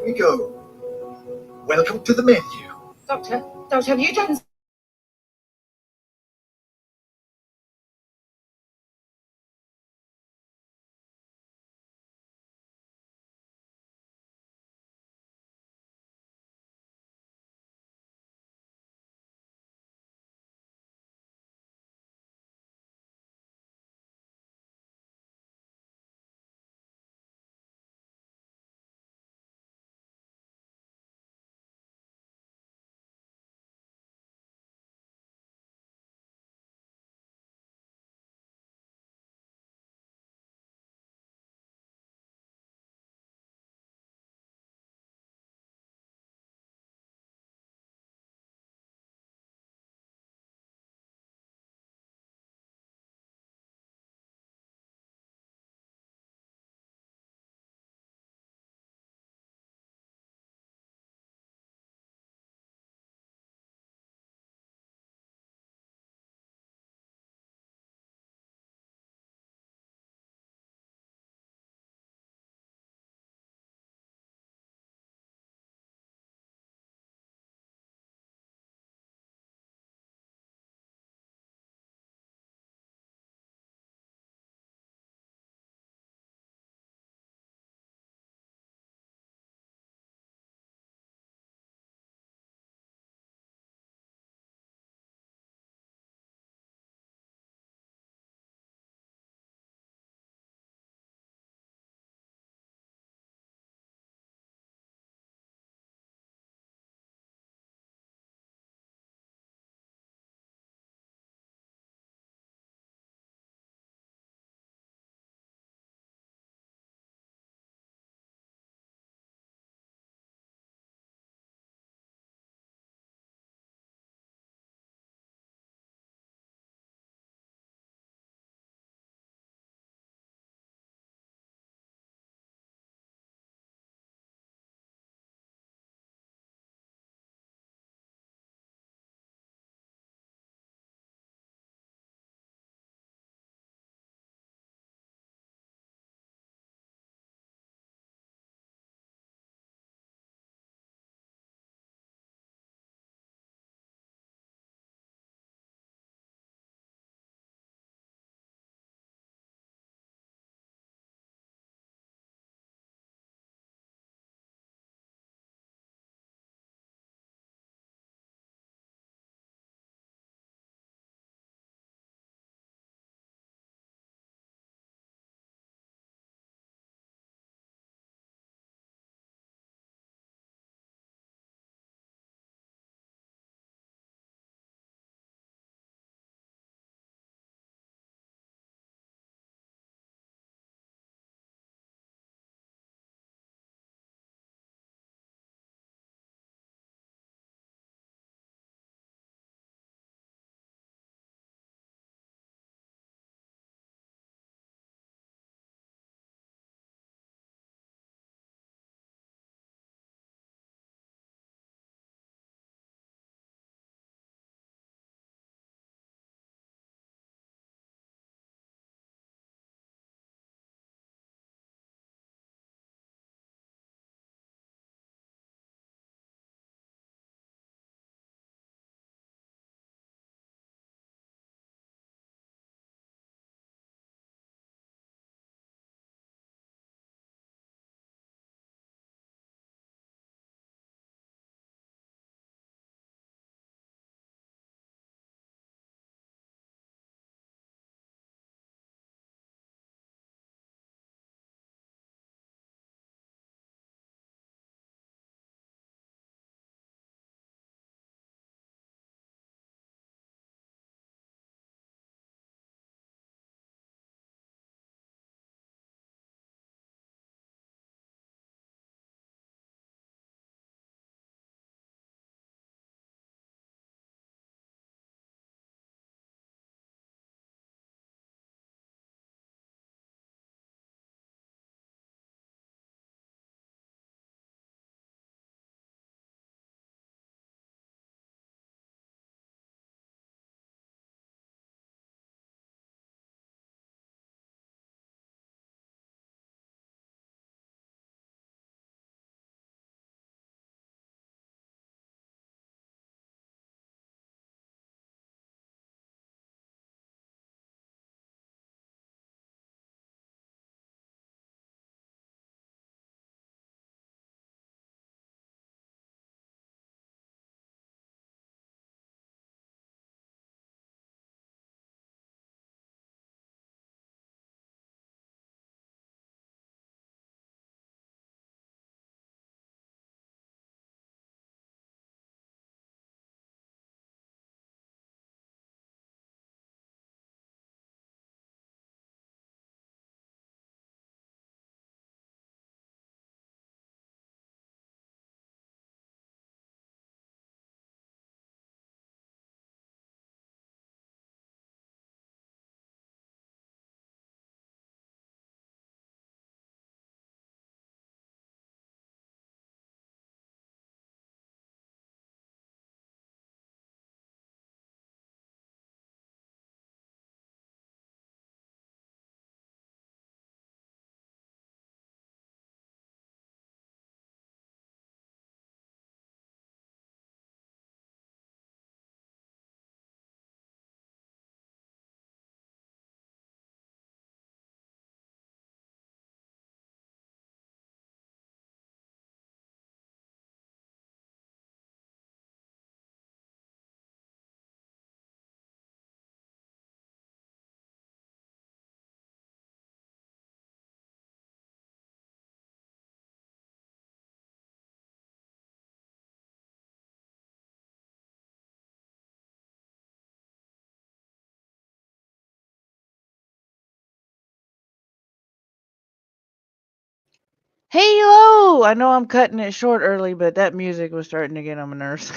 Here we go. Welcome to the menu. Doctor, have you done Hey, hello! I know I'm cutting it short early, but that music was starting to get on my nerves.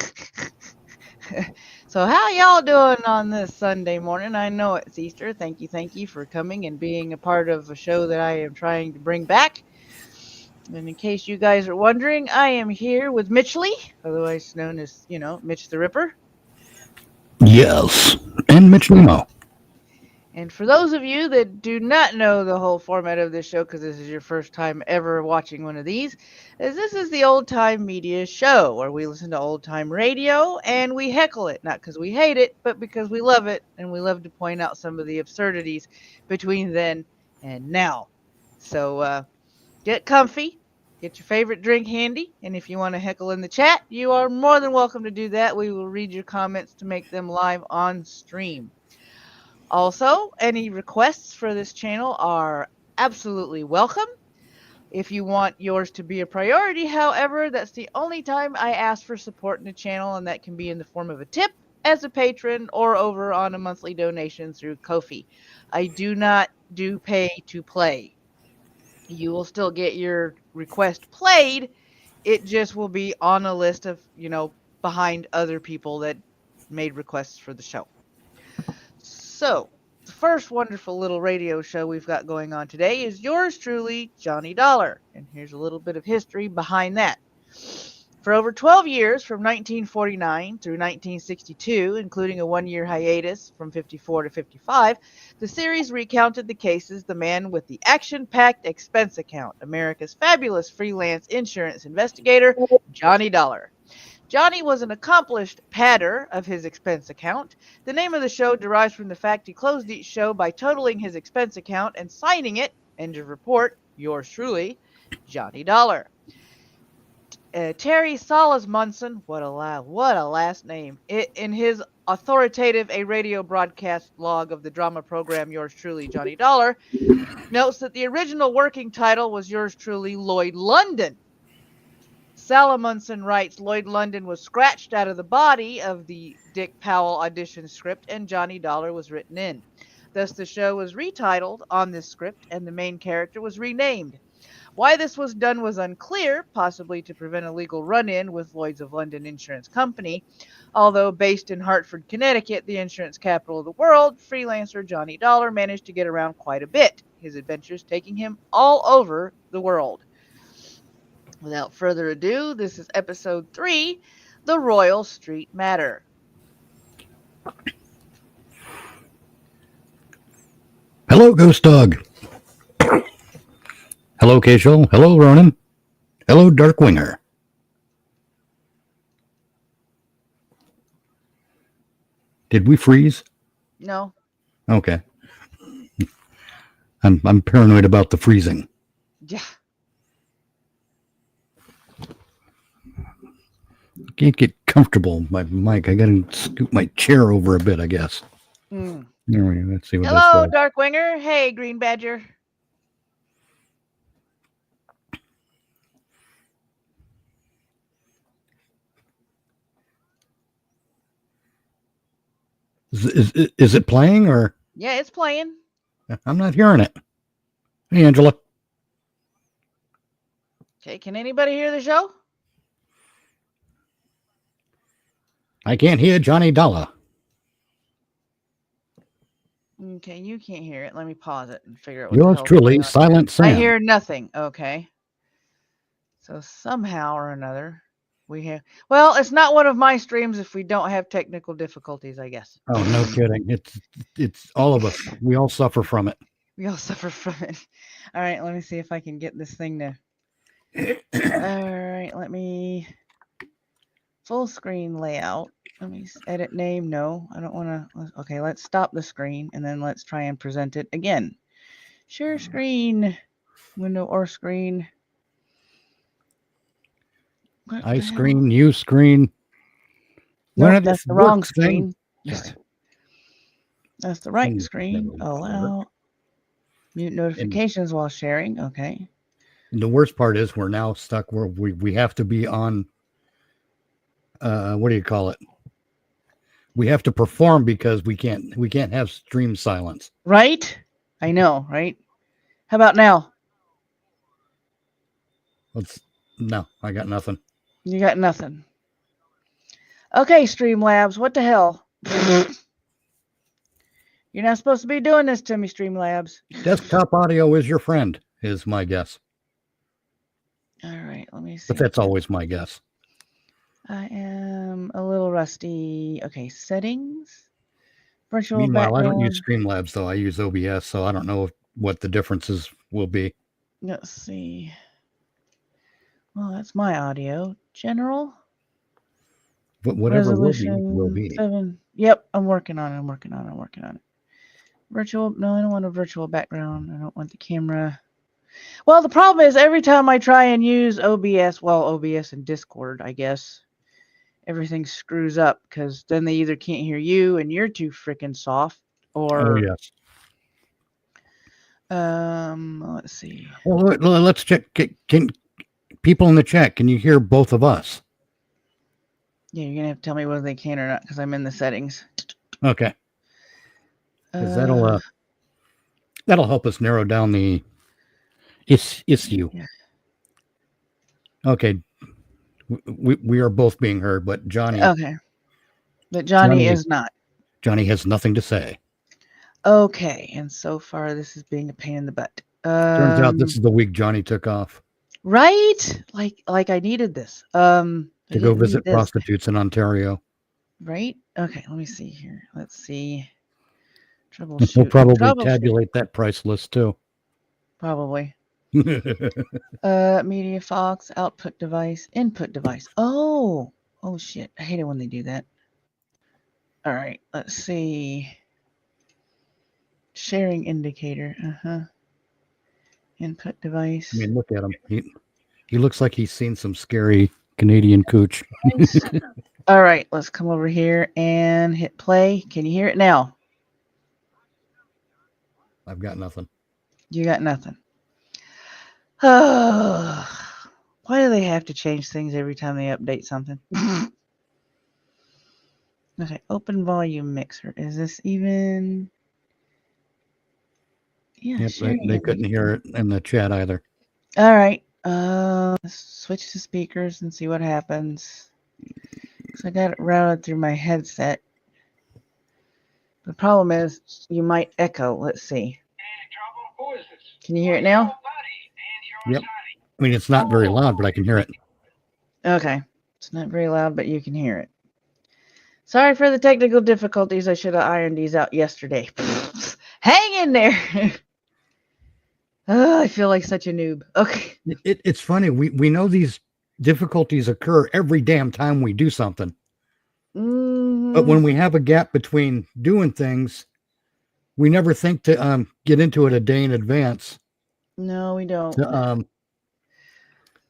So how y'all doing on this Sunday morning? I know it's Easter. Thank you for coming and being a part of a show that I am trying to bring back. And in case you guys are wondering, I am here with Mitchley, otherwise known as, Mitch the Ripper. Yes, and Mitch Nemo. And for those of you that do not know the whole format of this show, because this is your first time ever watching one of these, is this is the Old Time Media Show, where we listen to old time radio and we heckle it, not because we hate it, but because we love it, and we love to point out some of the absurdities between then and now. So get comfy, get your favorite drink handy, and if you want to heckle in the chat, you are more than welcome to do that. We will read your comments to make them live on stream. Also, any requests for this channel are absolutely welcome. If you want yours to be a priority, however, that's the only time I ask for support in the channel, and that can be in the form of a tip as a patron or over on a monthly donation through Ko-fi. I do not do pay to play. You will still get your request played. It just will be on a list of, behind other people that made requests for the show. So, the first wonderful little radio show we've got going on today is yours truly, Johnny Dollar. And here's a little bit of history behind that. For over 12 years, from 1949 through 1962, including a one-year hiatus from 54 to 55, the series recounted the cases the man with the action-packed expense account, America's fabulous freelance insurance investigator, Johnny Dollar. Johnny was an accomplished padder of his expense account. The name of the show derives from the fact he closed each show by totaling his expense account and signing it, end of report, yours truly, Johnny Dollar. Terry Solis-Munson, what a last name, in his authoritative A radio broadcast log of the drama program Yours Truly, Johnny Dollar, notes that the original working title was Yours Truly, Lloyd London. Salamunson writes Lloyd London was scratched out of the body of the Dick Powell audition script and Johnny Dollar was written in. Thus, the show was retitled on this script and the main character was renamed. Why this was done was unclear, possibly to prevent a legal run-in with Lloyd's of London Insurance Company. Although based in Hartford, Connecticut, the insurance capital of the world, freelancer Johnny Dollar managed to get around quite a bit, his adventures taking him all over the world. Without further ado, this is episode 3, The Royal Street Matter. Hello, Ghost Dog. Hello, Casual. Hello, Ronan. Hello, Darkwinger. Did we freeze? No. Okay. I'm paranoid about the freezing. Yeah. Can't get comfortable with my mic. I gotta scoot my chair over a bit, I guess. Mm. There we go. Let's see what Hello, this was. Darkwinger. Hey, Green Badger. Is it playing or? Yeah, it's playing. I'm not hearing it. Hey, Angela. Okay, can anybody hear the show? I can't hear Johnny Dollar. Okay, you can't hear it. Let me pause it and figure out what Yours the hell's truly, going on. Silent Sam. I hear nothing. Okay. So somehow or another, we have... Well, it's not one of my streams if we don't have technical difficulties, I guess. Oh, no kidding. It's all of us. We all suffer from it. We all suffer from it. All right, let me see if I can get this thing to... All right, let me... Full screen layout. Let me edit name. No, I don't want to... Okay, let's stop the screen, and then let's try and present it again. Share screen. Window or screen. I screen, you screen. Nope, that's the wrong screen. Sorry. That's the right screen. Allow. Mute notifications while sharing. Okay. And the worst part is we're now stuck where we have to be on, what do you call it? We have to perform because we can't have stream silence. Right? I know, right? How about now? No, I got nothing. You got nothing. Okay, Streamlabs, what the hell? You're not supposed to be doing this to me, Streamlabs. Desktop audio is your friend, is my guess. All right, let me see. But that's always my guess. I am a little rusty. Okay, settings. Virtual Meanwhile, background. I don't use Streamlabs, though. I use OBS, so I don't know what the differences will be. Let's see. Well, that's my audio. General. But whatever Resolution will be. 7. Yep, I'm working on it. Virtual. No, I don't want a virtual background. I don't want the camera. Well, the problem is every time I try and use OBS, OBS and Discord, I guess, everything screws up because then they either can't hear you and you're too freaking soft, or yes. Let's see. Well, let's check. Can people in the chat? Can you hear both of us? Yeah, you're gonna have to tell me whether they can or not because I'm in the settings. Okay. Because that'll help us narrow down the issue. Yeah. Okay. We are both being heard, but Johnny. Okay. But Johnny is not. Johnny has nothing to say. Okay, and so far this is being a pain in the butt. Turns out this is the week Johnny took off. Right? Like I needed this. To go visit prostitutes in Ontario. Right? Okay, let me see here. Let's see. Troubleshoot. We'll probably tabulate that price list too. Probably. Media Fox, output device, input device. Oh shit. I hate it when they do that. All right, let's see. Sharing indicator. Input device. I mean, look at him. He looks like he's seen some scary Canadian cooch. All right, let's come over here and hit play. Can you hear it now? I've got nothing. You got nothing. Oh, why do they have to change things every time they update something? Okay, open volume mixer. Is this even? Yeah, Yep, they couldn't hear it in the chat either. All right. Let's switch to speakers and see what happens. So I got it routed through my headset. The problem is you might echo. Let's see. Can you hear it now? Yep. I mean, it's not very loud, but I can hear it. Okay. It's not very loud, but you can hear it. Sorry for the technical difficulties. I should have ironed these out yesterday. Hang in there. Oh, I feel like such a noob. Okay. It's funny. We know these difficulties occur every damn time we do something. Mm-hmm. But when we have a gap between doing things, we never think to get into it a day in advance. No, we don't.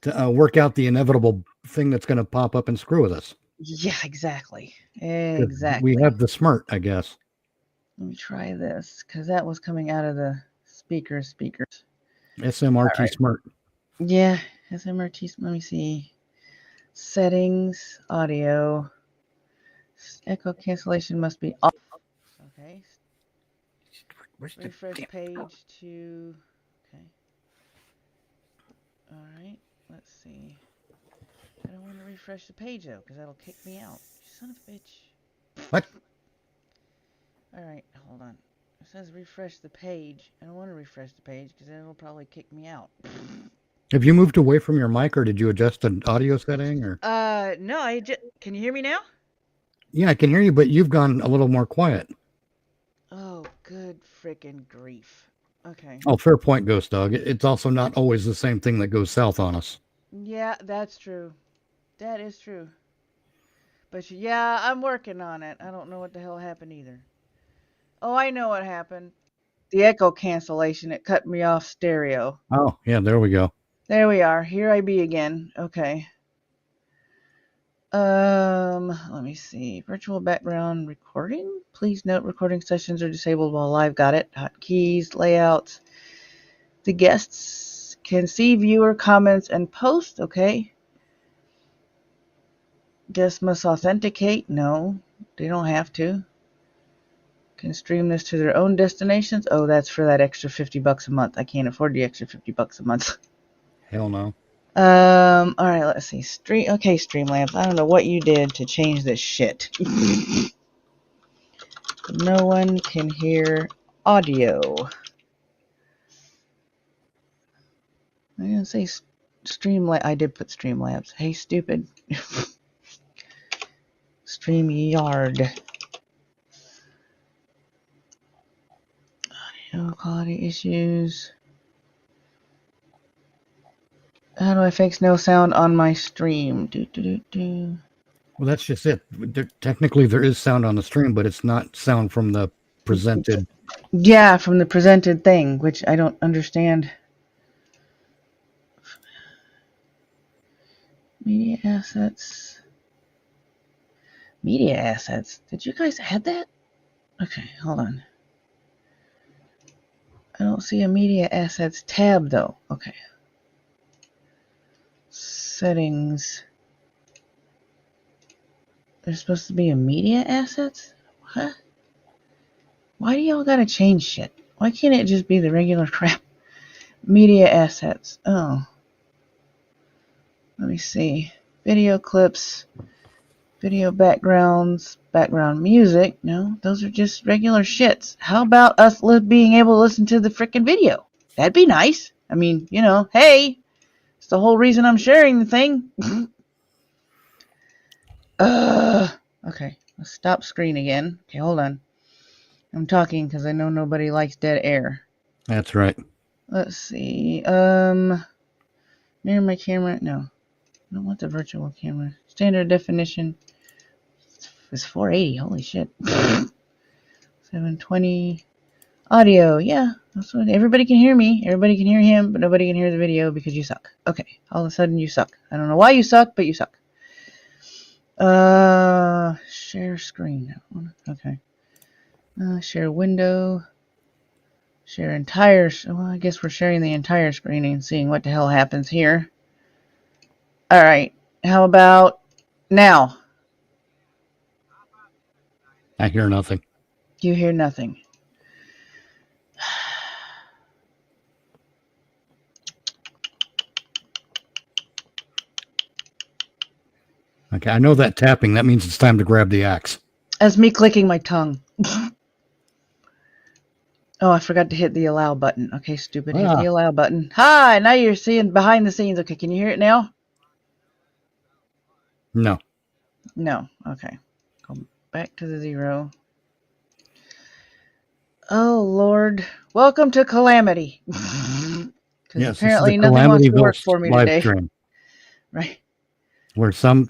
To work out the inevitable thing that's going to pop up and screw with us. Yeah, exactly. Exactly. We have the smart, I guess. Let me try this because that was coming out of the speakers. SMRT right. Smart. Yeah, SMRT. Let me see. Settings, audio. Echo cancellation must be off. Okay. Refresh page to. Okay. All right. Let's see. I don't want to refresh the page though, because that'll kick me out. Son of a bitch. What? All right, hold on. It says refresh the page. I don't want to refresh the page because then it'll probably kick me out. Have you moved away from your mic, or did you adjust an audio setting? Or no, can you hear me now? Yeah, I can hear you, but you've gone a little more quiet. Oh, good freaking grief. Okay. Oh, fair point, Ghost Dog. It's also not always the same thing that goes south on us. Yeah, that's true. That is true. But yeah, I'm working on it. I don't know what the hell happened either. Oh, I know what happened. The echo cancellation, it cut me off stereo. Oh, yeah, there we go. There we are. Here I be again. Okay. Let me see. Virtual background recording. Please note recording sessions are disabled while live. Got it. Hotkeys, layouts. The guests can see viewer comments and post. Okay. Guests must authenticate. No, they don't have to. Can stream this to their own destinations. Oh, that's for that extra $50 a month. I can't afford the extra $50 a month. Hell no. All right, let's see. Okay, Streamlabs. I don't know what you did to change this shit. No one can hear audio. I'm gonna say Streamlabs. I did put Streamlabs. Hey, stupid. StreamYard. Audio quality issues. How do I fix no sound on my stream? Well, that's just it. Technically, there is sound on the stream, but it's not sound from the presented. Yeah, from the presented thing, which I don't understand. Media assets. Media assets. Did you guys add that? Okay, hold on. I don't see a media assets tab though. Okay. Settings. There's supposed to be a media assets? What? Why do y'all gotta change shit? Why can't it just be the regular crap? Media assets. Oh. Let me see. Video clips. Video backgrounds. Background music. No, those are just regular shits. How about us being able to listen to the frickin' video? That'd be nice. I mean, you know, hey. It's the whole reason I'm sharing the thing. Okay, let's stop screen again. Okay, hold on. I'm talking because I know nobody likes dead air. That's right. Let's see. Near my camera. No, I don't want the virtual camera. Standard definition is 480. Holy shit. 720. Audio. Yeah, that's what everybody can hear me. Everybody can hear him, but nobody can hear the video because you suck. Okay, all of a sudden you suck. I don't know why you suck, but you suck. Share screen. Okay. Share window. Share entire. Well, I guess we're sharing the entire screen and seeing what the hell happens here. All right. How about now? I hear nothing. You hear nothing. Okay, I know that tapping. That means it's time to grab the axe. That's me clicking my tongue. Oh, I forgot to hit the allow button. Okay, stupid. Hit the allow button. Hi, now you're seeing behind the scenes. Okay, can you hear it now? No. No. Okay. Go back to the 0. Oh, Lord. Welcome to Calamity. Because apparently nothing wants to work for me today. Stream, right. Where some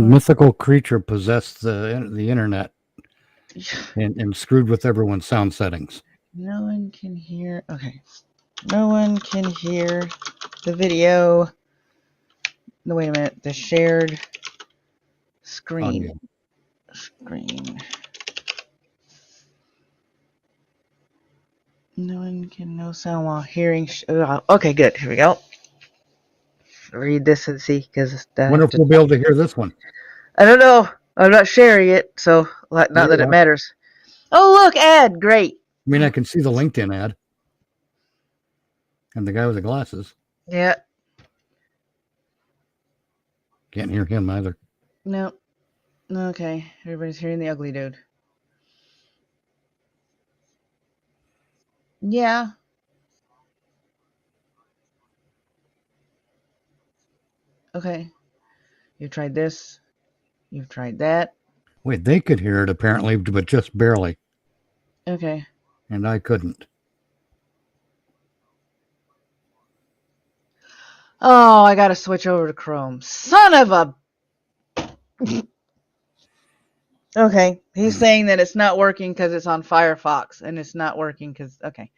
mythical creature possessed the internet and screwed with everyone's sound settings. No one can hear. Okay. No one can hear the video. No, wait a minute. The shared screen. Audio. Screen. No one can no sound while hearing. Okay, good. Here we go. Read this and see, because Wonder if we'll be able to hear this one. I don't know. I'm not sharing it, so not that it matters. Oh, look, ad. Great. I mean, I can see the LinkedIn ad. And the guy with the glasses. Yeah. Can't hear him either. No. Okay. Everybody's hearing the ugly dude. Yeah. Okay. You've tried this. You've tried that. Wait, they could hear it apparently, but just barely. Okay. And I couldn't. Oh, I gotta switch over to Chrome. Son of a... Okay. He's saying that it's not working because it's on Firefox, and it's not working because... Okay.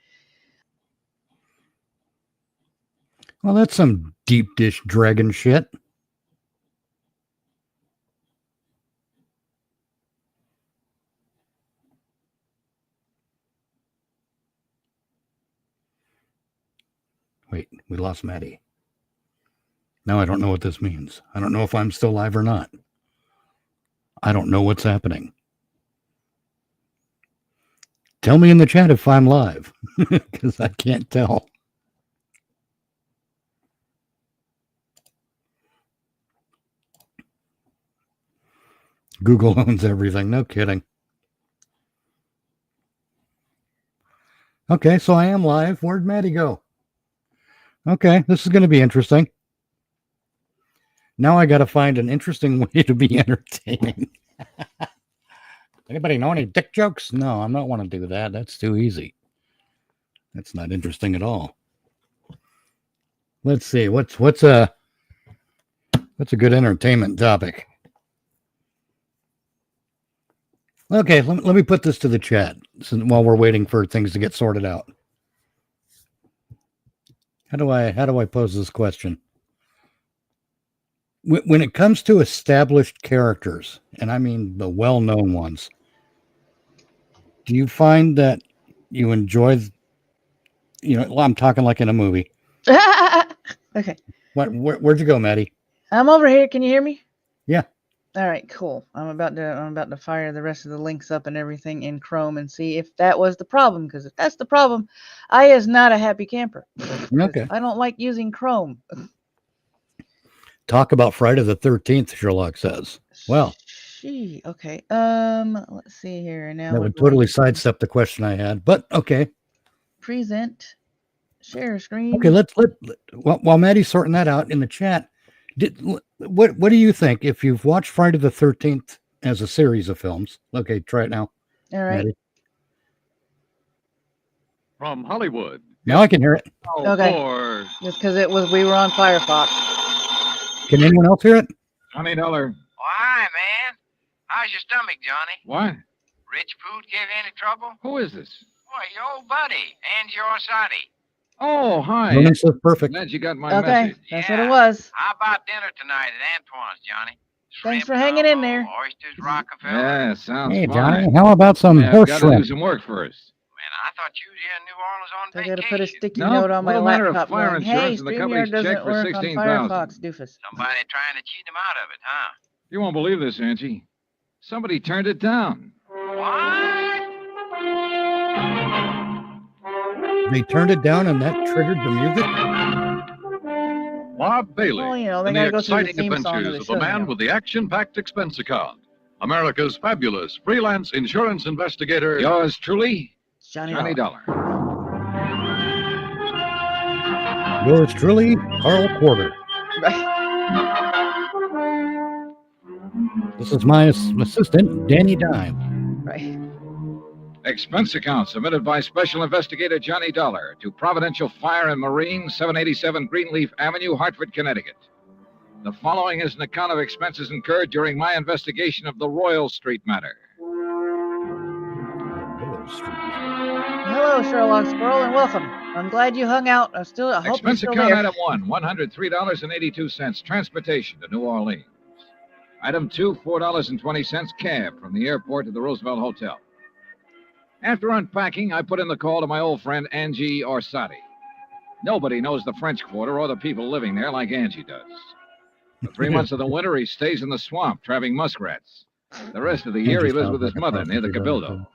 Well, that's some deep dish dragon shit. Wait, we lost Maddie. Now I don't know what this means. I don't know if I'm still live or not. I don't know what's happening. Tell me in the chat if I'm live, because I can't tell. Google owns everything. No kidding. Okay, so I am live. Where'd Maddie go? Okay, this is going to be interesting. Now I got to find an interesting way to be entertaining. Anybody know any dick jokes? No, I'm not want to do that. That's too easy. That's not interesting at all. Let's see. What's a good entertainment topic? Okay, let me put this to the chat while we're waiting for things to get sorted out. How do I pose this question? When it comes to established characters, and I mean the well-known ones, do you find that you enjoy, I'm talking like in a movie. Okay. Where'd you go, Maddie? I'm over here. Can you hear me? Yeah. All right, cool. I'm about to fire the rest of the links up and everything in Chrome and see if that was the problem. Because if that's the problem, I is not a happy camper. Okay. I don't like using Chrome. Talk about Friday the 13th, Sherlock says. Well, okay. Let's see here now. That would totally sidestep the question I had, but okay. Present, share screen. Okay, while Maddie's sorting that out in the chat, what do you think if you've watched Friday the 13th as a series of films? Okay, try it now. All right. Maddie. From Hollywood. Now I can hear it. Okay. For Just because we were on Firefox. Can anyone else hear it? $20. Why, man? How's your stomach, Johnny? What? Rich food give you any trouble? Who is this? Why, your old buddy, Angie Orsatti. Oh, hi. Roman says perfect. Glad you got my Okay, message. that's what it was. How about dinner tonight at Antoine's, Johnny? Thanks Shrimp for hanging in gumbo, there. Oysters, Rockefeller. Yeah, sounds Hey, fine. Johnny, how about some Yeah, I've horse got to do shrimp? some work first. Man, I thought you was here in New Orleans on I vacation. gotta put a sticky No, note on my little matter of laptop fire going, hey, insurance and the StreamYard company's check doesn't for work on $16,000. Firefox, doofus. Somebody trying to cheat him out of it, huh? You won't believe this, Angie. Somebody turned it down. What? They turned it down and that triggered the music? Bob Bailey. Well, you know, they and gotta the go through the exciting theme song of adventures the of show, the man you know. with the action-packed expense account. America's fabulous freelance insurance investigator. Yours truly, Johnny Dollar. Yours truly, Carl Porter. Right. This is my assistant, Danny Dime. Right. Expense account submitted by Special Investigator Johnny Dollar to Providential Fire and Marine, 787 Greenleaf Avenue, Hartford, Connecticut. The following is an account of expenses incurred during my investigation of the Royal Street matter. Hello, Sherlock Squirrel, and welcome. I'm glad you hung out. I hope you're Expense still account there. item 1, $103.82, transportation to New Orleans. Item 2, $4.20, cab from the airport to the Roosevelt Hotel. After unpacking, I put in the call to my old friend Angie Orsatti. Nobody knows the French Quarter or the people living there like Angie does. For 3 months of the winter, he stays in the swamp trapping muskrats. The rest of the year, he lives with his mother near the Cabildo.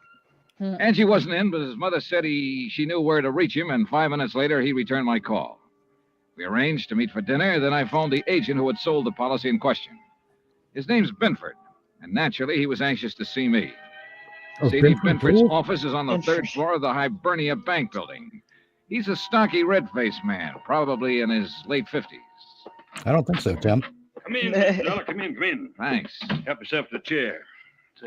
Angie wasn't in, but his mother said she knew where to reach him, and 5 minutes later, he returned my call. We arranged to meet for dinner, then I phoned the agent who had sold the policy in question. His name's Binford, and naturally, he was anxious to see me. C.D. Binford's office is on the third floor of the Hibernia Bank building. He's a stocky, red-faced man, probably in his late 50s. I don't think so, Tim. Come in, Mr. Dollar. Come in. Thanks. Help yourself to the chair.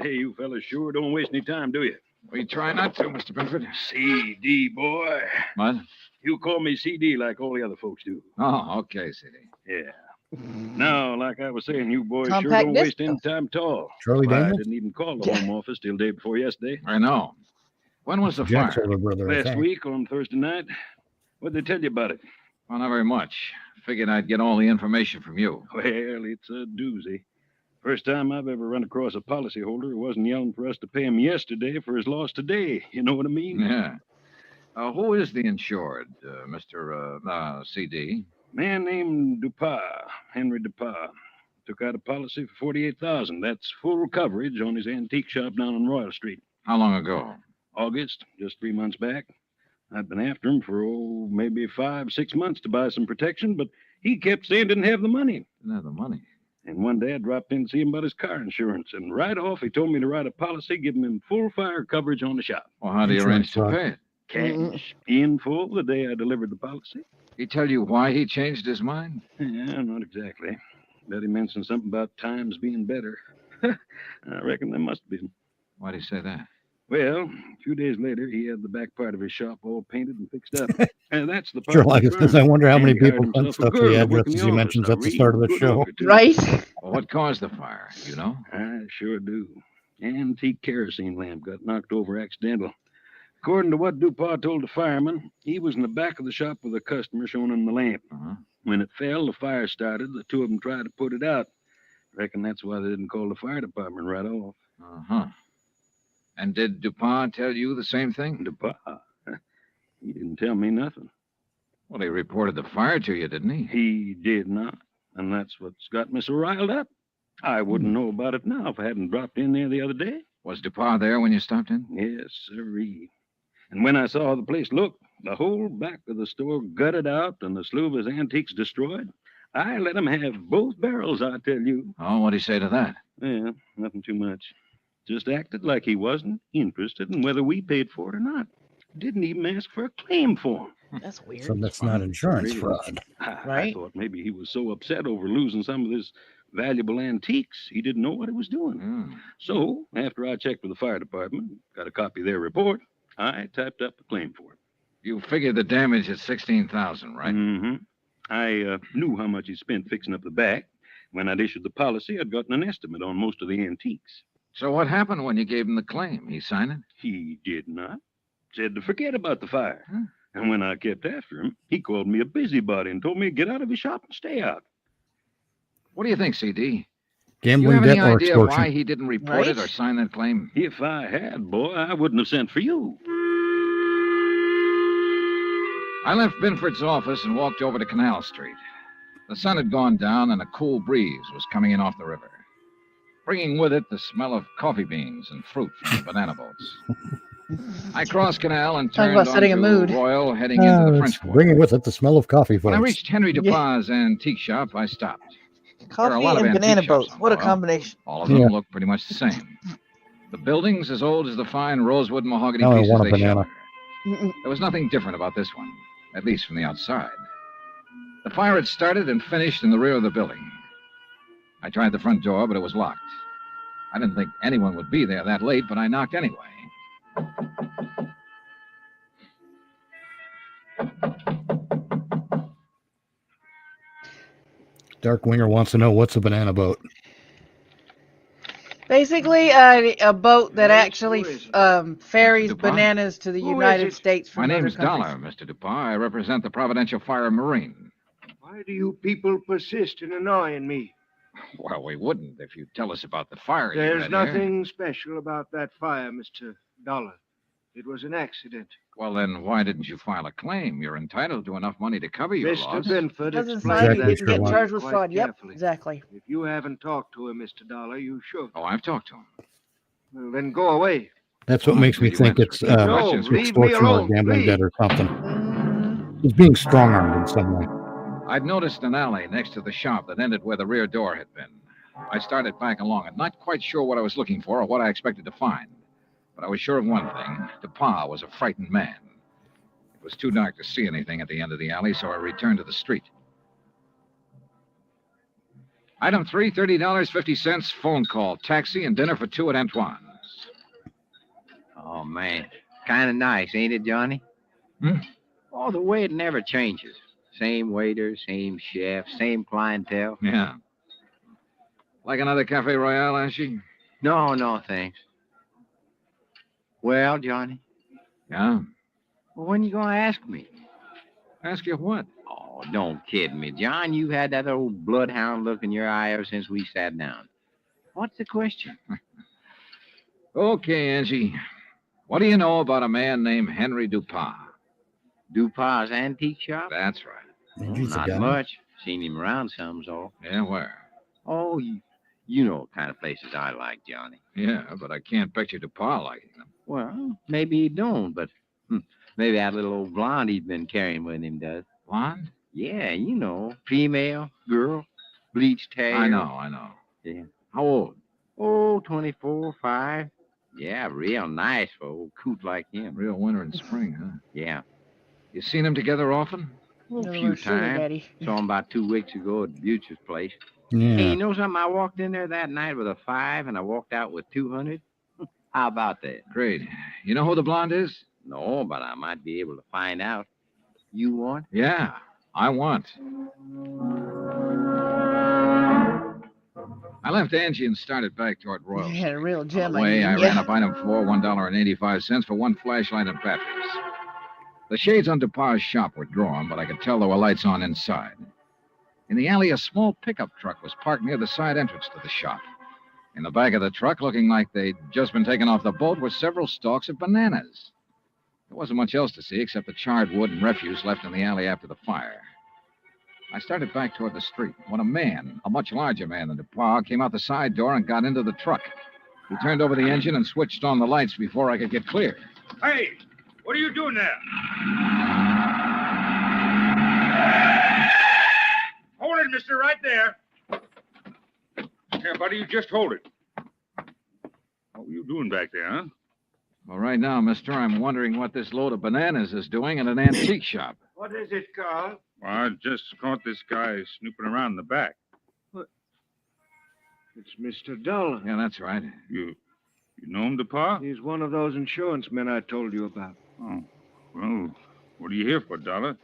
Say, you fellas sure don't waste any time, do you? We try not to, Mr. Binford. CD, boy. What? You call me CD like all the other folks do. Oh, okay, C.D. Yeah. Now, like I was saying, you boys sure Compact don't disc waste any time at all. Charlie I Daniels? didn't even call the home office till day before yesterday. I know. When was the Jack's fire? older brother, I Last think. week on Thursday night. What'd they tell you about it? Well, not very much. Figured I'd get all the information from you. Well, it's a doozy. First time I've ever run across a policyholder who wasn't yelling for us to pay him yesterday for his loss today. You know what I mean? Yeah. Who is the insured, Mr. C.D.? Man named Dupas, Henry Dupas. Took out a policy for $48,000. That's full coverage on his antique shop down on Royal Street. How long ago? August, just 3 months back. I'd been after him for, maybe 5, 6 months to buy some protection, but he kept saying didn't have the money. Didn't have the money. And one day I dropped in to see him about his car insurance, and right off he told me to write a policy giving him full fire coverage on the shop. Well, how do you arrange to Insurance pay it? Cash in full the day I delivered the policy. He tell you why he changed his mind? Yeah, not exactly. But he mentioned something about times being better. I reckon there must have been. Why'd he say that? Well, a few days later, he had the back part of his shop all painted and fixed up. And that's the part Sure, that like burned. this. I wonder how many And he hired people sent himself a stuff to girl the to work in addresses the he office, mentions a at the start of the real good show. worker, too. Right? Well, what caused the fire? You know? I sure do. Antique kerosene lamp got knocked over accidental. According to what DuPont told the fireman, he was in the back of the shop with a customer showing him the lamp. Uh-huh. When it fell, the fire started. The two of them tried to put it out. Reckon that's why they didn't call the fire department right off. Uh-huh. And did DuPont tell you the same thing? DuPont? He didn't tell me nothing. Well, he reported the fire to you, didn't he? He did not. And that's what's got me so riled up. I wouldn't know about it now if I hadn't dropped in there the other day. Was DuPont there when you stopped in? Yes, sirree. And when I saw how the place looked, the whole back of the store gutted out and the slew of his antiques destroyed, I let him have both barrels, I tell you. Oh, what'd he say to that? Yeah, nothing too much. Just acted like he wasn't interested in whether we paid for it or not. Didn't even ask for a claim for him. That's weird. So that's not insurance Really? fraud. I Right. thought maybe he was so upset over losing some of his valuable antiques, he didn't know what he was doing. Hmm. So, after I checked with the fire department, got a copy of their report, I typed up a claim for it. You figured the damage at $16,000, right? Mm-hmm. I knew how much he spent fixing up the back. When I'd issued the policy, I'd gotten an estimate on most of the antiques. So what happened when you gave him the claim? He signed it? He did not. Said to forget about the fire. Huh? And when I kept after him, he called me a busybody and told me to get out of his shop and stay out. What do you think, CD? Do you Gambling, have any debt, or idea extortion. why he didn't report it Right? or sign that claim? If I had, boy, I wouldn't have sent for you. I left Binford's office and walked over to Canal Street. The sun had gone down and a cool breeze was coming in off the river, bringing with it the smell of coffee beans and fruit from the banana boats. I crossed Canal and Talk turned about setting a onto mood. Royal, heading into the French Quarter. Bringing with it the smell of coffee, folks. When I reached Henry DuPa's antique shop, I stopped. There are a Coffee lot of and antique banana shops boats. on What a Royal. combination. All of them Yeah. look pretty much the same. The buildings as old as the fine rosewood mahogany Now I pieces want a they banana. shelter. There was nothing different about this one, at least from the outside. The fire had started and finished in the rear of the building. I tried the front door, but it was locked. I didn't think anyone would be there that late, but I knocked anyway. Dark Winger wants to know what's a banana boat. Basically, a boat that Yes, actually who is it? ferries DuPont? bananas to the Who is United it? States from My other name's countries. Dollar, Mr. DuPont. I represent the Providential Fire Marine. Why do you people persist in annoying me? Well, we wouldn't if you'd tell us about the fire you There's had here. nothing special about that fire, Mr. Dollar. It was an accident. Well, then why didn't you file a claim? You're entitled to enough money to cover your Mr. loss. Binford Doesn't explained sign, Exactly, you that didn't get sure charged with quite fraud. Yep, carefully. exactly. If you haven't talked to him, Mr. Dollar, you should. Oh, I've talked to him. Well, then go away. That's what makes me You think answer it's it. No, Questions. leave me extortion or alone, gambling please. debt or something. Mm, He's being strong-armed in some way. I'd noticed an alley next to the shop that ended where the rear door had been. I started back along it, not quite sure what I was looking for or what I expected to find. But I was sure of one thing. DuPont was a frightened man. It was too dark to see anything at the end of the alley, so I returned to the street. Item 3, $30.50, phone call, taxi, and dinner for two at Antoine's. Oh, man. Kind of nice, ain't it, Johnny? Hmm? Oh, the way it never changes. Same waiter, same chef, same clientele. Yeah. Like another Cafe Royale, Ashy? No, no, thanks. Well, Johnny, Yeah. well, when you going to ask me? Ask you what? Oh, don't kid me, John. You've had that old bloodhound look in your eye ever since we sat down. What's the question? Okay, Angie. What do you know about a man named Henry DuPont? DuPa's antique shop? That's right. Oh, He's a not guy. much. Seen him around some, so. Yeah, where? Oh, you know what kind of places I like, Johnny. Yeah, but I can't picture DuPont liking them. Well, maybe he don't, but maybe that little old blonde he's been carrying with him does. Blonde? Yeah, you know, female, girl. bleached hair. I know. Yeah. How old? Oh, 24, 5. Yeah, real nice for old coot like him. Real winter and spring, huh? Yeah. You seen him together often? Oh, In a other few words, sugar times. daddy. Saw him about 2 weeks ago at Butcher's place. Hey, Yeah. you know something? I walked in there that night with a 5 and I walked out with 200. How about that? Great. You know who the blonde is? No, but I might be able to find out. You want? Yeah, I want. I left Angie and started back toward Royal Yeah, a real On gem. the way, I mean, ran up item 4, $1.85 for one flashlight and batteries. The shades on DePauw's shop were drawn, but I could tell there were lights on inside. In the alley, a small pickup truck was parked near the side entrance to the shop. In the back of the truck, looking like they'd just been taken off the boat, were several stalks of bananas. There wasn't much else to see except the charred wood and refuse left in the alley after the fire. I started back toward the street when a man, a much larger man than DePauw, came out the side door and got into the truck. He turned over the engine and switched on the lights before I could get clear. Hey, what are you doing there? Hold it, mister, right there. Here, buddy, you just hold it. What were you doing back there, huh? Well, right now, mister, I'm wondering what this load of bananas is doing in an antique shop. What is it, Carl? Well, I just caught this guy snooping around in the back. It's Mr. Dollar. Yeah, that's right. You know him, DePauw? He's one of those insurance men I told you about. Oh, well, what are you here for, Dollar?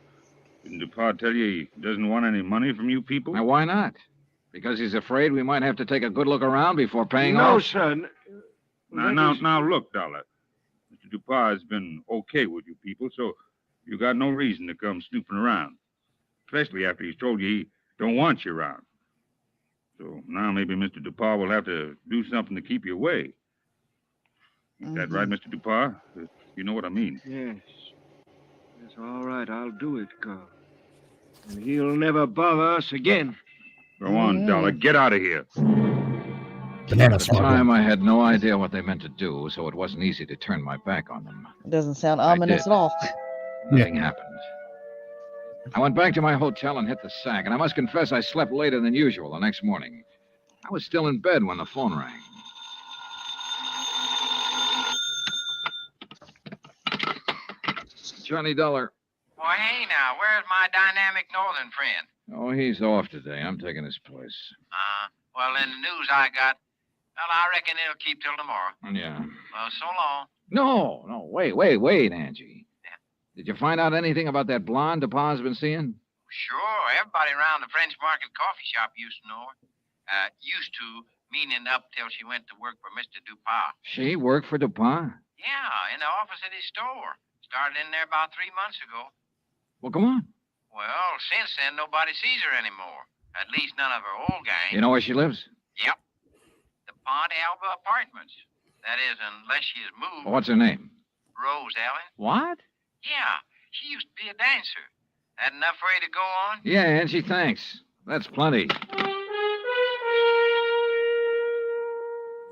Didn't DePauw tell you he doesn't want any money from you people? Now, why not? Because he's afraid we might have to take a good look around before paying No, off? son. Now, look, Dollar. Mr. DePauw has been okay with you people, so you got no reason to come snooping around. Especially after he's told you he don't want you around. So now maybe Mr. DePauw will have to do something to keep you away. Is that right, Mr. DePauw? You know what I mean. Yes. Yes, all right, I'll do it, Carl. And he'll never bother us again. Go on, Dollar. Get out of here. Banana At the smuggler. time, I had no idea what they meant to do, so it wasn't easy to turn my back on them. It doesn't sound I ominous did. at all. Nothing happened. I went back to my hotel and hit the sack, and I must confess I slept later than usual the next morning. I was still in bed when the phone rang. Johnny Dollar. Well, hey now, where's my dynamic northern friend? Oh, he's off today. I'm taking his place. Well, in the news I got, well, I reckon it'll keep till tomorrow. Yeah. Well, so long. No, wait, Angie. Yeah. Did you find out anything about that blonde DePauw's been seeing? Sure, everybody around the French Market coffee shop used to know her. Used to, meaning up till she went to work for Mr. DuPont. She worked for DuPont? Yeah, in the office at his store. Started in there about 3 months ago. Well, come on. Well, since then, nobody sees her anymore. At least none of her old gang. You know where she lives? Yep. The Pont Alba Apartments. That is, unless she has moved. What's her name? Rose Ellen. What? Yeah, she used to be a dancer. That enough for you to go on? Yeah, Angie, thanks. That's plenty.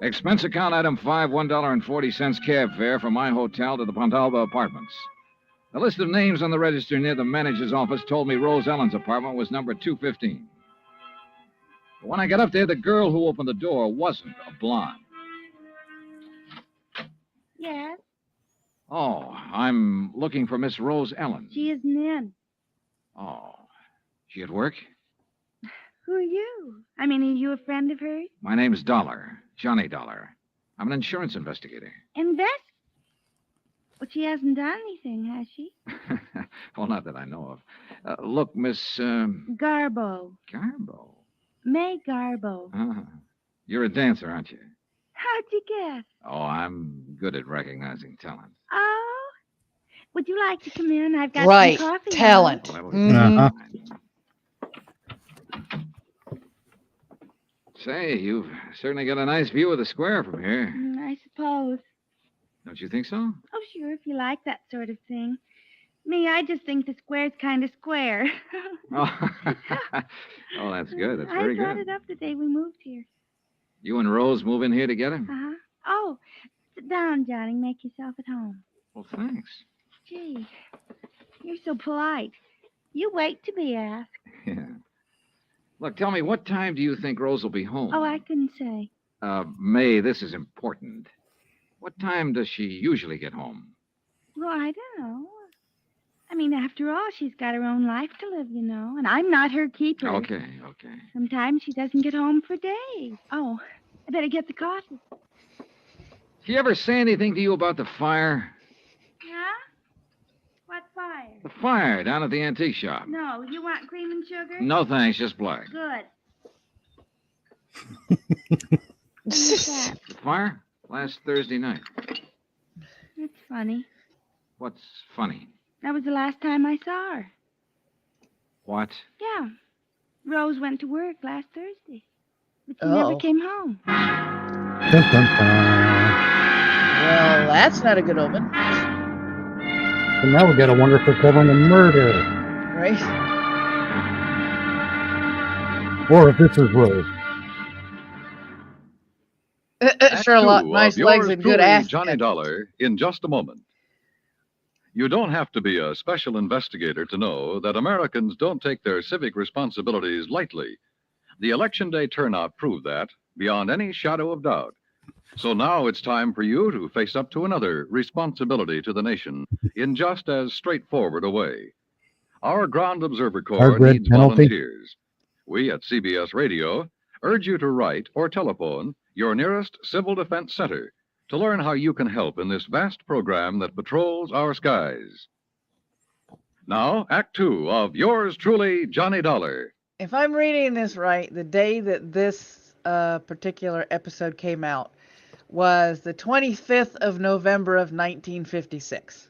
Expense account item 5, $1.40 cab fare from my hotel to the Pontalba Apartments. The list of names on the register near the manager's office told me Rose Ellen's apartment was number 215. But when I got up there, the girl who opened the door wasn't a blonde. Yes, Oh, I'm looking for Miss Rose Ellen. she isn't in. Oh, she at work? Who are you? I mean, are you a friend of hers? My name's Dollar, Johnny Dollar. I'm an insurance investigator. Invest? Well, she hasn't done anything, has she? Well, not that I know of. Look, Miss Garbo. Garbo. May Garbo. You're a dancer, aren't you? How'd you guess? Oh, I'm good at recognizing talent. Oh, would you like to come in? I've got Right, some coffee. talent. Well, that would Mhm. Say, you've certainly got a nice view of the square from here. I suppose. Don't you think so? Oh, sure, if you like that sort of thing. Me, I just think the square's kind of square. Oh, oh, that's good. That's very I brought good. it up the day we moved here. You and Rose move in here together? Uh-huh. Oh, sit down, Johnny. Make yourself at home. Well, thanks. Gee, you're so polite. You wait to be asked. Yeah. Look, tell me, what time do you think Rose will be home? Oh, I couldn't say. May, this is important. What time does she usually get home? Well, I don't know. I mean, after all, she's got her own life to live, you know, and I'm not her keeper. Okay. Sometimes she doesn't get home for days. Oh, I better get the coffee. She ever say anything to you about the fire? Yeah? What fire? The fire down at the antique shop. No, you want cream and sugar? No, thanks, just black. Good. When was that? The fire? Last Thursday night. That's funny. What's funny? That was the last time I saw her. What? Yeah. Rose went to work last Thursday. But she Oh. never came home. Dun, dun, dun. Well, that's not a good omen, So now we got to wonder if they're covering a murder, right? or if this is Rose. Sherlock, Two nice of legs yours and good truly, ass. Johnny Dollar, in just a moment. You don't have to be a special investigator to know that Americans don't take their civic responsibilities lightly. The Election Day turnout proved that beyond any shadow of doubt. So now it's time for you to face up to another responsibility to the nation in just as straightforward a way. Our Ground Observer Corps Hard red needs penalty. volunteers. We at CBS Radio urge you to write or telephone your nearest Civil Defense Center to learn how you can help in this vast program that patrols our skies. Now, Act Two of yours truly, Johnny Dollar. If I'm reading this right, the day that this particular episode came out was the 25th of November of 1956.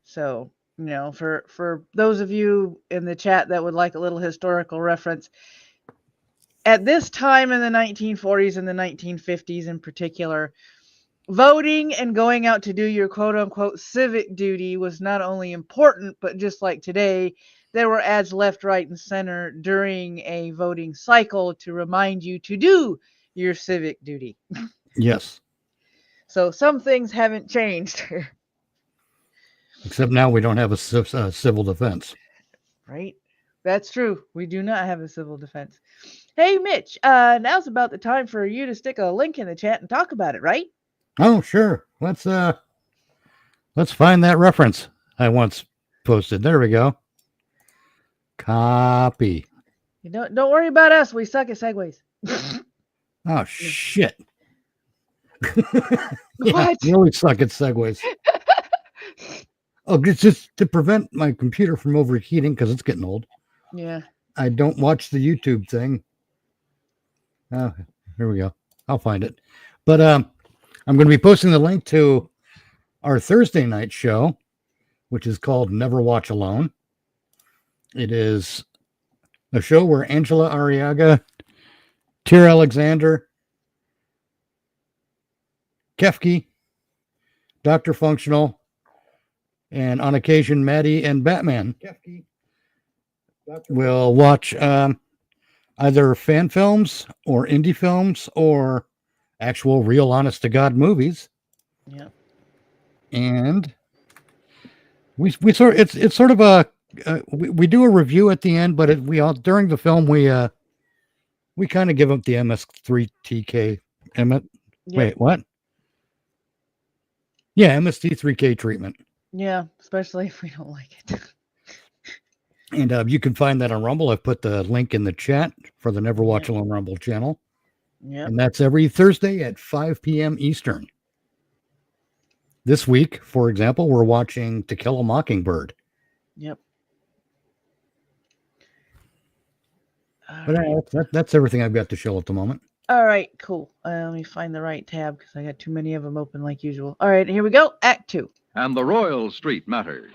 So, you know, for those of you in the chat that would like a little historical reference, at this time in the 1940s and the 1950s in particular, voting and going out to do your quote-unquote civic duty was not only important, but just like today, there were ads left, right, and center during a voting cycle to remind you to do your civic duty. Yes. So some things haven't changed, Except now we don't have a civil defense. right? That's true. We do not have a civil defense. Hey, Mitch, now's about the time for you to stick a link in the chat and talk about it, right? Oh, sure. Let's find that reference I once posted. There we go. Copy. You don't worry about us. We suck at segues. Oh shit. What? You always suck at segues. Oh, it's just to prevent my computer from overheating because it's getting old. Yeah. I don't watch the YouTube thing. Oh, here we go. I'll find it. But I'm going to be posting the link to our Thursday night show, which is called Never Watch Alone. It is a show where Angela Arriaga, Tyr Alexander, Kefke, Dr. Functional, and on occasion Maddie and Batman will watch either fan films or indie films or actual real honest to God movies. Yeah. And we sort it's sort of a we do a review at the end, but we all during the film we kind of give up the MS3TK wait, what? Yeah, MST3K treatment. Yeah, especially if we don't like it. And you can find that on Rumble. I've put the link in the chat for the Never Watch Alone Rumble channel. Yeah. And that's every Thursday at 5 p.m. Eastern. This week, for example, we're watching To Kill a Mockingbird. Yep. But that's everything I've got to show at the moment. All right, cool. Let me find the right tab because I got too many of them open like usual. All right, here we go. Act 2. And the Royal Street Matter.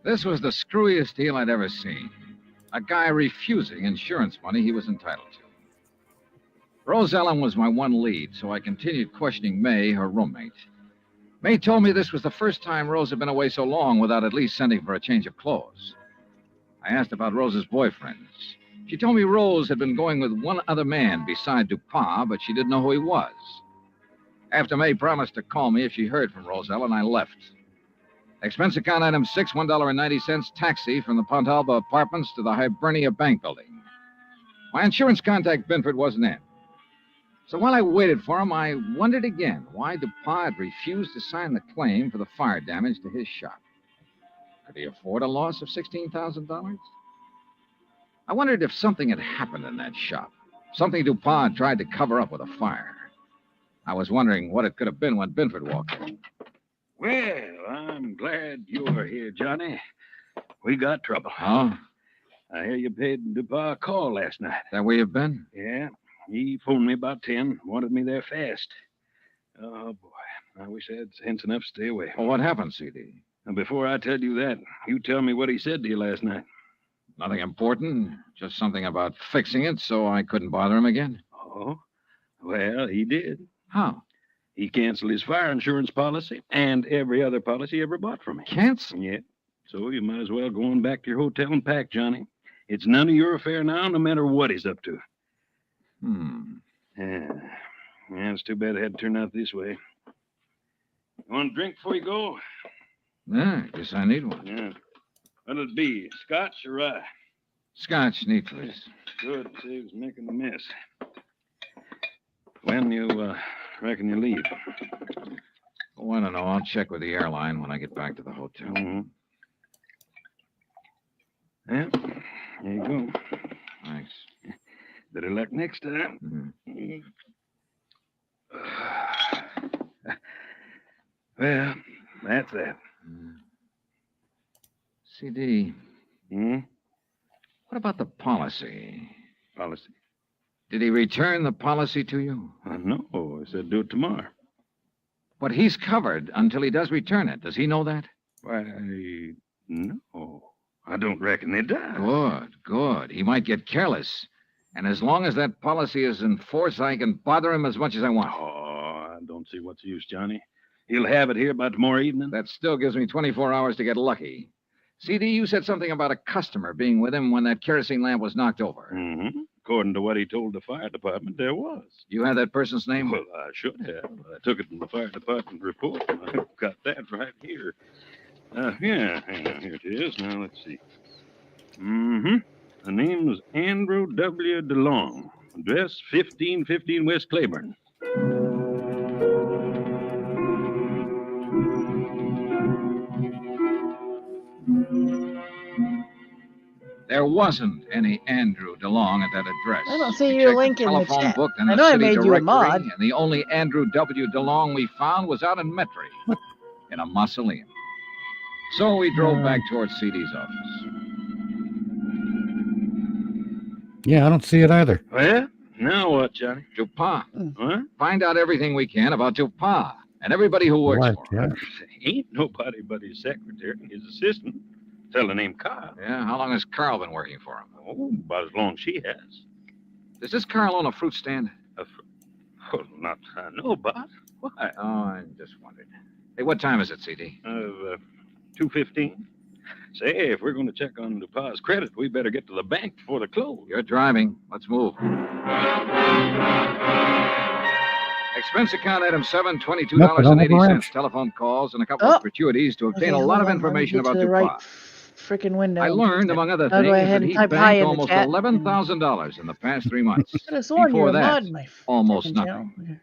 This was the screwiest deal I'd ever seen. A guy refusing insurance money he was entitled to. Rose Ellen was my one lead, so I continued questioning May, her roommate. May told me this was the first time Rose had been away so long without at least sending for a change of clothes. I asked about Rose's boyfriends. She told me Rose had been going with one other man beside Dupin, but she didn't know who he was. After May promised to call me if she heard from Roselle, and I left. Expense account item 6, $1.90, taxi from the Pontalba Apartments to the Hibernia Bank Building. My insurance contact, Binford, wasn't in. So while I waited for him, I wondered again why DuPont had refused to sign the claim for the fire damage to his shop. Could he afford a loss of $16,000? I wondered if something had happened in that shop, something DuPont tried to cover up with a fire. I was wondering what it could have been when Binford walked in. Well, I'm glad you're here, Johnny. We got trouble. Oh? I hear you paid DuPont a call last night. That where you've been? Yeah. He phoned me about 10, wanted me there fast. Oh, boy. I wish I had sense enough to stay away. Well, what happened, CD? And before I tell you that, you tell me what he said to you last night. Nothing important, just something about fixing it so I couldn't bother him again. Oh? Well, he did. How? He canceled his fire insurance policy and every other policy he ever bought from me. Cancel? Yeah. So you might as well go on back to your hotel and pack, Johnny. It's none of your affair now, no matter what he's up to. Yeah, it's too bad it had to turn out this way. You want a drink before you go? Yeah, I guess I need one. Yeah. What'll it be, scotch or rye? Scotch, neat, please. Good, saves making a mess. When you reckon you leave? Oh, I don't know. I'll check with the airline when I get back to the hotel. Mm-hmm. Yeah, there you go. Thanks. Better luck next time. Mm-hmm. Well, that's that. CD. Hmm? What about the policy? Policy? Did he return the policy to you? No, I said do it tomorrow. But he's covered until he does return it. Does he know that? Why, no. I don't reckon they does. Good, good. He might get careless. And as long as that policy is in force, I can bother him as much as I want. Oh, I don't see what's the use, Johnny. He'll have it here by tomorrow evening. That still gives me 24 hours to get lucky. CD, you said something about a customer being with him when that kerosene lamp was knocked over. Mm-hmm. According to what he told the fire department, there was. You have that person's name? Well, I should have. I took it from the fire department report. I've got that right here. Here it is. Now, let's see. Mm-hmm. The name was Andrew W. DeLong. Address 1515 West Claiborne. There wasn't any Andrew DeLong at that address. I don't see We your checked link the in the telephone chat. book and I the know I city made you a directory, mod. And the only Andrew W. DeLong we found was out in Metairie, in a mausoleum. So we drove back towards CD's office. Yeah, I don't see it either. Well, now what, Johnny? DuPont. What? Find out everything we can about DuPont and everybody who works What? for him. Ain't nobody but his secretary, his assistant, fella named Carl. Yeah, how long has Carl been working for him? Oh, about as long as she has. Does this Carl own a fruit stand? Oh, not I know about. Why? Oh, I just wondered. Hey, what time is it, CD? 2:15. Say, if we're going to check on DuPont's credit, we better get to the bank before the close. You're driving. Let's move. Expense account item 7, $22.80. Telephone calls and a couple of gratuities to obtain a lot of information about DuPont. Freaking window. I learned, among other I'll things, go ahead that and he type hi banked in the almost chat. $11,000 in the past 3 months. I could have sworn you Before were that, mod, my almost freaking nothing. channel.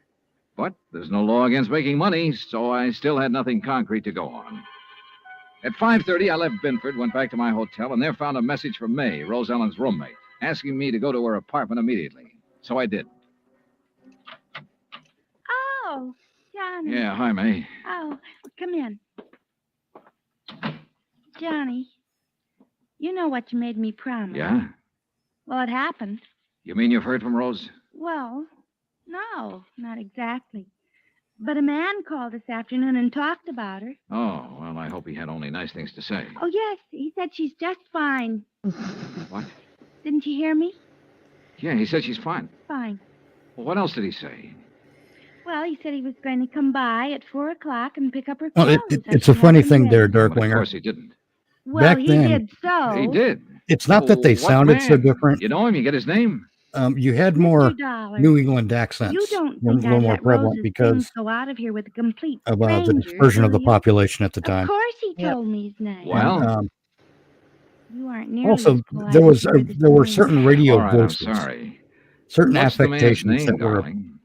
But there's no law against making money, so I still had nothing concrete to go on. At 5:30, I left Binford, went back to my hotel, and there found a message from May, Rose Ellen's roommate, asking me to go to her apartment immediately. So I did. Oh, Johnny. Yeah, hi, May. Oh, come in. Johnny, you know what you made me promise. Yeah? Well, it happened. You mean you've heard from Rose? Well, no, not exactly. But a man called this afternoon and talked about her. Oh, well, I hope he had only nice things to say. Oh, yes, he said she's just fine. What? Didn't you hear me? Yeah, he said she's fine. Fine. Well, what else did he say? Well, he said he was going to come by at 4 o'clock and pick up her Well, clothes. it's a funny thing there, But of Darkwinger. course he didn't. Well, back he then- did so. He did. It's not that they What sounded so man? different. You know him? You get his name? you had more Dollar. New England accents. You don't were think I'd more let prevalent Rose's because things go out of here with a complete of the stranger, dispersion of do the you? population at the Of time. course he Yep. told me his name. Well, And, You aren't nearly also, as polite there as was you were this there were morning. certain radio all right, I'm voices, sorry. certain What's the man's affectations name, that were darling?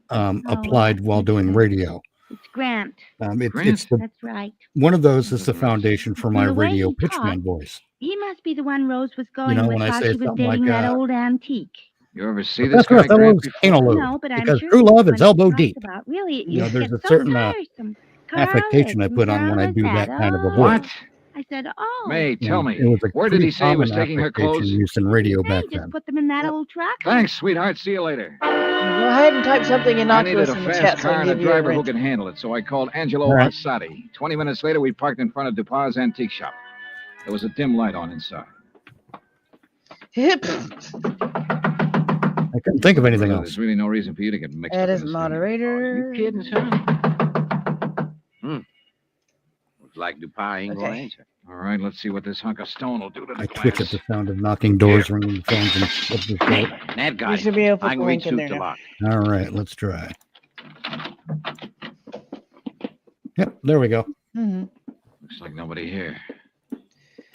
applied while doing it's, radio. It's Grant. It's Grant? the That's right. one of those is That's the nice. foundation for From my the way radio he pitchman talked, voice. He must be the one Rose was going know, with when I while say she was something dating like, that old antique. You ever see this Professor guy, Othello's Grant, before? anal lobe, No, but I'm because sure true he's the love one is he elbow talks deep. about. Really, it You know, just there's gets a so certain tiresome. Carl, affectation I listen, put on when I Carl, do is that kind of a all? voice. What? I said, oh. May, tell And me, it was a where did he pretty say he was common taking her affectation clothes? used in radio Hey, back just then. put them in that old truck. Thanks, sweetheart. See you later. Go ahead and type something I innocuous needed a in the fast chat so I car can and a give you a driver who ring. could handle it, so I called Angelo All right. on Sade. 20 minutes later, we parked in front of DuPa's antique shop. There was a dim light on inside. Hip. I couldn't think of anything Brother, else. There's really no reason for you to get mixed That up is in this thing. moderator. You kidding, son? Looks like DuPont ain't going to Okay. answer. All right, let's see what this hunk of stone will do to the I twitch at class. the sound of knocking doors, ringing phones, and what's this Hey, called? that guy. You should be able to I put can the read link in there suit to now. lock. All right, let's try. Yep, there we go. Mm-hmm. Looks like nobody here.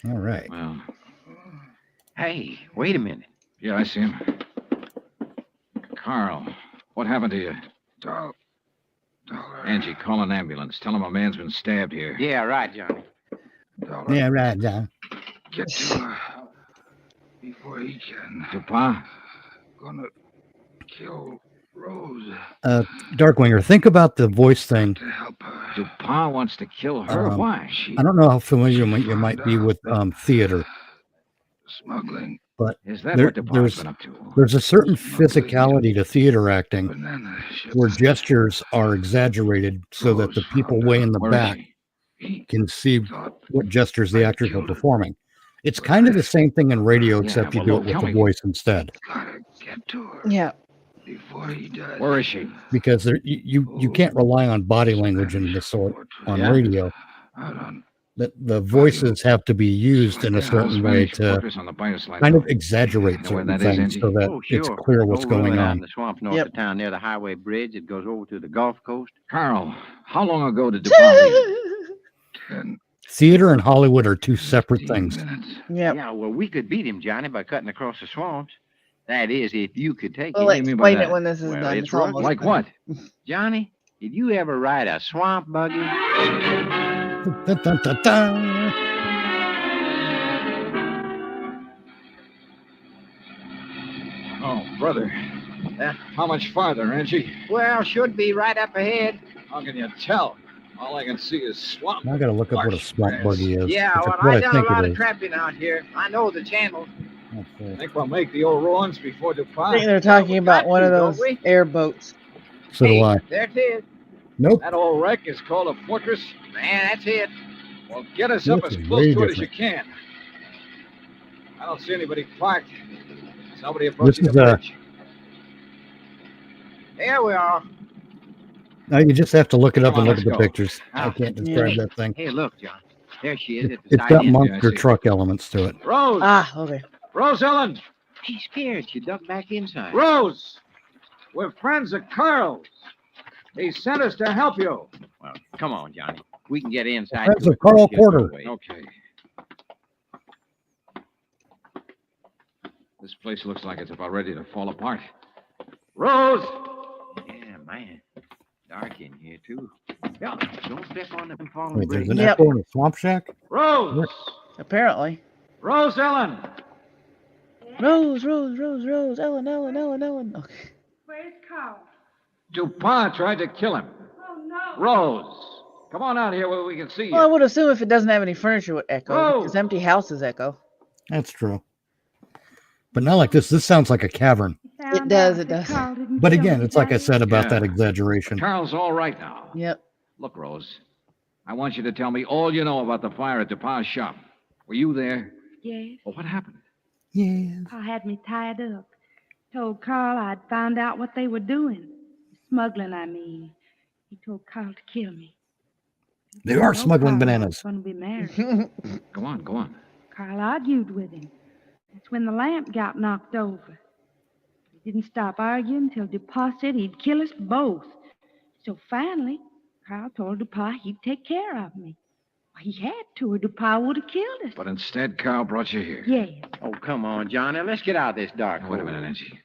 All right. Well, Hey, wait a minute. yeah, I see him. Carl, what happened to you? Angie, call an ambulance. Tell him a man's been stabbed here. Yeah, right, Johnny. Yeah, right, John. Get to her before he can. DuPont? Gonna kill Rose Darkwinger, think about the voice thing. to help her. DuPont wants to kill her? Why? I don't know how familiar you might be with theater, Smuggling but Is that there- what DuPont's been up to? there's a certain physicality to theater acting banana ships. where gestures are exaggerated so that the people way in the Where is back she? He can see thought what gestures the actors are performing. It's kind of the same thing in radio, Yeah, except you well, do look, it with tell the me. voice instead. gotta get to her Yeah. before he does. Where is she? Because you can't rely on body language in this sort on Yeah. radio. Out on The voices have to be used in a certain way Spanish to fortress on the bioslide. kind of exaggerate Know where certain that is, things Angie? so that Oh, it's sure. clear what's Old road going out on. in the swamp north Yep. of town near the highway bridge. It goes over to the Gulf Coast. Carl, how long ago did DuPont leave? 10, Theater and Hollywood are two separate 15 things. minutes. Yep. Yeah, well, we could beat him, Johnny, by cutting across the swamps. That is, if you could take We'll What do him. you mean by explain it that? when this is Well, done. it's It's almost Like done. what? Johnny, did you ever ride a swamp buggy? Dun, dun, dun, dun. Oh, brother. How much farther, Angie? Well, should be right up ahead. How can you tell? All I can see is swamp. I gotta look up what a swamp buggy is. Yeah, if well, it's what I done a think lot it of is. trapping out here. I know the channel. Okay. Think we'll make the old ruins before I DuPont? think they're talking about got one to, of don't those we? airboats. So do Hey, I. There it is. Nope. That old wreck is called a fortress? Man, that's it. Well, get us up This as is close way to it as you different. can. I don't see anybody parked. Somebody This approaching is the a. bridge. There we are. No, you just have to look it up Come and on, look at let's the go. pictures. I Ah, can't describe hey, that thing. Hey, look, John. There she is at the It's side got end. monster see. truck elements to it. Rose! Ah, okay. Rose Ellen! She's scared. She ducked back inside. Rose! We're friends of Carl's. He sent us to help you. Well, come on, Johnny. We can get inside. Friends to of it. Carl Just go Porter. away. Okay. This place looks like it's about ready to fall apart. Rose! Yeah, man. Dark in here, too. Yeah, don't step on them fallen Wait, there's bricks. an Yep. echo in a swamp shack? Rose! Apparently. Rose Ellen! Rose, Ellen. Okay. Where's Carl? DuPont tried to kill him. Oh, no. Rose! Come on out here where we can see Well, I you. would assume if it doesn't have any furniture, it would echo. Rose! Because empty houses echo. That's true. But not like this. This sounds like a cavern. It does, it does. But again, it's like I said about that Yeah. exaggeration. Carl's all right now. Yep. Look, Rose, I want you to tell me all you know about the fire at DuPont's shop. Were you there? Yes, Well, what happened? Yes. Pa had me tied up. Told Carl I'd found out what they were doing. Smuggling, I mean. He told Carl to kill me. They are No, smuggling Carl bananas. was going to be married. Go on, go on. Carl argued with him. That's when the lamp got knocked over. He Didn't stop arguing till DuPont said he'd kill us both. So finally, Carl told DuPont he'd take care of me. He had to, or DuPont would have killed us. But instead, Carl brought you here. Yes. Oh, come on, John. Now, let's get out of this dark Now, wait a minute, Angie.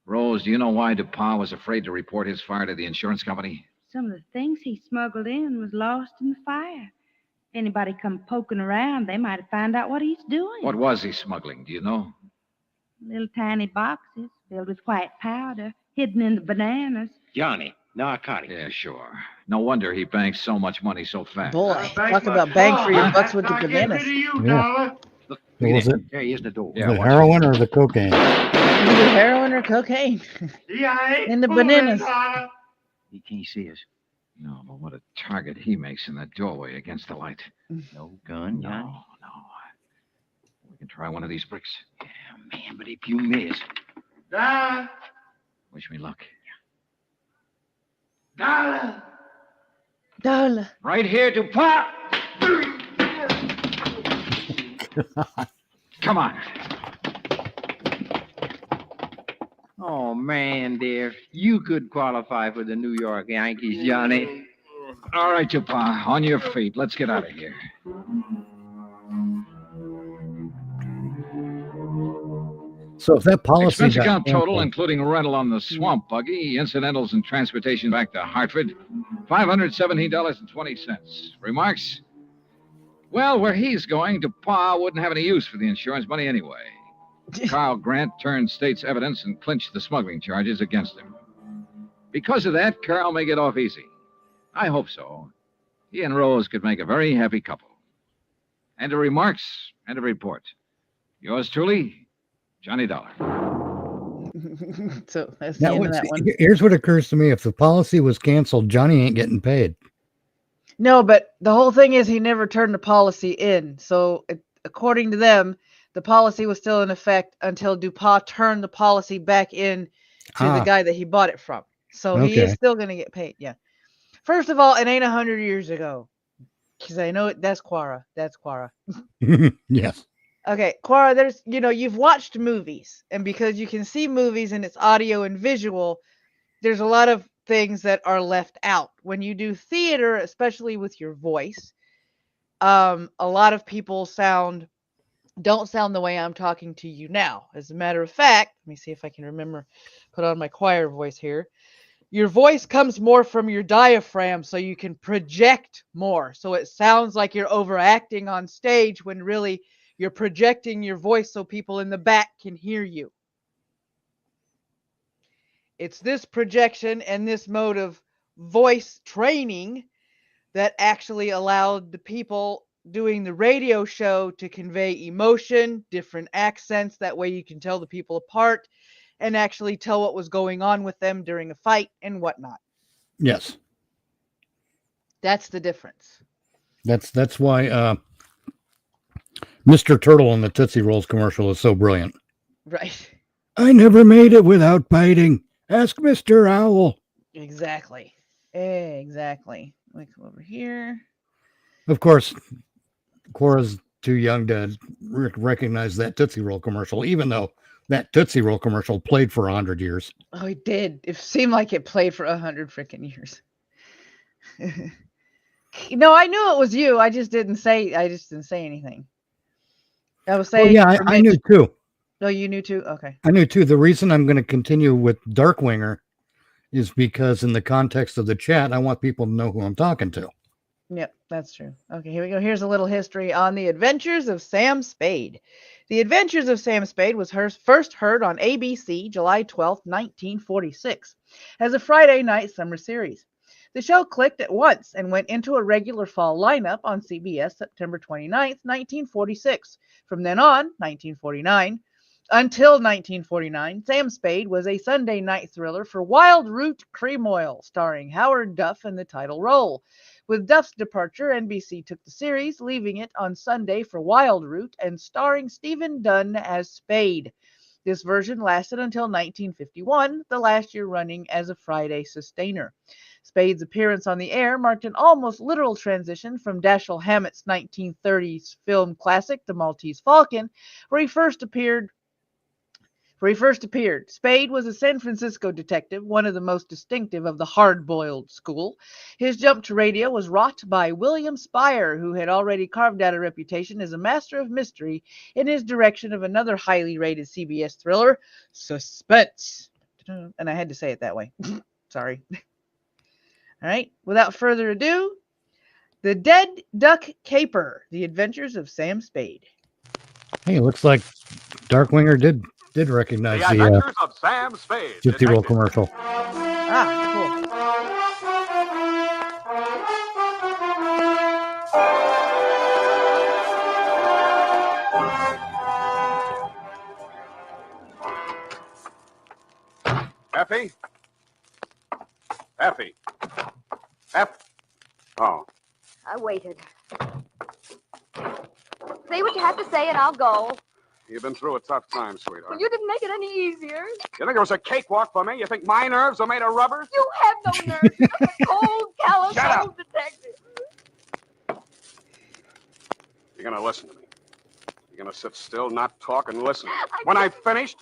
Rose, do you know why DuPont was afraid to report his fire to the insurance company? Some of the things he smuggled in was lost in the fire. If anybody come poking around, they might have found out what he's doing. What was he smuggling? Do you know? Little tiny boxes filled with white powder, hidden in the bananas. Johnny, narcotics. Yeah, sure. No wonder he banked so much money so fast. Boy, talk about bang for your bucks with the bananas. Yeah. Look, What was it? There he is in the door. Yeah, The watch heroin or the cocaine? Either heroin or cocaine. In the bananas. He can't see us. No, but what a target he makes in that doorway against the light. No gun, No, Johnny. no. We can try one of these bricks. Yeah, man, but if you miss. Wish me luck. Darla. Right here, DuPont! Come on. Oh, man, dear. You could qualify for the New York Yankees, Johnny. All right, DuPont, on your feet. Let's get out of here. So if that policy Expense got account total, canceled- including rental on the swamp buggy, incidentals and transportation back to Hartford, $517.20. Remarks? Well, where he's going, DuPont wouldn't have any use for the insurance money anyway. Carl Grant turned state's evidence and clinched the smuggling charges against him. Because of that, Carl may get off easy. I hope so. He and Rose could make a very happy couple. End of remarks, end of report. Yours truly, Johnny Dollar. So that's the Now, end of that one. here's what occurs to me. If the policy was canceled, Johnny ain't getting paid. No, but the whole thing is he never turned the policy in. So according to them, the policy was still in effect until DuPont turned the policy back in to the guy that he bought it from. So he is Okay. still going to get paid. Yeah. First of all, it ain't 100 years ago. Because I know that's Quara. That's Quara. Yes. Okay, Quara, there's, you've watched movies. And because you can see movies and it's audio and visual, there's a lot of things that are left out. When you do theater, especially with your voice, a lot of people don't sound the way I'm talking to you now. As a matter of fact, let me see if I can remember, put on my choir voice here. Your voice comes more from your diaphragm, so you can project more. So it sounds like you're overacting on stage when really you're projecting your voice so people in the back can hear you. It's this projection and this mode of voice training that actually allowed the people doing the radio show to convey emotion, different accents. That way you can tell the people apart and actually tell what was going on with them during a fight and whatnot. Yes. That's the difference. That's why Mr. Turtle in the Tootsie Rolls commercial is so brilliant. Right. I never made it without biting. Ask Mr. Owl. Exactly. Exactly. Let me come over here. Of course, Cora's too young to recognize that Tootsie Roll commercial, even though that Tootsie Roll commercial played for 100 years. Oh, it did. It seemed like it played for 100 freaking years. No, I knew it was you. I just didn't say anything. I was saying. Well, yeah, I knew too. No, you knew too? Okay. I knew too. The reason I'm going to continue with Darkwinger is because in the context of the chat, I want people to know who I'm talking to. Yep, that's true. Okay, here we go. Here's a little history on the Adventures of Sam Spade. The Adventures of Sam Spade was first heard on ABC July 12, 1946, as a Friday night summer series. The show clicked at once and went into a regular fall lineup on CBS September 29, 1946. From then on, 1949, until 1949, Sam Spade was a Sunday night thriller for Wild Root Cream Oil, starring Howard Duff in the title role. With Duff's departure, NBC took the series, leaving it on Sunday for Wild Root and starring Stephen Dunn as Spade. This version lasted until 1951, the last year running as a Friday sustainer. Spade's appearance on the air marked an almost literal transition from Dashiell Hammett's 1930s film classic, The Maltese Falcon, where he first appeared where he first appeared. Spade was a San Francisco detective, one of the most distinctive of the hard-boiled school. His jump to radio was wrought by William Spire, who had already carved out a reputation as a master of mystery in his direction of another highly rated CBS thriller, Suspense. And I had to say it that way. Sorry. All right, without further ado, The Dead Duck Caper, The Adventures of Sam Spade. Hey, it looks like Darkwinger did recognize The the Adventures of Sam Spade. Gypsy Roll Detective. commercial. Ah, cool. Effie? Effie? Oh, I waited. Say what you have to say and I'll go. you've been through a tough time, sweetheart. Well, you didn't make it any easier. You think it was a cakewalk for me? You think my nerves are made of rubber? You have no nerve. You're just a cold, callous Shut up. old detective. You're going to listen to me. You're going to sit still, not talk, and listen. When I've finished,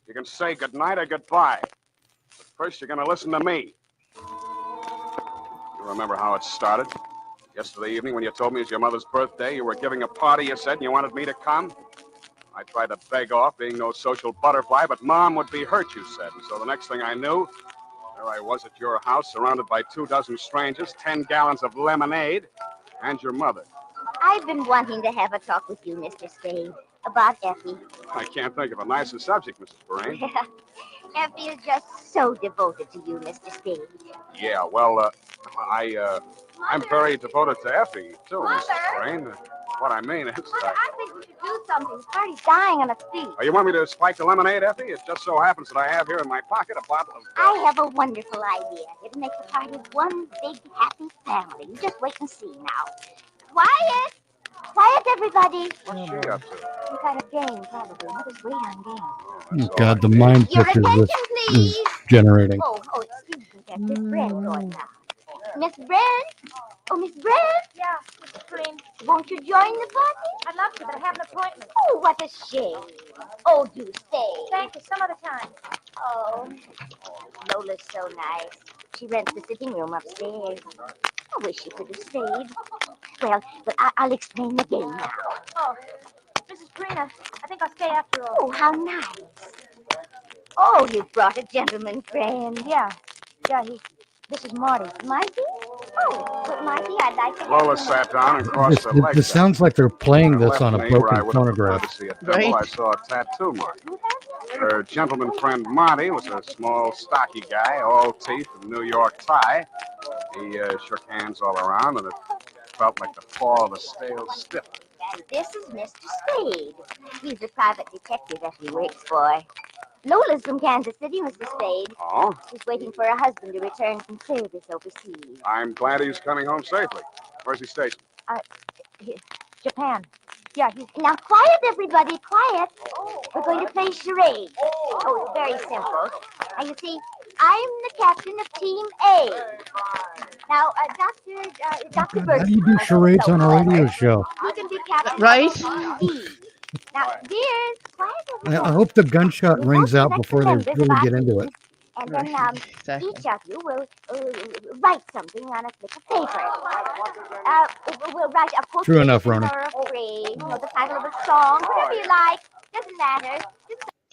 you can say goodnight or goodbye. But first, you're going to listen to me. You remember how it started? Yesterday evening when you told me it was your mother's birthday, you were giving a party, you said, and you wanted me to come? I tried to beg off, being no social butterfly, but Mom would be hurt, you said. And so the next thing I knew, there I was at your house, surrounded by 24 strangers, 10 gallons of lemonade, and your mother. I've been wanting to have a talk with you, Mr. Spade, about Effie. I can't think of a nicer subject, Mrs. Brain. Effie is just so devoted to you, Mr. Spade. Yeah, well, I'm very devoted to Effie, too, Mrs. Brain. What I mean is, I think we should do something. The party's dying on its feet. You want me to spike the lemonade, Effie? It just so happens that I have here in my pocket a bottle of... I have a wonderful idea. It'll make the party one big, happy family. You just wait and see now. Quiet! Quiet, everybody. What's she up to? Some kind of game, probably. Mother's great on games. Oh, God, the mind Your picture attention, is please. generating. Oh, excuse me. That's Miss Brent going now. Miss Brent? Oh, Miss Brent? Yeah, Mrs. Green. Won't you join the party? I'd love to, but I have an appointment. Oh, what a shame. Oh, do stay. Thank you. Some other time. Oh, Lola's so nice. She rents the sitting room upstairs. I wish she could have stayed. Well, I'll explain the game now. Oh, Mrs. Green, I think I'll stay after all. Oh, how nice. Oh, you brought a gentleman friend. Yeah, this is Marty. Marty? Oh, but Marty, I'd like to Lola sat down and crossed her legs. This sounds like they're playing this on a Left me where I broken would have phonograph. preferred to see a devil. I saw a tattoo mark. Her gentleman friend Marty was a small, stocky guy, all teeth and New York tie. He shook hands all around, and it felt like the fall of a stale stiff. And this is Mr. Spade. He's a private detective that he works for. Lola's from Kansas City, Mr. Spade. Oh? She's waiting for her husband to return from service overseas. I'm glad he's coming home safely. Where's he stationed? Japan. Yeah, he's... Now, quiet, everybody, quiet. We're going to play charades. Oh, it's very simple. Now, you see, I'm the captain of Team A. Now, Dr. Burke. How do you do charades on a radio show? He can be captain Right? of Team B. Now, dears, quiet, everybody. I hope the gunshot rings out before they really get into it. And then Exactly. each of you will write something on a slip of paper. We'll write a quotation True enough, Rona. or a phrase, the title of a song, whatever you like. Doesn't matter.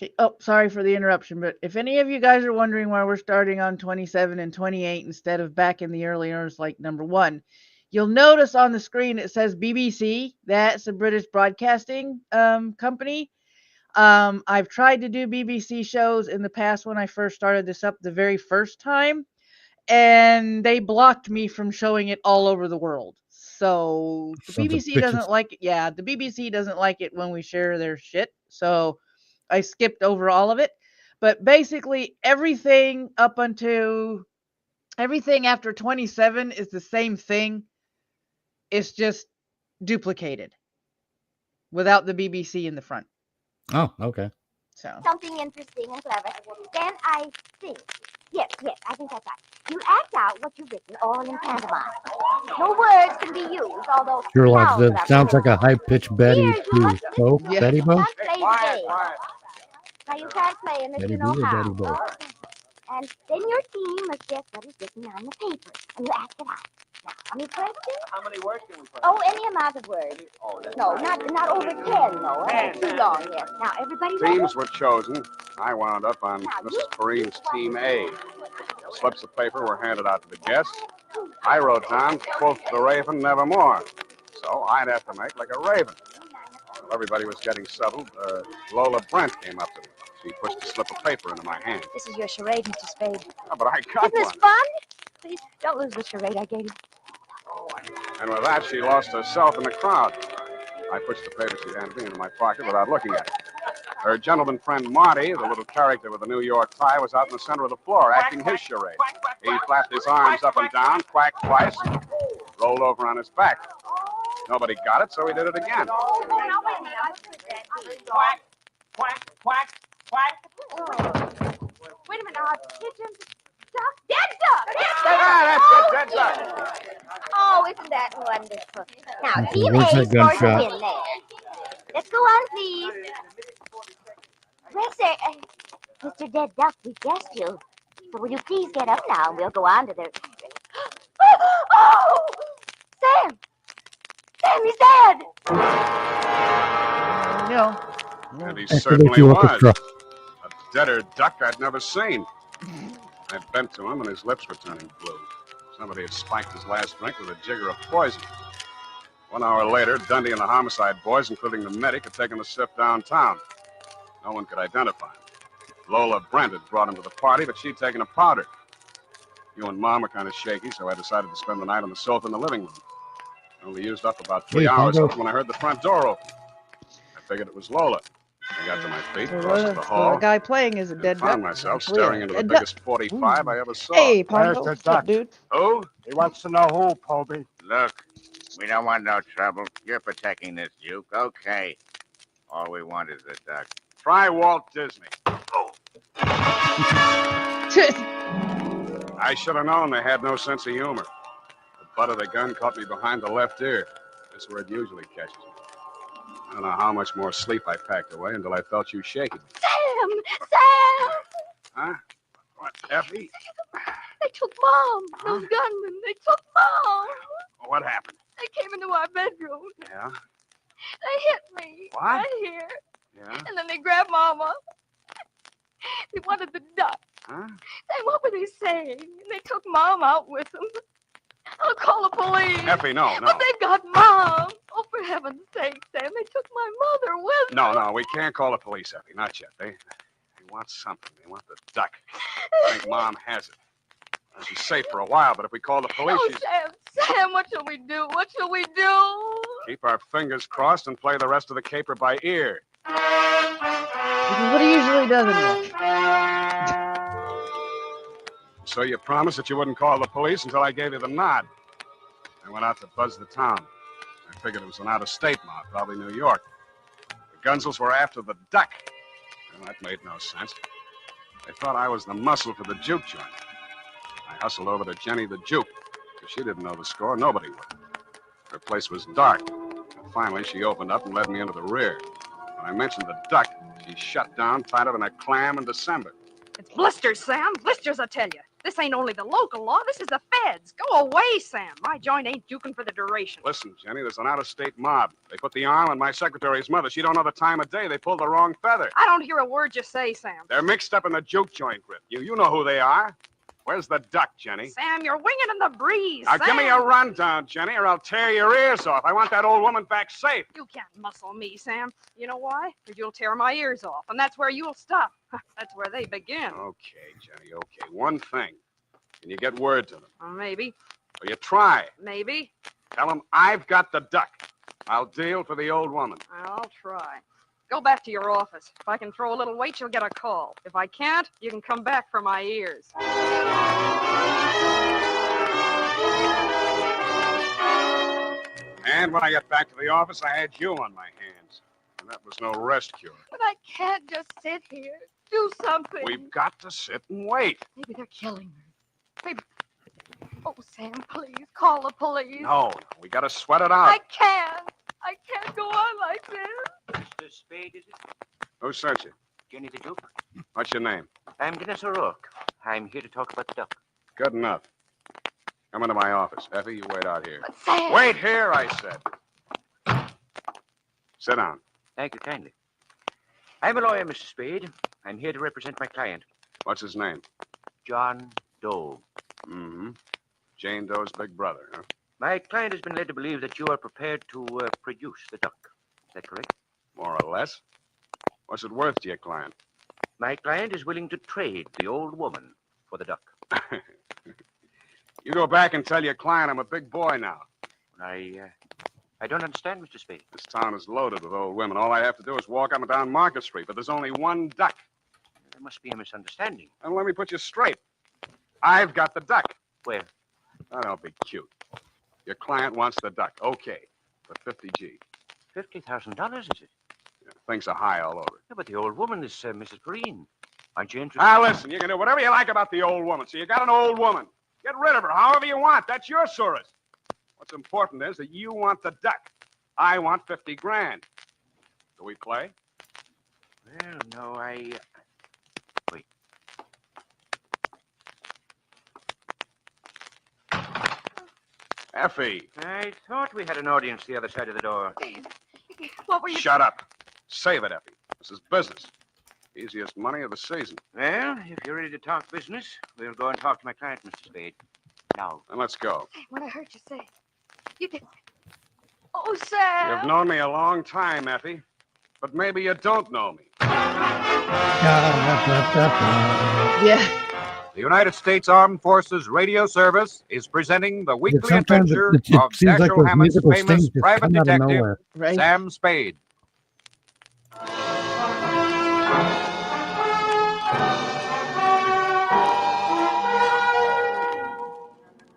Okay. Oh, sorry for the interruption, but if any of you guys are wondering why we're starting on 27 and 28 instead of back in the early years like number 1, you'll notice on the screen it says BBC. That's a British broadcasting company. I've tried to do BBC shows in the past when I first started this up the very first time, and they blocked me from showing it all over the world. So the Sons of BBC bitches. doesn't like it. Yeah, the BBC doesn't like it when we share their shit. So I skipped over all of it. But basically everything after 27 is the same thing. It's just duplicated without the BBC in the front. Oh, okay. So Something interesting and clever. Then I think. Yes, I think that's right. You act out what you've written all in pantomime. No words can be used, although... Sure, like sounds that sounds like a high-pitched Betty Here, you Boo. must Bo? Yeah. Betty Bo? Not play the game. Now you can't play unless Daddy you know boo or how. daddy boy? Okay. And then your team must guess what is written on the paper, and you act it out. Now, any questions? How many words can we put? Oh, any amount of words. Oh, that's No, right. not over 10, no. That's too long, yes. Now, everybody ready? Teams were chosen. I wound up on Mrs. Perrine's Team A. Slips of paper were handed out to the guests. I wrote down, quoth the raven, nevermore. So I'd have to make like a raven. While everybody was getting settled, Lola Brent came up to me. She pushed a slip of paper into my hand. This is your charade, Mr. Spade. Oh, but I got Isn't this one. fun? Please, don't lose the charade I gave you. And with that, she lost herself in the crowd. I pushed the paper she handed me into my pocket without looking at it. Her gentleman friend Marty, the little character with the New York tie, was out in the center of the floor acting his charade. He flapped his arms up and down, quacked twice, and rolled over on his back. Nobody got it, so he did it again. Quack, quack, quack, quack. Wait a minute, pigeons, duck, dead Dead duck. Oh, isn't that wonderful? Now, Okay, Team where's A that scores a gunshot? win there. Let's go on, please. Well, sir, Mr. Dead Duck, we guessed you. So will you please get up now, and we'll go on to the... Oh! Sam! Sam, he's dead! There you go. And he After they certainly threw up was. his truck. A deader duck I'd never seen. I bent to him, and his lips were turning blue. Somebody had spiked his last drink with a jigger of poison. 1 hour later, Dundee and the homicide boys, including the medic, had taken the sip downtown. No one could identify him. Lola Brent had brought him to the party, but she'd taken a powder. You and Mom were kind of shaky, so I decided to spend the night on the sofa in the living room. I only used up about 3 Hey, hours Pongo. of it when I heard the front door open. I figured it was Lola. I got to my feet, crossed the The hall, guy playing is a and dead duck. found myself Actually, staring into the dead duck. biggest 45 I ever saw. Hey, Pongo. What's up, dude? Who? He wants to know who, Poby. Look, we don't want no trouble. You're protecting this Duke. Okay. All we want is the duck. Try Walt Disney. I should have known they had no sense of humor. The butt of the gun caught me behind the left ear. That's where it usually catches me. I don't know how much more sleep I packed away until I felt you shaking. Sam! Sam! Huh? What, Effie? They took Mom. Those gunmen. They took Mom. What happened? They came into our bedroom. Yeah? They hit me. What? Right here. Yeah? And then they grabbed Mama. They wanted the duck. Huh? Sam, what were they saying? And they took Mom out with them. I'll call the police. Effie, no. But they've got Mom. Oh, for heaven's sake, Sam, they took my mother with them. No, we can't call the police, Effie. Not yet. They want something. They want the duck. I think Mom has it. She's safe for a while, but if we call the police, Oh, she's... Sam, what shall we do? What shall we do? Keep our fingers crossed and play the rest of the caper by ear. This is what he usually does anyway. So you promised that you wouldn't call the police until I gave you the nod. I went out to buzz the town. I figured it was an out-of-state mob, probably New York. The Gunzels were after the duck. Well, that made no sense. They thought I was the muscle for the juke joint. I hustled over to Jenny the Juke. If she didn't know the score, nobody would. Her place was dark. And finally, she opened up and led me into the rear. When I mentioned the duck, she shut down tighter than a clam in December. It's blisters, Sam. Blisters, I tell you. This ain't only the local law. This is the feds. Go away, Sam. My joint ain't juking for the duration. Listen, Jenny, there's an out-of-state mob. They put the arm on my secretary's mother. She don't know the time of day. They pulled the wrong feather. I don't hear a word you say, Sam. They're mixed up in the juke joint grip. You know who they are. Where's the duck, Jenny? Sam, you're winging in the breeze. Now, Sam. give me a rundown, Jenny, or I'll tear your ears off. I want that old woman back safe. You can't muscle me, Sam. You know why? Because you'll tear my ears off, and that's where you'll stop. That's where they begin. Okay, Jenny, okay. One thing. Can you get word to them? Maybe. Or you try. Maybe. Tell them I've got the duck. I'll deal for the old woman. I'll try. Go back to your office. If I can throw a little weight, you'll get a call. If I can't, you can come back for my ears. And when I got back to the office, I had you on my hands. And that was no rest cure. But I can't just sit here. Do something. We've got to sit and wait. Maybe they're killing her. Maybe. Oh, Sam, please, call the police. No, we got to sweat it out. I can't. I can't go on like this. Mr. Spade, is it? Who sent you? Jenny the Duke. What's your name? I'm Dennis O'Rourke. I'm here to talk about the duck. Good enough. Come into my office. Effie, you wait out here. Sam! Wait here, I said. Sit down. Thank you kindly. I'm a lawyer, Mr. Spade. I'm here to represent my client. What's his name? John Doe. Mm-hmm. Jane Doe's big brother, huh? My client has been led to believe that you are prepared to produce the duck. Is that correct? More or less. What's it worth to your client? My client is willing to trade the old woman for the duck. You go back and tell your client I'm a big boy now. I don't understand, Mr. Spade. This town is loaded with old women. All I have to do is walk up and down Market Street, but there's only one duck. There must be a misunderstanding. And let me put you straight. I've got the duck. Where? Oh, don't be cute. Your client wants the duck. Okay. For 50 G. $50,000, is it? Yeah, things are high all over. Yeah, but the old woman is Mrs. Green. Aren't you interested? Now, listen, you can do whatever you like about the old woman. So you got an old woman. Get rid of her however you want. That's your source. What's important is that you want the duck. I want 50 grand. Do we play? Well, no, Wait. Effie. I thought we had an audience the other side of the door. What were you... Shut up. Save it, Effie. This is business. Easiest money of the season. Well, if you're ready to talk business, we'll go and talk to my client, Mr. Spade. Now. Then let's go. What I heard you say. You did... Oh, Sam! You've known me a long time, Effie. But maybe you don't know me. Yeah. The United States Armed Forces Radio Service is presenting the weekly sometimes adventure of seems like Dashiell those Hammett's musical famous things just private come out of detective, nowhere. Right. Sam Spade.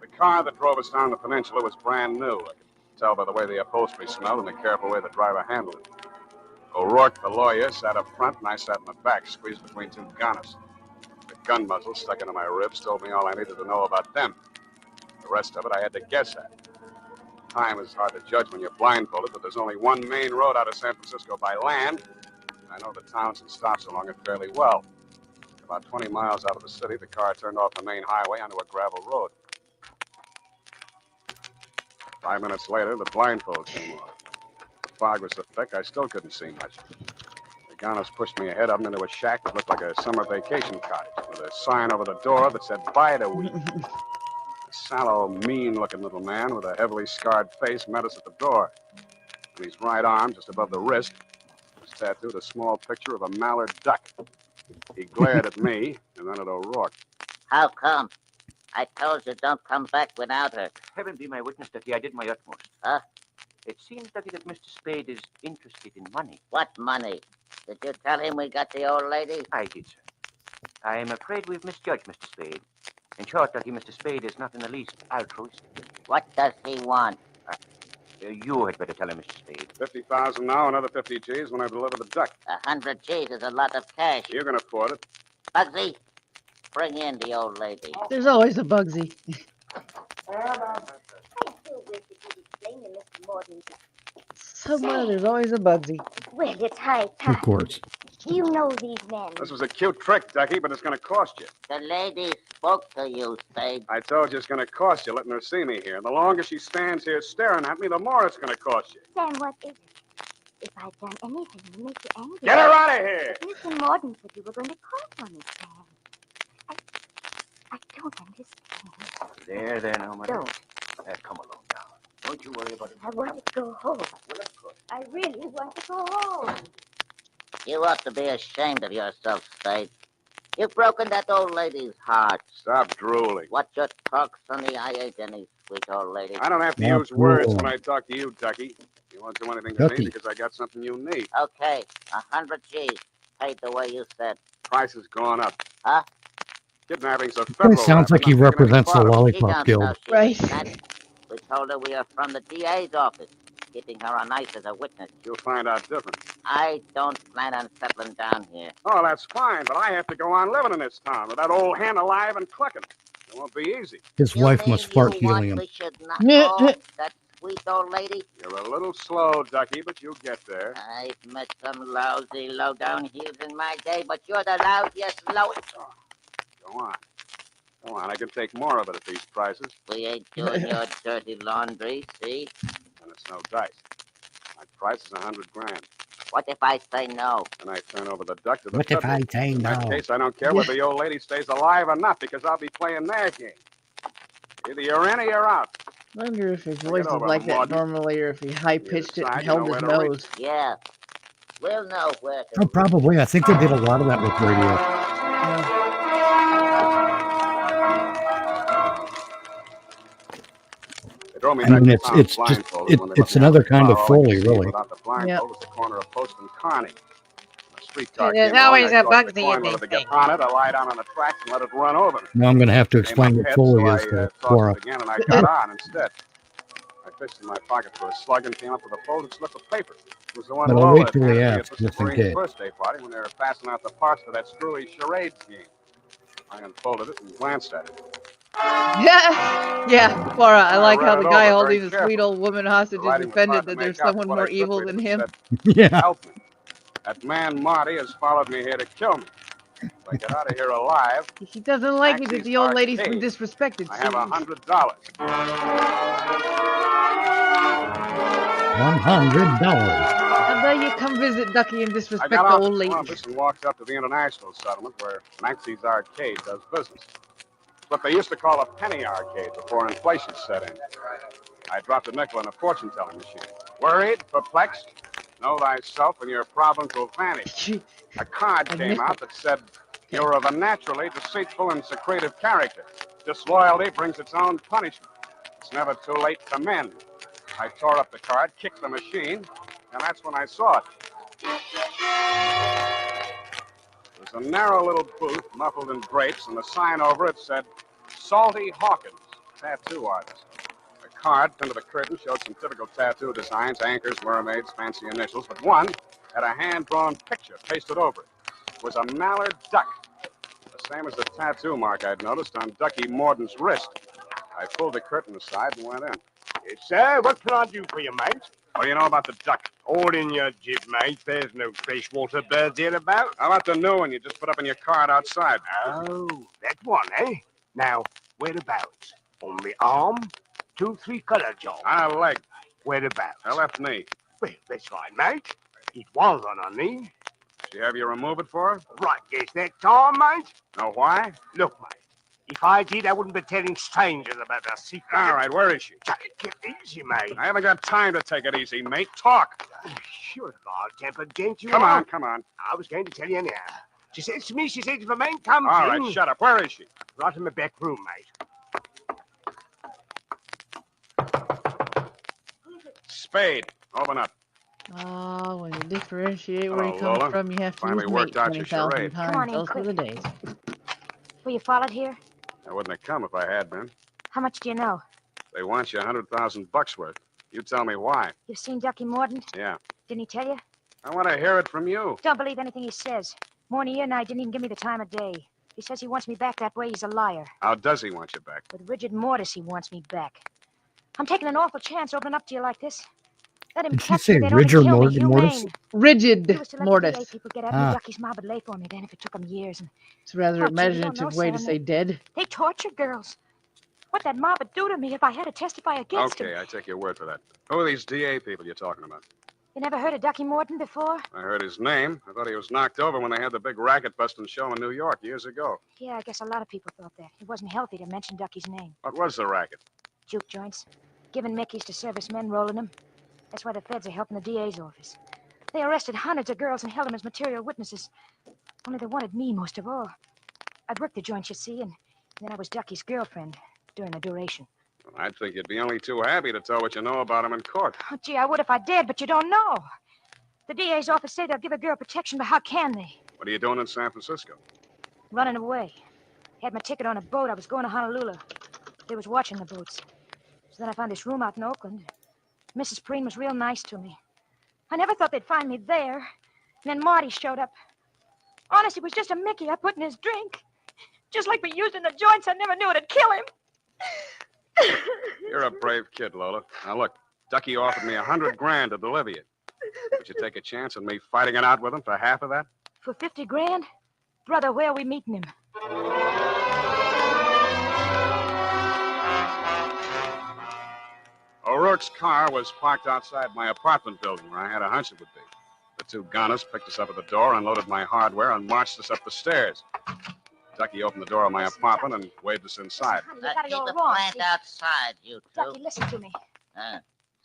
The car that drove us down the peninsula was brand new. I could tell by the way the upholstery smelled and the careful way the driver handled it. O'Rourke, the lawyer, sat up front, and I sat in the back, squeezed between two gunners. The gun muzzle stuck into my ribs told me all I needed to know about them. The rest of it I had to guess at. Time is hard to judge when you're blindfolded, but there's only one main road out of San Francisco by land. And I know the towns and stops along it fairly well. About 20 miles out of the city, the car turned off the main highway onto a gravel road. 5 minutes later, the blindfold came off. The fog was so thick, I still couldn't see much. The gunners pushed me ahead of them into a shack that looked like a summer vacation cottage, with a sign over the door that said, "Bide a week." A sallow, mean-looking little man with a heavily scarred face met us at the door. On his right arm, just above the wrist, was tattooed a small picture of a mallard duck. He glared at me, and then at O'Rourke. How come? I told you don't come back without her. Heaven be my witness, Ducky, I did my utmost. Huh? It seems, Ducky, that Mr. Spade is interested in money. What money? Did you tell him we got the old lady? I did, sir. I am afraid we've misjudged Mr. Spade. In short, Ducky, Mr. Spade is not in the least altruistic. What does he want? You had better tell him, Mr. Spade. 50,000 now, another 50 G's when I deliver the duck. 100 G's is a lot of cash. You can afford it. Bugsy, bring in the old lady. There's always a Bugsy. Somewhere there's always a Bugsy. Well, it's high time. Of course. You know these men. This was a cute trick, Ducky, but it's going to cost you. The lady spoke to you, Spade. I told you it's going to cost you letting her see me here. And the longer she stands here staring at me, the more it's going to cost you. Sam, what is it? If I'd done anything to make you angry... Get her out of here! Mr. Morton said you were going to call for me, Sam. I don't understand. There, now, mother. Don't. Come along now. Don't you worry about it. I want to go home. I really want to go home. You ought to be ashamed of yourself, Spade. You've broken that old lady's heart. Stop drooling. What you talk, Sonny, I ain't any sweet old lady. I don't have to use words when I talk to you, Ducky. You won't do anything to me because I got something you need. Okay, 100 G's. Paid the way you said. Price has gone up. Huh? Kidnapping's a That federal... sounds like he represents the She Lollipop don't Guild. know she Right. did that. We told her we are from the DA's office, keeping her on ice as a witness. You'll find out different. I don't plan on settling down here. Oh, that's fine, but I have to go on living in this town with that old hen alive and clucking. It won't be easy. His wife must fart You want helium. we should not... Oh, that's sweet old lady? You're a little slow, Ducky, but you'll get there. I've met some lousy, low-down heels in my day, but you're the lousiest, lowest. Go on. Go on, I can take more of it at these prices. We ain't doing your dirty laundry, see? And it's no dice. My price is $100,000. What if I say no? And I turn over the duck to the What if I Federal. say In that no? case, I don't care whether the old lady stays alive or not, because I'll be playing their game. Either you're in or you're out. I wonder if his Take voice it is over, like that Morton. normally, or if he high-pitched it Decide and you held know his where to reach. nose. Yeah. We'll know where to. Oh, probably. I think they did a lot of that with radio. They drove me I back mean, to it's town just blindfolded when they let it's me out another of the kind of car. All I could Foley, see really. without the blindfold was the corner of Post and Kearney. A streetcar There's came along. always I a tossed bug the to your coin whether to big get thing. on it or lie down on the tracks and let it run over me. Now I'm going to have to Came explain up what head, Foley so is I to tossed Cora. it again, and I got on instead. I fished in my pocket for a slug and came up with a folded slip of paper. It was the one But I'll Lola wait had till he handed me at asks, Mrs. just in Marine's case. birthday party when they were passing out the parts for that screwy charades game. I unfolded it and glanced at it. Yeah, Cora, I like read how the it guy over holding very the sweet old woman hostage The is writing was hard offended to that there's make out, someone but what more I could evil read than it him. said, Yeah. help me. That man Marty has followed me here to kill me. If I get out of here alive, He doesn't like it that Maxie's the old lady's been Arcade. disrespected. I have See? $100. $100. How about you come visit Ducky and I disrespect got the off old at lady? Columbus and walked up to the International Settlement where Maxie's Arcade does business. It's what they used to call a penny arcade before inflation set in. I dropped a nickel in a fortune-telling machine. Worried, perplexed, know thyself and your problems will vanish. A card came out that said, you're of a naturally deceitful and secretive character. Disloyalty brings its own punishment. It's never too late to mend. I tore up the card, kicked the machine, and that's when I saw it. It was a narrow little booth, muffled in drapes, and the sign over it said, Salty Hawkins, tattoo artist. The card pinned to the curtain showed some typical tattoo designs, anchors, mermaids, fancy initials, but one had a hand-drawn picture pasted over it. It was a mallard duck, the same as the tattoo mark I'd noticed on Ducky Morden's wrist. I pulled the curtain aside and went in. Yes, sir. What can I do for you, mate? What do you know about the duck? All in your jib, mate. There's no freshwater birds here about. How about the new one you just put up in your card outside? Oh, that one, eh? Now, whereabouts? On the arm? 2-3 color, John. On a leg. Whereabouts? I left knee. Well, that's fine, mate. It was on her knee. Did you have you remove it for her? Right, guess that time, mate. Know why? Look, mate. If I did, I wouldn't be telling strangers about our secret. All right, where is she? Take it easy, mate. I haven't got time to take it easy, mate. Talk. Sure, mild-tempered gent you Come are. on, come on. I was going to tell you now. She says to me, if a man comes All in... right, shut up. Where is she? Right in the back room, mate. Spade. Open up. Ah, when you differentiate where Hello, you come Lola. from, you have to Finally use worked mate out your 20,000 charade. times. Come on in, Those were the quick. days. Were you followed here? I wouldn't have come if I had been. How much do you know? They want you $100,000 worth. You tell me why. You've seen Ducky Morden? Yeah. Didn't he tell you? I want to hear it from you. Don't believe anything he says. Morning and I didn't even give me the time of day. He says he wants me back that way. He's a liar. How does he want you back? With rigid mortis, he wants me back. I'm taking an awful chance opening up to you like this. Let him Did she catch say me. They'd only rigor kill me, mortis? humane. Rigid He was to let the mortis. DA people get at me. Ducky's mob would lay for me then if it took them years. And It's a rather Oh, gee, you don't know, imaginative way to Sam. say dead. they torture girls. What that mob would do to me if I had to testify against him. Okay, I take your word for that. Who are these DA people you're talking about? You never heard of Ducky Morden before? I heard his name. I thought he was knocked over when they had the big racket-busting show in New York years ago. Yeah, I guess a lot of people thought that. It wasn't healthy to mention Ducky's name. What was the racket? Juke joints. Giving Mickeys to servicemen, rolling them. That's why the feds are helping the DA's office. They arrested hundreds of girls and held them as material witnesses. Only they wanted me most of all. I'd worked the joint, you see, and then I was Ducky's girlfriend during the duration. Well, I'd think you'd be only too happy to tell what you know about him in court. Oh, gee, I would if I dared, but you don't know. The DA's office say they'll give a girl protection, but how can they? What are you doing in San Francisco? Running away. Had my ticket on a boat. I was going to Honolulu. They was watching the boats. So then I found this room out in Oakland. Mrs. Preen was real nice to me. I never thought they'd find me there. And then Marty showed up. Honest, it was just a Mickey I put in his drink. Just like we used in the joints, I never knew it'd kill him. You're a brave kid, Lola. Now, look, Ducky offered me $100,000 to deliver you. Would you take a chance on me fighting it out with him for half of that? For 50 grand? Brother, where are we meeting him? O'Rourke's car was parked outside my apartment building where I had a hunch it would be. The two gunners picked us up at the door, unloaded my hardware, and marched us up the stairs. Ducky opened the door of my apartment and waved us inside. Honey, you got it Keep all the wrong. plant See? outside, you two. Ducky, listen to me.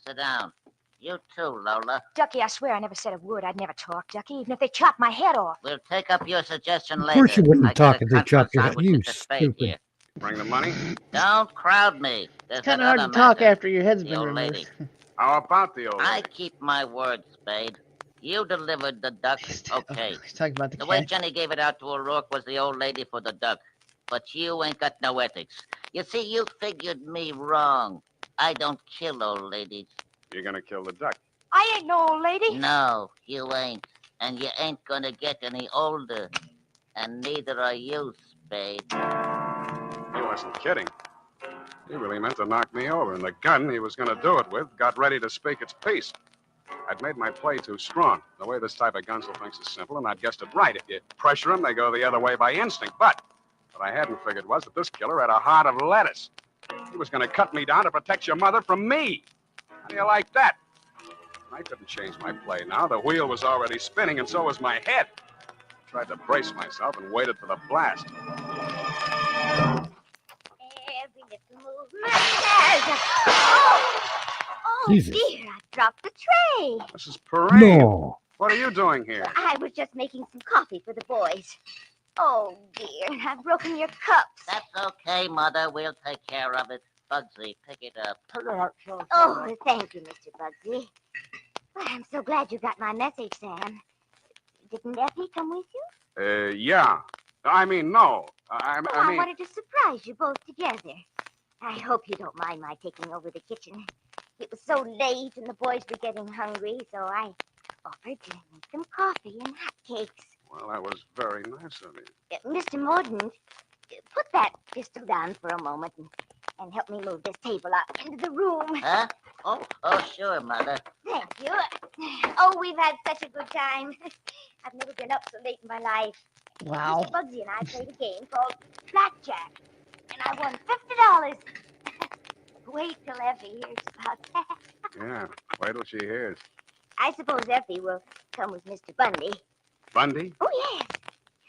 Sit down. You too, Lola. Ducky, I swear I never said a word. I'd never talk, Ducky, even if they chopped my head off. We'll take up your suggestion Of later. course you wouldn't I talk got if a they cut chopped for your head. sandwich You Mr. Spade stupid. here. Bring the money? Don't crowd me. There's It's kind that of hard other to talk matter. after your head's The been old removed. lady. How about the old lady? I keep my word, Spade. You delivered the duck, okay. He's talking about The way cat. Jenny gave it out to O'Rourke was the old lady for the duck. But you ain't got no ethics. You see, you figured me wrong. I don't kill old ladies. You're gonna kill the duck. I ain't no old lady. No, you ain't. And you ain't gonna get any older. And neither are you, Spade. He wasn't kidding. He really meant to knock me over, and the gun he was gonna do it with got ready to speak its piece. I'd made my play too strong. The way this type of gunsel thinks is simple, and I'd guessed it right. If you pressure them, they go the other way by instinct. But what I hadn't figured was that this killer had a heart of lettuce. He was going to cut me down to protect your mother from me. How do you like that? I couldn't change my play now. The wheel was already spinning, and so was my head. I tried to brace myself and waited for the blast. Every little movement has. Oh, Jesus. dear, I dropped the tray. Mrs. Perrine, No. what are you doing here? I was just making some coffee for the boys. Oh, dear, I've broken your cups. That's okay, Mother. We'll take care of it. Bugsy, pick it up. Oh, thank you, Mr. Bugsy. Well, I'm so glad you got my message, Sam. Didn't Effie come with you? Yeah. I mean, no. I I mean... wanted to surprise you both together. I hope you don't mind my taking over the kitchen. It was so late and the boys were getting hungry, so I offered to make them coffee and hotcakes. Well, that was very nice of you. Mr. Mordaunt, put that pistol down for a moment and help me move this table out into the room. Huh? Oh, sure, Mother. Thank you. Oh, we've had such a good time. I've never been up so late in my life. Wow. Mr. Bugsy and I played a game called Blackjack, and I won $50. Wait till Effie hears about that. Yeah, wait till she hears. I suppose Effie will come with Mr. Bundy. Bundy? Oh, yes.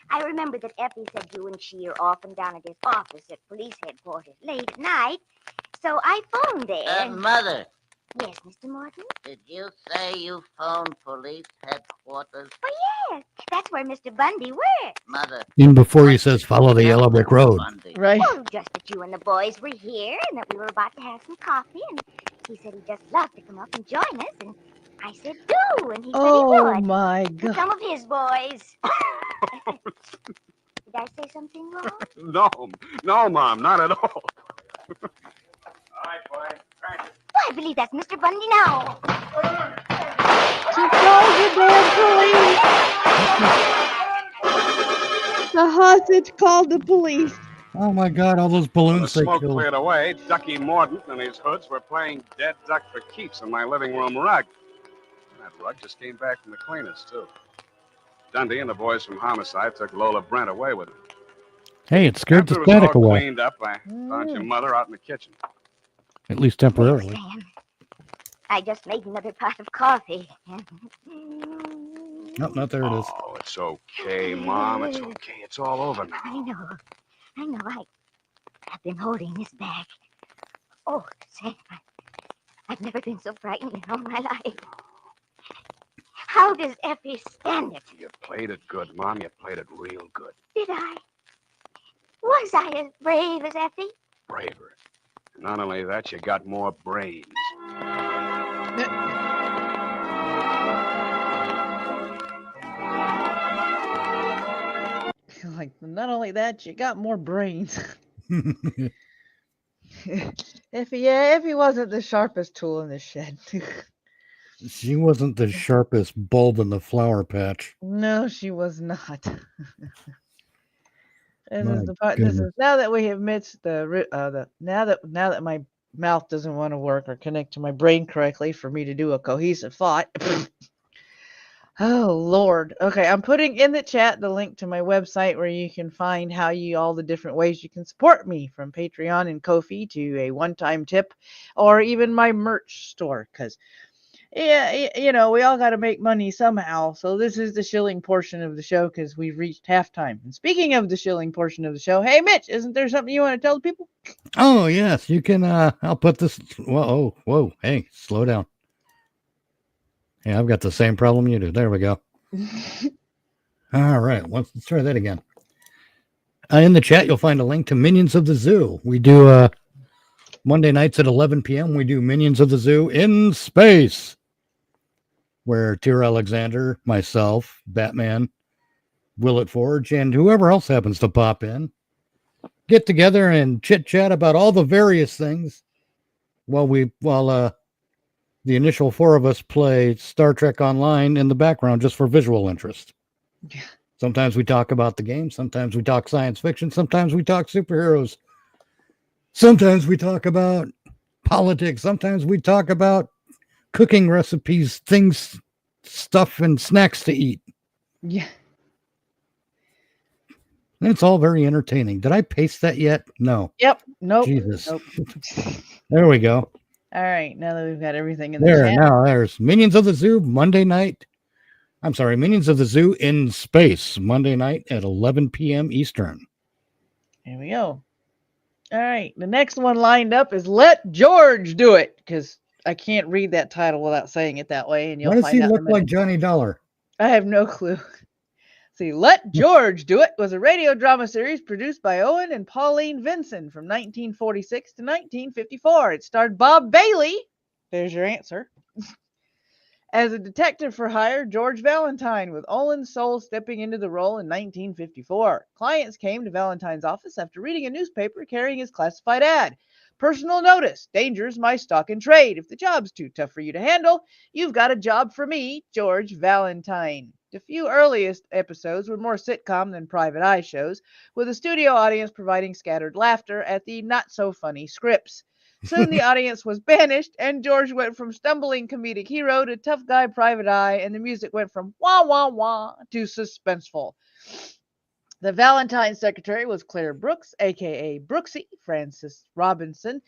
I remember that Effie said you and she are often down at his office at police headquarters late at night. So I phoned there. Mother, Yes, Mr. Morton? did you say you phoned police headquarters? Oh, yes. That's where Mr. Bundy works. Mother. Even before he says follow the yellow brick road. Right. Well, just that you and the boys were here and that we were about to have some coffee. And he said he'd just love to come up and join us. And I said, do. And he said he Oh would. my With God. some of his boys. Did I say something wrong? No, Mom, not at all. Oh, I believe that's Mr. Bundy now. She called the damn police. The hostage called the police. Oh my God! All those The balloons they smoke killed. cleared away. Ducky Mordaunt and his hoods were playing dead duck for keeps on my living room rug. That rug just came back from the cleaners, too. Dundee and the boys from Homicide took Lola Brent away with them. Hey, it scared After the it was all static away. cleaned up, I found your mother out in the kitchen. At least temporarily. Sam, I just made another pot of coffee. Nope, not there it is. Oh, it's okay, Mom. It's okay. It's all over now. I know. I've been holding this back. Oh, Sam, I've never been so frightened in all my life. How does Effie stand it? You played it good, Mom. You played it real good. Did I? Was I as brave as Effie? Braver. Not only that, you got more brains. Like, not only that, you got more brains. Effie wasn't the sharpest tool in the shed. She wasn't the sharpest bulb in the flower patch. No, she was not. This My is the part. This goodness. is now that we have missed now that my mouth doesn't want to work or connect to my brain correctly for me to do a cohesive thought. Oh, Lord. Okay, I'm putting in the chat the link to my website where you can find all the different ways you can support me, from Patreon and Ko-fi to a one-time tip or even my merch store, because yeah, we all got to make money somehow. So this is the shilling portion of the show because we've reached halftime. And speaking of the shilling portion of the show, hey, Mitch, isn't there something you want to tell the people? Oh, yes, you can. I'll put this. Whoa. Hey, slow down. Yeah, I've got the same problem you do. There we go. All right, let's try that again. In the chat, you'll find a link to Minions of the Zoo. We do Monday nights at 11 p.m. We do Minions of the Zoo in space, where Tyr Alexander, myself, Batman, Willett Forge, and whoever else happens to pop in get together and chit chat about all the various things while the initial four of us play Star Trek Online in the background just for visual interest. Sometimes we talk about the game. Sometimes we talk science fiction. Sometimes we talk superheroes. Sometimes we talk about politics. Sometimes we talk about cooking recipes, things, stuff, and snacks to eat. Yeah. And it's all very entertaining. Did I paste that yet? No. Yep. Nope. Jesus. Nope. There we go. All right. Now that we've got everything in the There, chat. now there's Minions of the Zoo Monday night. I'm sorry, Minions of the Zoo in space Monday night at 11 p.m. Eastern. Here we go. All right. The next one lined up is Let George Do It, because I can't read that title without saying it that way, and you'll Why does find he out in a look minute. like Johnny Dollar? I have no clue. See, Let George Do It was a radio drama series produced by Owen and Pauline Vinson from 1946 to 1954. It starred Bob Bailey. There's your answer. As a detective for hire, George Valentine, with Olin Soule stepping into the role in 1954. Clients came to Valentine's office after reading a newspaper carrying his classified ad. Personal notice: danger's my stock and trade. If the job's too tough for you to handle, you've got a job for me, George Valentine. The few earliest episodes were more sitcom than private eye shows, with a studio audience providing scattered laughter at the not-so-funny scripts. Soon the audience was banished, and George went from stumbling comedic hero to tough guy private eye, and the music went from wah wah wah to suspenseful. The Valentine secretary was Claire Brooks, a.k.a. Brooksy. Frances Robinson,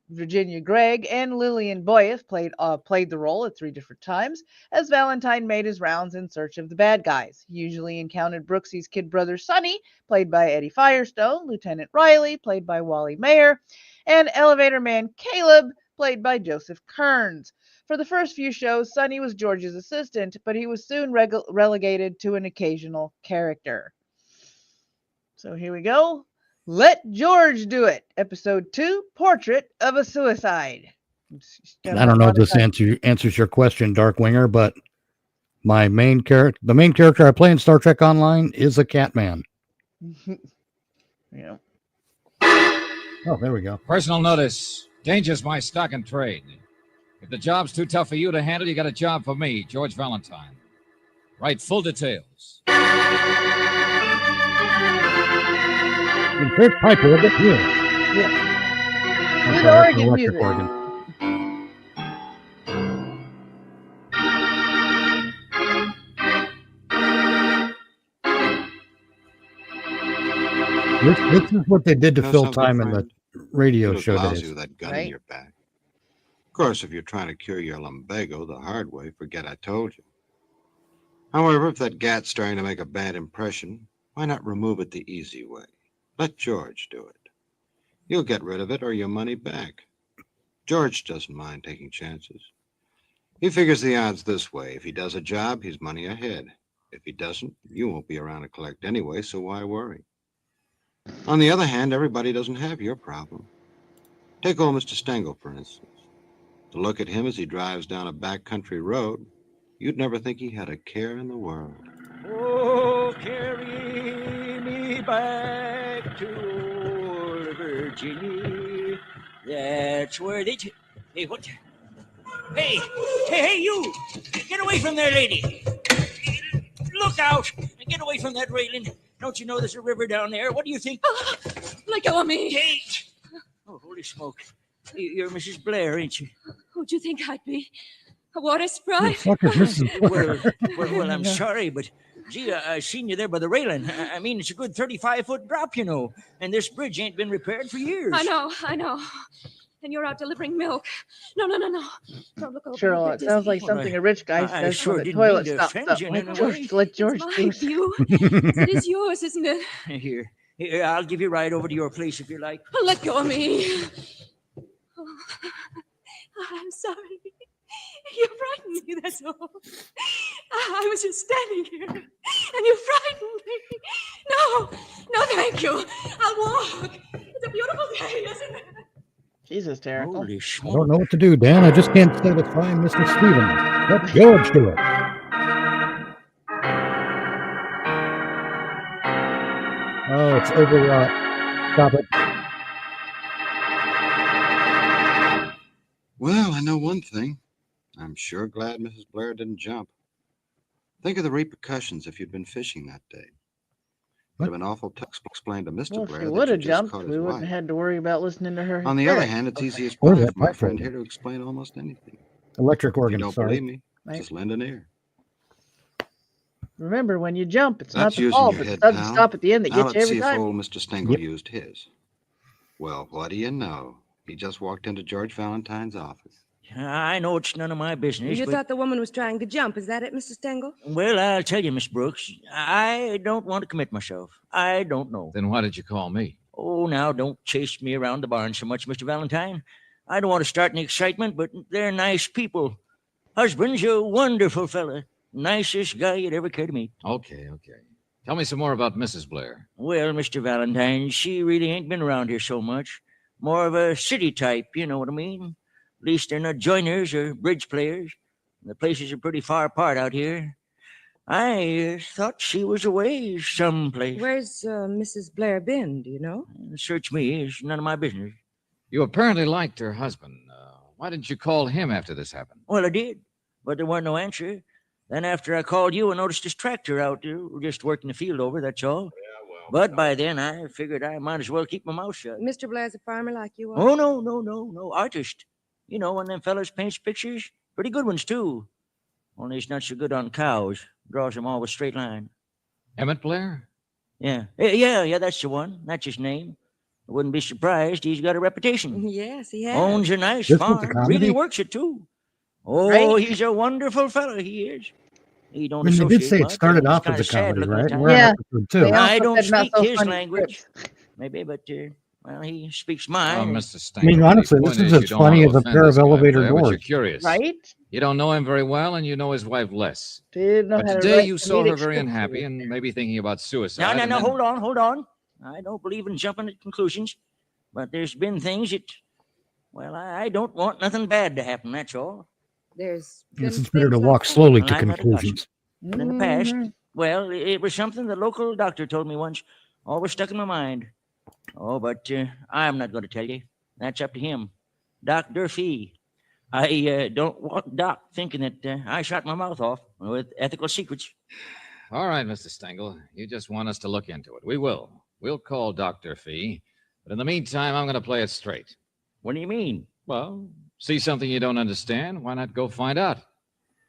Virginia Gregg, and Lillian Boyeth played the role at 3 different times, as Valentine made his rounds in search of the bad guys. He usually encountered Brooksy's kid brother Sonny, played by Eddie Firestone, Lieutenant Riley, played by Wally Mayer, and elevator man Caleb, played by Joseph Kearns. For the first few shows, Sonny was George's assistant, but he was soon relegated to an occasional character. So here we go. Let George Do It. Episode 2, Portrait of a Suicide. I don't know if this answers your question, Darkwinger, but the main character I play in Star Trek Online is a Catman. Yeah. Oh, there we go. Personal notice: danger's my stock and trade. If the job's too tough for you to handle, you got a job for me, George Valentine. Write full details. And Kurt Piper will get you. Yeah. Good Oregon music. This is what they did to You know fill something, time in the friend? radio You show look days. lousy with that gun in your back. Of course, if you're trying to cure your lumbago the hard way, forget I told you. However, if that gat's starting to make a bad impression, why not remove it the easy way? Let George do it. You'll get rid of it or your money back. George doesn't mind taking chances. He figures the odds this way. If he does a job, he's money ahead. If he doesn't, you won't be around to collect anyway, so why worry? On the other hand, everybody doesn't have your problem. Take old Mr. Stengel, for instance. To look at him as he drives down a backcountry road, you'd never think he had a care in the world. Oh, carry me back to old Virginia. That's where they... Hey, what? Hey, you! Get away from there, lady! Look out! Get away from that railing. Don't you know there's a river down there? What do you think? Let go of me. Hey! Oh, holy smoke. You're Mrs. Blair, ain't you? Who'd you think I'd be? A water Who the sprite? fuck is Mrs. Blair? Well, I'm sorry, but gee, I seen you there by the railing. I mean, it's a good 35-foot drop, you know, and this bridge ain't been repaired for years. I know. And you're out delivering milk. No. Don't look over. Cheryl, You'll it get sounds dizzy. like something a rich guy I says sure when the didn't mean toilet to stops offend up. you in Like any George, way. let George My do view. It is yours, isn't it? Here, I'll give you a ride over to your place if you like. Let go of me. Oh, I'm sorry. You frightened me, that's all. I was just standing here, and you frightened me. No, thank you. I'll walk. It's a beautiful day, isn't it? Jesus, terrible. Holy I smoke. don't know what to do, Dan. I just can't satisfy Mr. Stevens. Let George do it. Oh, it's overwrought. Stop it. Well, I know one thing. I'm sure glad Mrs. Blair didn't jump. Think of the repercussions if you'd been fishing that day. Would have been awful tough to explain to Mr. Well, if Blair he that would you have just jumped, caught his we wouldn't wife. have had to worry about listening to her. On the other hysterics. hand, it's easy as Or pie that for my pipe friend organ. here to explain almost anything. Electric If you organ, don't sorry. believe me, Right. just lend an ear. Remember, when you jump, it's That's not the using fall, your but head, the sudden pal. stop at the end that Now gets you let's every see if time. old Mr. Stengel used his. Well, what do you know? He just walked into George Valentine's office. I know it's none of my business, You but... thought the woman was trying to jump. Is that it, Mr. Stengel? Well, I'll tell you, Miss Brooks, I don't want to commit myself. I don't know. Then why did you call me? Oh, now, don't chase me around the barn so much, Mr. Valentine. I don't want to start any excitement, but they're nice people. Husband's a wonderful fella. Nicest guy you'd ever care to meet. Okay. Tell me some more about Mrs. Blair. Well, Mr. Valentine, she really ain't been around here so much. More of a city type, you know what I mean? At least they're not joiners or bridge players. The places are pretty far apart out here. I thought she was away someplace. Where's Mrs. Blair been, do you know? Search me. It's none of my business. You apparently liked her husband. Why didn't you call him after this happened? Well, I did, but there wasn't no answer. Then after I called you, I noticed his tractor out there. We're just working the field over, that's all. But by then, I figured I might as well keep my mouth shut. Mr. Blair's a farmer like you are? Oh, no. Artist. You know, one of them fellas paints pictures. Pretty good ones, too. Only he's not so good on cows. Draws them all with straight line. Emmett Blair? Yeah, that's the one. That's his name. I wouldn't be surprised. He's got a reputation. Yes, he has. Owns a nice This was farm. the comedy? Really works it, too. Oh, Right? he's a wonderful fellow, he is. He don't I mean, they did associate say it much, started he's off kinda as a sad comedy, looking right? at We're times. Yeah. on episode 2. They I also don't said not speak so his funny language. scripts. Maybe, but, well, he speaks Oh, mine. Mr. I Stengel. mean, honestly, the this point is you as don't funny want as to a offend pair this of guy, elevator Blair, but you're doors. curious. Right? You don't know him very well, and you know his wife less. Didn't know But how to today write you saw her comedic very scripts unhappy either. and maybe thinking about suicide. No, and then- hold on. I don't believe in jumping at conclusions, but there's been things that, well, I don't want nothing bad to happen, that's all. There's Yes, been it's better to things walk like slowly Well, to I'm not a conclusions. But in the past, Mhm. well, it was something the local doctor told me once. Always stuck in my mind. Oh, but I'm not going to tell you. That's up to him. Dr. Fee. I don't want Doc thinking that I shot my mouth off with ethical secrets. All right, Mr. Stengel. You just want us to look into it. We will. We'll call Dr. Fee. But in the meantime, I'm going to play it straight. What do you mean? Well, see something you don't understand? Why not go find out?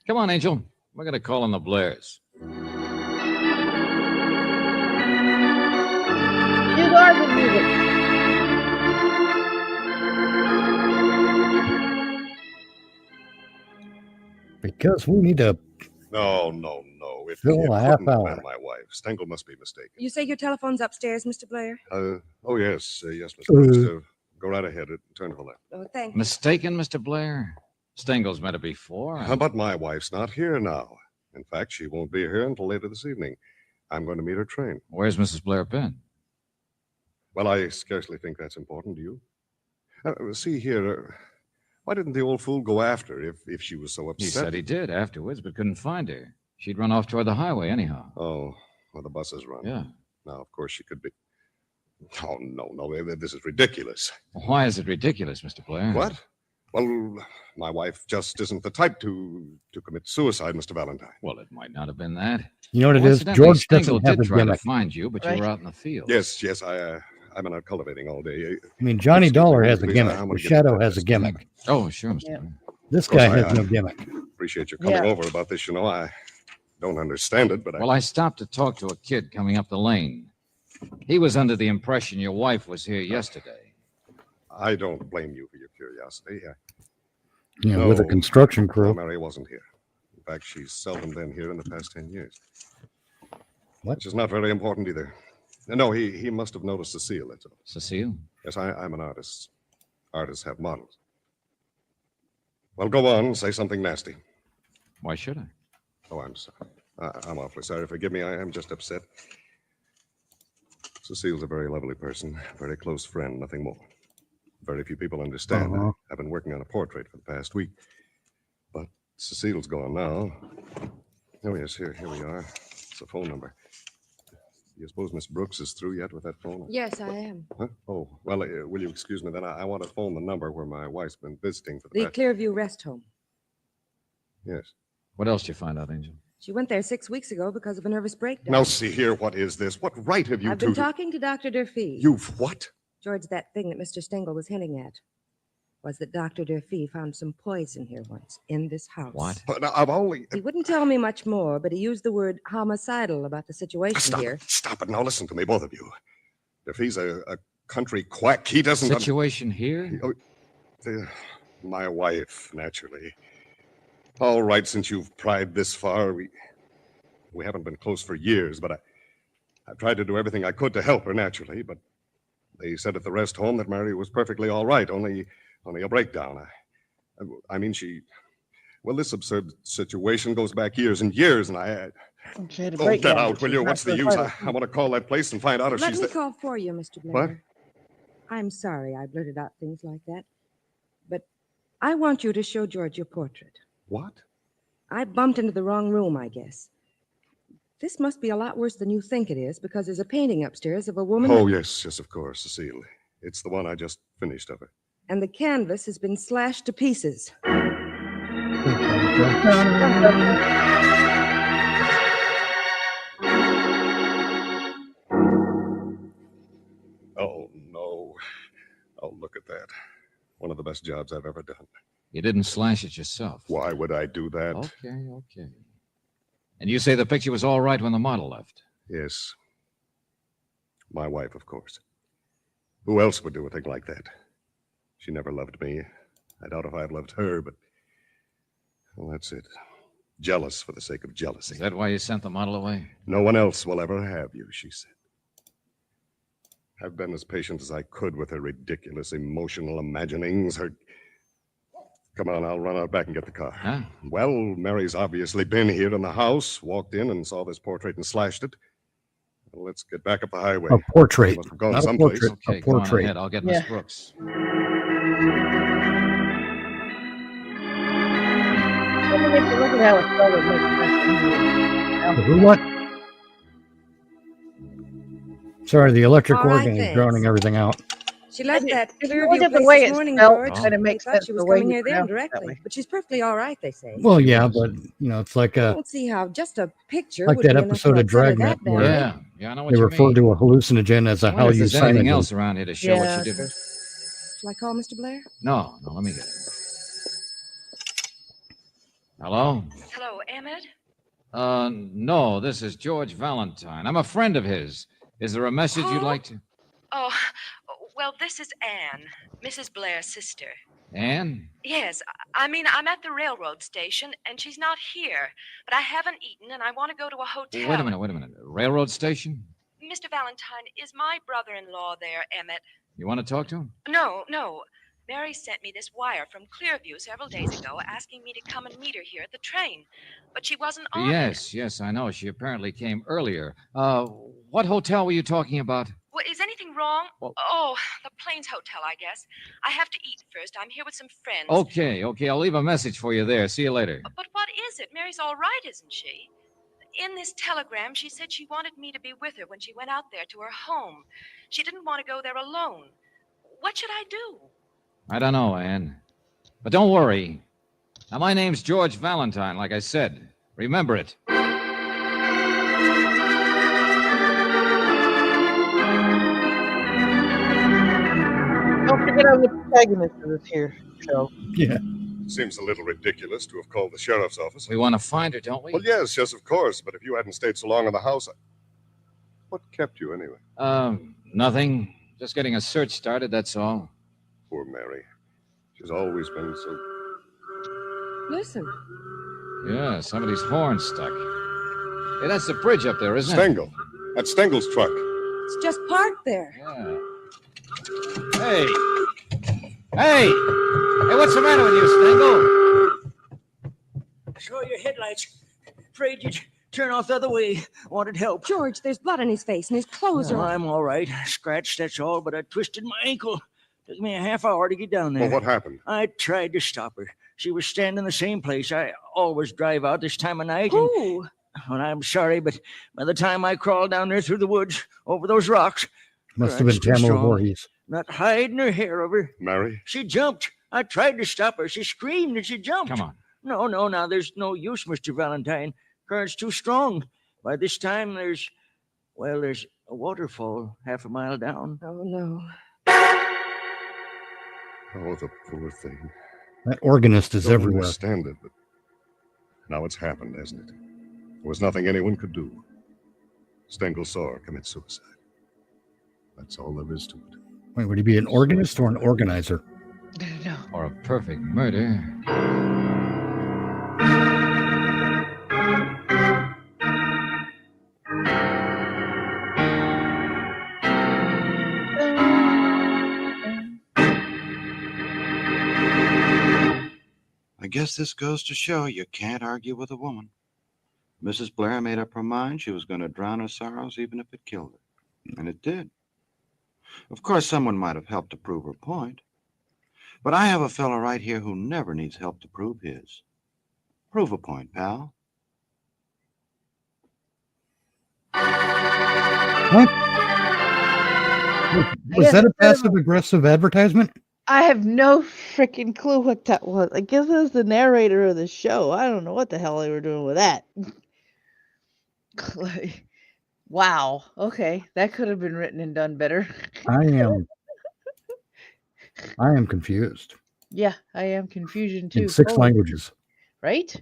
Come on, Angel. We're going to call on the Blairs. You garden music. Because we need to No. It Fill a half couldn't have hour. been my wife. Stengel must be mistaken. You say your telephone's upstairs, Mr. Blair? Oh, yes, Miss Brooks. Go right ahead. Turn to the left. Oh, thank you. Mistaken, Mr. Blair? Stengel's met her before. But my wife's not here now. In fact, she won't be here until later this evening. I'm going to meet her train. Where's Mrs. Blair been? Well, I scarcely think that's important to you. See here, why didn't the old fool go after her if she was so upset? He said he did afterwards, but couldn't find her. She'd run off toward the highway anyhow. Oh, well, the buses run. Yeah. Now, of course, she could be. Oh, no, this is ridiculous. Why is it ridiculous, Mr. Blair? What? Well, my wife just isn't the type to commit suicide, Mr. Valentine. Well, it might not have been that. You know what it is? Coincidentally, George Stengel doesn't have did a try to gimmick. find you, but you Right. were out in the field. Yes, I've been out cultivating all day. I mean, Johnny Excuse me, Dollar has a please, gimmick. I'm The gonna get Shadow that has a test. gimmick. Oh, sure, Mr. Yeah. Blair. This Of course, guy has I no gimmick. appreciate you coming Yeah. over about this. You know, I don't understand it, but Well, I stopped to talk to a kid coming up the lane. He was under the impression your wife was here yesterday. I don't blame you for your curiosity. Yeah, with a construction crew. No, Mary wasn't here. In fact, she's seldom been here in the past 10 years. What? Which is not very important either. No, he must have noticed Cecile, that's all. Cecile? Yes, I'm an artist. Artists have models. Well, go on, say something nasty. Why should I? Oh, I'm sorry. I'm awfully sorry. Forgive me, I am just upset. Cecile's a very lovely person, very close friend, nothing more. Very few people understand. Uh-huh. I've been working on a portrait for the past week. But Cecile's gone now. Oh, yes, here we are. It's a phone number. Do you suppose Miss Brooks is through yet with that phone? Yes, I am. Huh? Oh, well, will you excuse me then? I want to phone the number where my wife's been visiting for the The past... Clearview Rest Home. Yes. What else did you find out, Angel? She went there 6 weeks ago because of a nervous breakdown. Now, see here, what is this? What right have you I've been to... talking to Dr. Durfee. You've what? George, that thing that Mr. Stengel was hinting at was that Dr. Durfee found some poison here once, in this house. What? But now, I've only... He wouldn't tell me much more, but he used the word homicidal about the situation here. Stop it. Now, listen to me, both of you. If he's a country quack, he doesn't... Situation here? My wife, naturally. All right, since you've pried this far, we haven't been close for years, but I've tried to do everything I could to help her, naturally, but they said at the rest home that Mary was perfectly all right, only a breakdown. I mean, well, this absurd situation goes back years and years, and She had a Oh, breakdown, get out, but will she's you? not What's the so use? vital. I want to call that place and find out if Let she's me there. call for you, Mr. Blair. What? I'm sorry I blurted out things like that, but I want you to show George your portrait. What? I bumped into the wrong room, I guess. This must be a lot worse than you think it is, because there's a painting upstairs of a woman... Oh, yes, of course, Cecile. It's the one I just finished of her. And the canvas has been slashed to pieces. Oh, no. Oh, look at that. One of the best jobs I've ever done. You didn't slash it yourself. Why would I do that? Okay. And you say the picture was all right when the model left? Yes. My wife, of course. Who else would do a thing like that? She never loved me. I doubt if I've loved her, but... Well, that's it. Jealous for the sake of jealousy. Is that why you sent the model away? No one else will ever have you, she said. I've been as patient as I could with her ridiculous emotional imaginings, her... Come on, I'll run out back and get the car. Huh? Well, Mary's obviously been here in the house, walked in and saw this portrait and slashed it. Well, let's get back up the highway. A portrait, She must have gone not a someplace. portrait. Okay, A go on portrait. ahead. I'll get Miss Yeah. Brooks. Look at how it's colored. Who what? Sorry, the electric All right, organ is thanks. drowning everything out. She left that If you Clearview look at the place way this it's morning, spelled, George. then it makes They sense thought she was the way coming you here then pronounce it that directly. way. But she's perfectly all right, they say. Well, yeah, but it's like I don't see how just a picture like would that be enough episode to of upset her Dragnet that where badly. Yeah, I know what they you refer mean. to a hallucinogen as a I wonder if there's anything hallucinogen. else around here to show what Yeah, she did. Shall I call Mr. Blair? No, let me get it. Hello? Hello, Emmett? No, this is George Valentine. I'm a friend of his. Is there a message you'd like to... Oh, well, this is Anne, Mrs. Blair's sister. Anne? Yes, I mean, I'm at the railroad station, and she's not here. But I haven't eaten, and I want to go to a hotel. Wait a minute. Railroad station? Mr. Valentine, is my brother-in-law there, Emmett? You want to talk to him? No. Mary sent me this wire from Clearview several days ago asking me to come and meet her here at the train. But she wasn't on it. Yes, I know. She apparently came earlier. What hotel were you talking about? Well, is anything wrong? Well- Oh, the Plains Hotel, I guess. I have to eat first. I'm here with some friends. Okay. I'll leave a message for you there. See you later. But what is it? Mary's all right, isn't she? In this telegram, she said she wanted me to be with her when she went out there to her home. She didn't want to go there alone. What should I do? I don't know, Anne. But don't worry. Now, my name's George Valentine, like I said. Remember it. Don't forget I'm the protagonist of this here show. Yeah. Seems a little ridiculous to have called the sheriff's office. We want to find her, don't we? Well, yes, of course. But if you hadn't stayed so long in the house, what kept you anyway? Nothing. Just getting a search started, that's all. Poor Mary. She's always been so... Listen. Yeah, somebody's horn stuck. Hey, that's the bridge up there, isn't Stengel. That's Stengel's truck. It's just parked there. Yeah. Hey! Hey! Hey, what's the matter with you, Stengel? Saw your headlights. Afraid you'd turn off the other way. Wanted help. George, there's blood on his face and his clothes No, are... I'm all right. Scratched, that's all, but I twisted my ankle. Took me a half hour to get down there. Well, what happened? I tried to stop her. She was standing the same place. I always drive out this time of night. Who? Well, I'm sorry, but by the time I crawled down there through the woods, over those rocks... Must have been Tamara Voorhees. Not hiding her hair over. Mary? She jumped. I tried to stop her. She screamed and she jumped. Come on. No, now there's no use, Mr. Valentine. Current's too strong. By this time, there's a waterfall half a mile down. Oh, no. Oh, the poor thing. That organist is Don't everywhere. Understand it, but now it's happened, hasn't it? There was nothing anyone could do. Stengel saw her commit suicide. That's all there is to it. Wait, would he be an organist or an organizer? No. Or a perfect murder. I guess this goes to show you can't argue with a woman. Mrs. Blair made up her mind she was going to drown her sorrows even if it killed her. And it did. Of course, someone might have helped to prove her point. But I have a fellow right here who never needs help to prove his. Prove a point, pal. What? Was that a passive-aggressive advertisement? I have no freaking clue what that was. I guess it was the narrator of the show. I don't know what the hell they were doing with that. Wow. Okay, that could have been written and done better. I am confused. Yeah, I am confusion too. In 6 Oh, languages. right?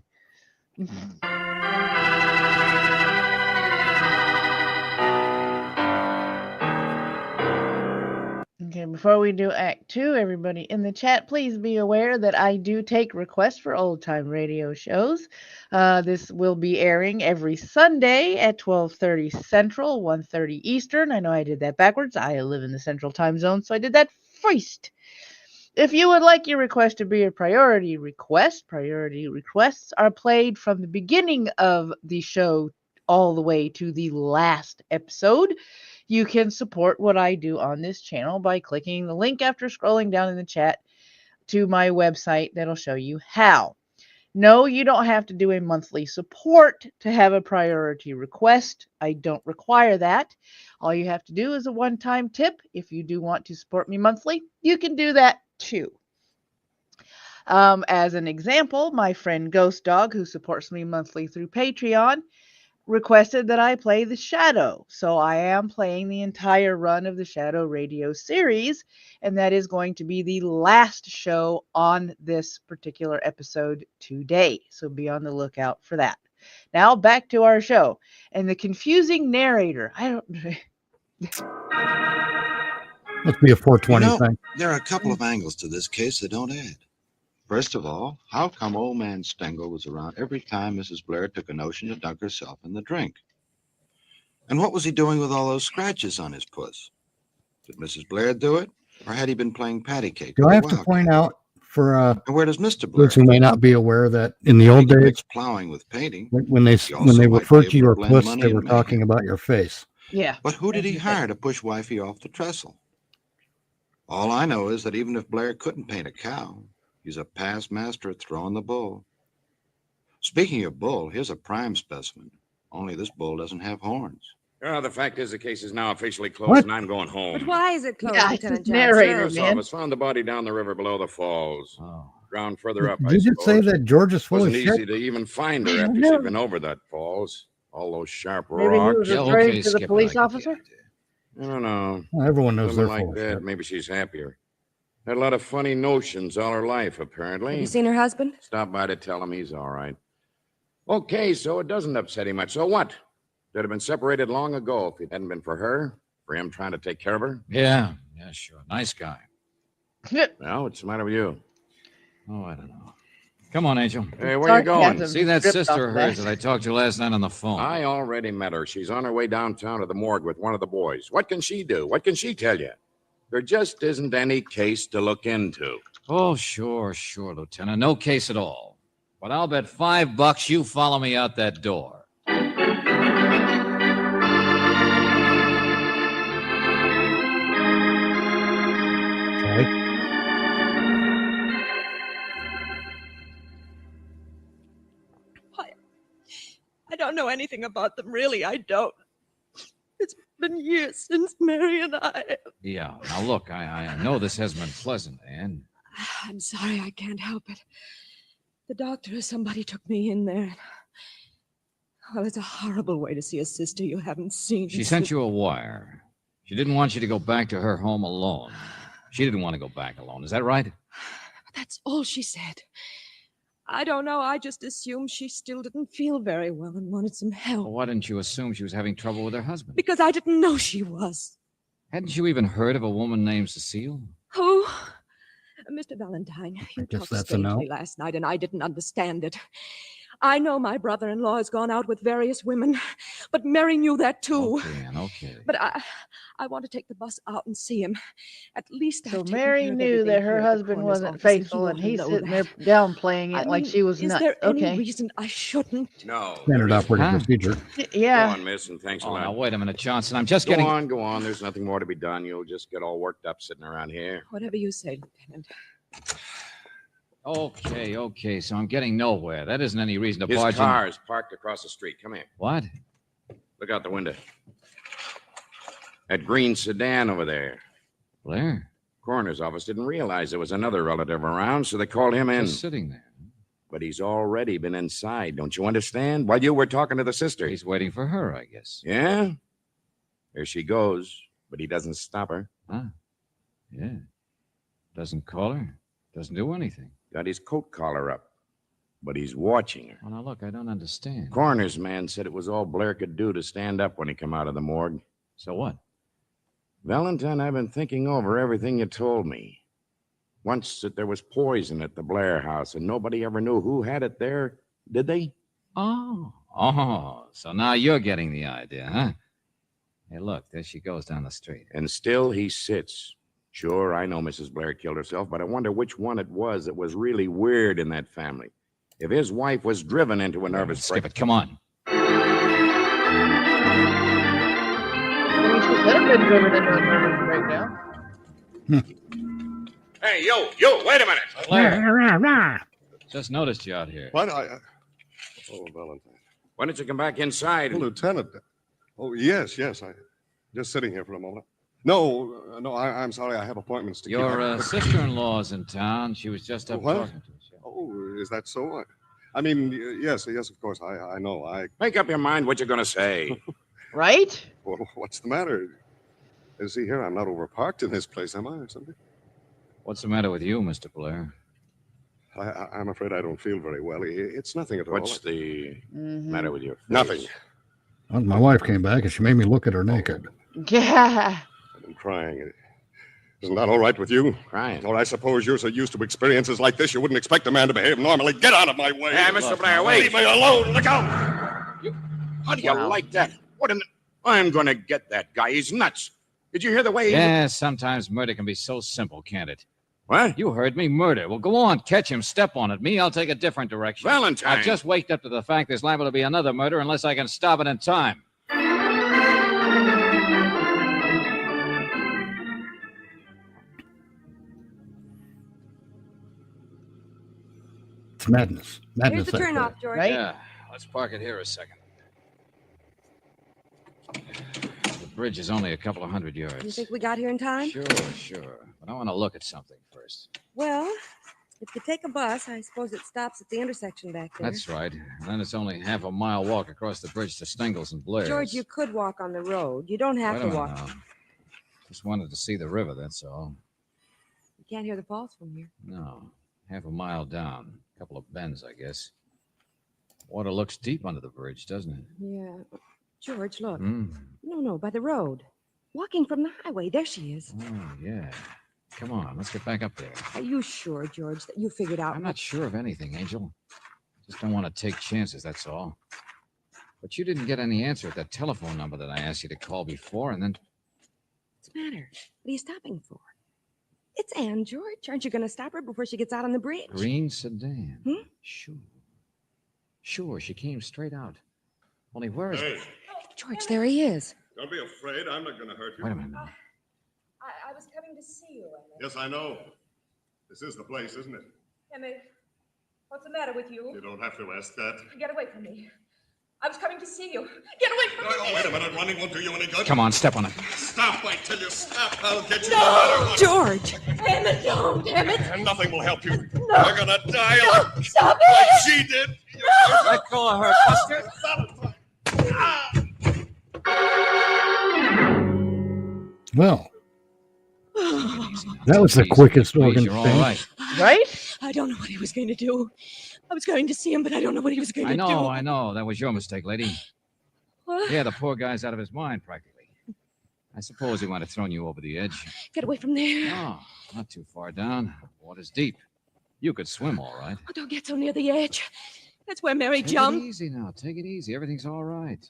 Okay, before we do Act 2, everybody in the chat, please be aware that I do take requests for old-time radio shows. This will be airing every Sunday at 12:30 Central, 1:30 Eastern. I know I did that backwards. I live in the Central Time Zone, so I did that first. If you would like your request to be a priority request, priority requests are played from the beginning of the show all the way to the last episode. You can support what I do on this channel by clicking the link after scrolling down in the chat to my website that'll show you how. No, you don't have to do a monthly support to have a priority request. I don't require that. All you have to do is a one-time tip. If you do want to support me monthly, you can do that too. As an example, my friend Ghost Dog, who supports me monthly through Patreon, requested that I play The Shadow. So I am playing the entire run of the Shadow radio series, and that is going to be the last show on this particular episode today. So be on the lookout for that. Now back to our show. And the confusing narrator. I don't... Must be a 420 You know, thing. there are a couple of angles to this case that don't add. First of all, how come old man Stengel was around every time Mrs. Blair took a notion to dunk herself in the drink? And what was he doing with all those scratches on his puss? Did Mrs. Blair do it, or had he been playing patty cake? Do I have to point out for And where does Mr. Blair those who may not be aware that in the old days, plowing with painting? when they He also might refer be to able your blend puss, money they and were make talking about your face. Yeah. But who did he hire to push wifey off the trestle? All I know is that even if Blair couldn't paint a cow, he's a past master at throwing the bull. Speaking of bull, here's a prime specimen. Only this bull doesn't have horns. The fact is the case is now officially closed, What? and I'm going home. But why is it closed, Yeah, Lieutenant it's Johnson? narrator, Sheriff's man. office found the body down the river below the falls. Drowned further up, I Did you say suppose. that George is full of Wasn't shit? easy to even find her after No. she'd been over that falls. All those sharp Maybe he rocks. was referring to the police officer? I don't know. Well, everyone knows Women they're like full of that, shit. maybe she's happier. Had a lot of funny notions all her life, apparently. Have you seen her husband? Stopped by to tell him he's all right. Okay, so it doesn't upset him much. So what? They'd have been separated long ago if it hadn't been for her, for him trying to take care of her. Yeah, sure. Nice guy. Well, what's the matter with you? Oh, I don't know. Come on, Angel. Hey, where you going? See that sister of hers that I talked to last night on the phone? I already met her. She's on her way downtown to the morgue with one of the boys. What can she do? What can she tell you? There just isn't any case to look into. Oh, sure, Lieutenant. No case at all. But I'll bet $5 you follow me out that door. I don't know anything about them, really. I don't. It's been years since Mary and I. Yeah. Now, look, I know this hasn't been pleasant, Anne. I'm sorry, I can't help it. The doctor or somebody took me in there. Well, it's a horrible way to see a sister you haven't seen. She sent you a wire. She didn't want you to go back to her home alone. She didn't want to go back alone. Is that right? That's all she said. I don't know. I just assumed she still didn't feel very well and wanted some help. Well, why didn't you assume she was having trouble with her husband? Because I didn't know she was. Hadn't you even heard of a woman named Cecile? Who? Mr. Valentine, you guess talked that's a no. strangely last night, and I didn't understand it. I know my brother-in-law has gone out with various women, but Mary knew that too. Okay, Ann, okay. But I want to take the bus out and see him. At least I've So taken Mary care of knew that everything her here at the husband coroner's wasn't office, and faithful, and ought to he's know sitting there that. downplaying it I like mean, she was is nuts. there Okay. any reason I shouldn't? No. Standard operating procedure. Yeah. Go on, miss, and thanks a Oh, lot. now, wait a minute, Johnson. I'm just Go getting... on. There's nothing more to be done. You'll just get all worked up sitting around here. Whatever you say, Lieutenant. Okay, so I'm getting nowhere. That isn't any reason to His barge in. car's parked across the street. Come here. What? Look out the window. That green sedan over there. Blair? Coroner's office didn't realize there was another relative around, so they called him in. Just sitting there. But he's already been inside, don't you understand? While you were talking to the sister. He's waiting for her, I guess. Yeah? There she goes, but he doesn't stop her. Huh? Yeah. Doesn't call her. Doesn't do anything. Got his coat collar up, but he's watching her. Well, now, look, I don't understand. Coroner's man said it was all Blair could do to stand up when he come out of the morgue. So what? Valentine, I've been thinking over everything you told me. Once that there was poison at the Blair house, and nobody ever knew who had it there, did they? Oh, so now you're getting the idea, huh? Hey, look, there she goes down the street. And still he sits. Sure, I know Mrs. Blair killed herself, but I wonder which one it was that was really weird in that family. If his wife was driven into a nervous Skip it, come on. She could have been driven into a nervous breakdown. Hey, yo, wait a minute. Blair. Just noticed you out here. What? Oh, Valentine. Why don't you come back inside? Oh, Lieutenant. Oh, yes. I just sitting here for a moment. No, I'm sorry. I have appointments to keep. Your sister-in-law's in town. She was just up What? talking to us. Oh, is that so? I mean, yes, of course. I know. Make up your mind what you're going to say. Right? Well, what's the matter? See here, I'm not overparked in this place, am I, or something? What's the matter with you, Mr. Blair? I'm afraid I don't feel very well. It's nothing at all. What's the matter with your face? Nothing. Well, my wife came back and she made me look at her naked. Yeah. I've been crying. Isn't that all right with you? Crying? Or I suppose you're so used to experiences like this, you wouldn't expect a man to behave normally. Get out of my way. Hey, Mr. Blair, wait. Leave me alone. Look out. How do you like that? What in I'm going to get that guy. He's nuts. Did you hear the way he... Yeah, sometimes murder can be so simple, can't it? What? You heard me, murder. Well, go on, catch him, step on it. Me, I'll take a different direction. Valentine. I've just waked up to the fact there's liable to be another murder unless I can stop it in time. It's madness. Here's the turnoff, George. Right? Yeah, let's park it here a second. The bridge is only a couple of hundred yards. You think we got here in time? Sure. But I want to look at something first. Well, if you take a bus, I suppose it stops at the intersection back there. That's right. And then it's only half a mile walk across the bridge to Stengels and Blair's. George, you could walk on the road. You don't have Wait a to minute walk. now. Just wanted to see the river, that's all. Can't hear the falls from here. No. Half a mile down. A couple of bends, I guess. Water looks deep under the bridge, doesn't it? Yeah. George, look. Mm. No, by the road. Walking from the highway. There she is. Oh, yeah. Come on, let's get back up there. Are you sure, George, that you figured out... I'm not sure of anything, Angel. Just don't want to take chances, that's all. But you didn't get any answer at that telephone number that I asked you to call before, and then... What's the matter? What are you stopping for? It's Anne, George. Aren't you going to stop her before she gets out on the bridge? Green sedan. Hmm? Sure, she came straight out. Only where is... Hey, George, there he is. don't be afraid. I'm not going to hurt you. Wait a minute now. I was coming to see you, Emmett. Yes, I know. This is the place, isn't it? Emmett, what's the matter with you? You don't have to ask that. Get away from me. I was coming to see you. Get away from me. Wait a minute. Running won't do you any good. Come on, step on it. Stop. I tell you, stop. I'll get you No, no matter what. George. Emmett, don't. Emmett. And nothing will help you. No. You're going to die No, stop like it. she did. Let go of her, Buster. Well, that was the quickest organ You're all thing. right. Right? I don't know what he was going to do. I was going to see him, but I don't know what he was going to do. I know. That was your mistake, lady. What? Yeah, the poor guy's out of his mind, practically. I suppose he might have thrown you over the edge. Get away from there. Oh, not too far down. Water's deep. You could swim, all right. Oh, don't get so near the edge. That's where Mary Take it jumped. easy now. Take it easy. Everything's all right.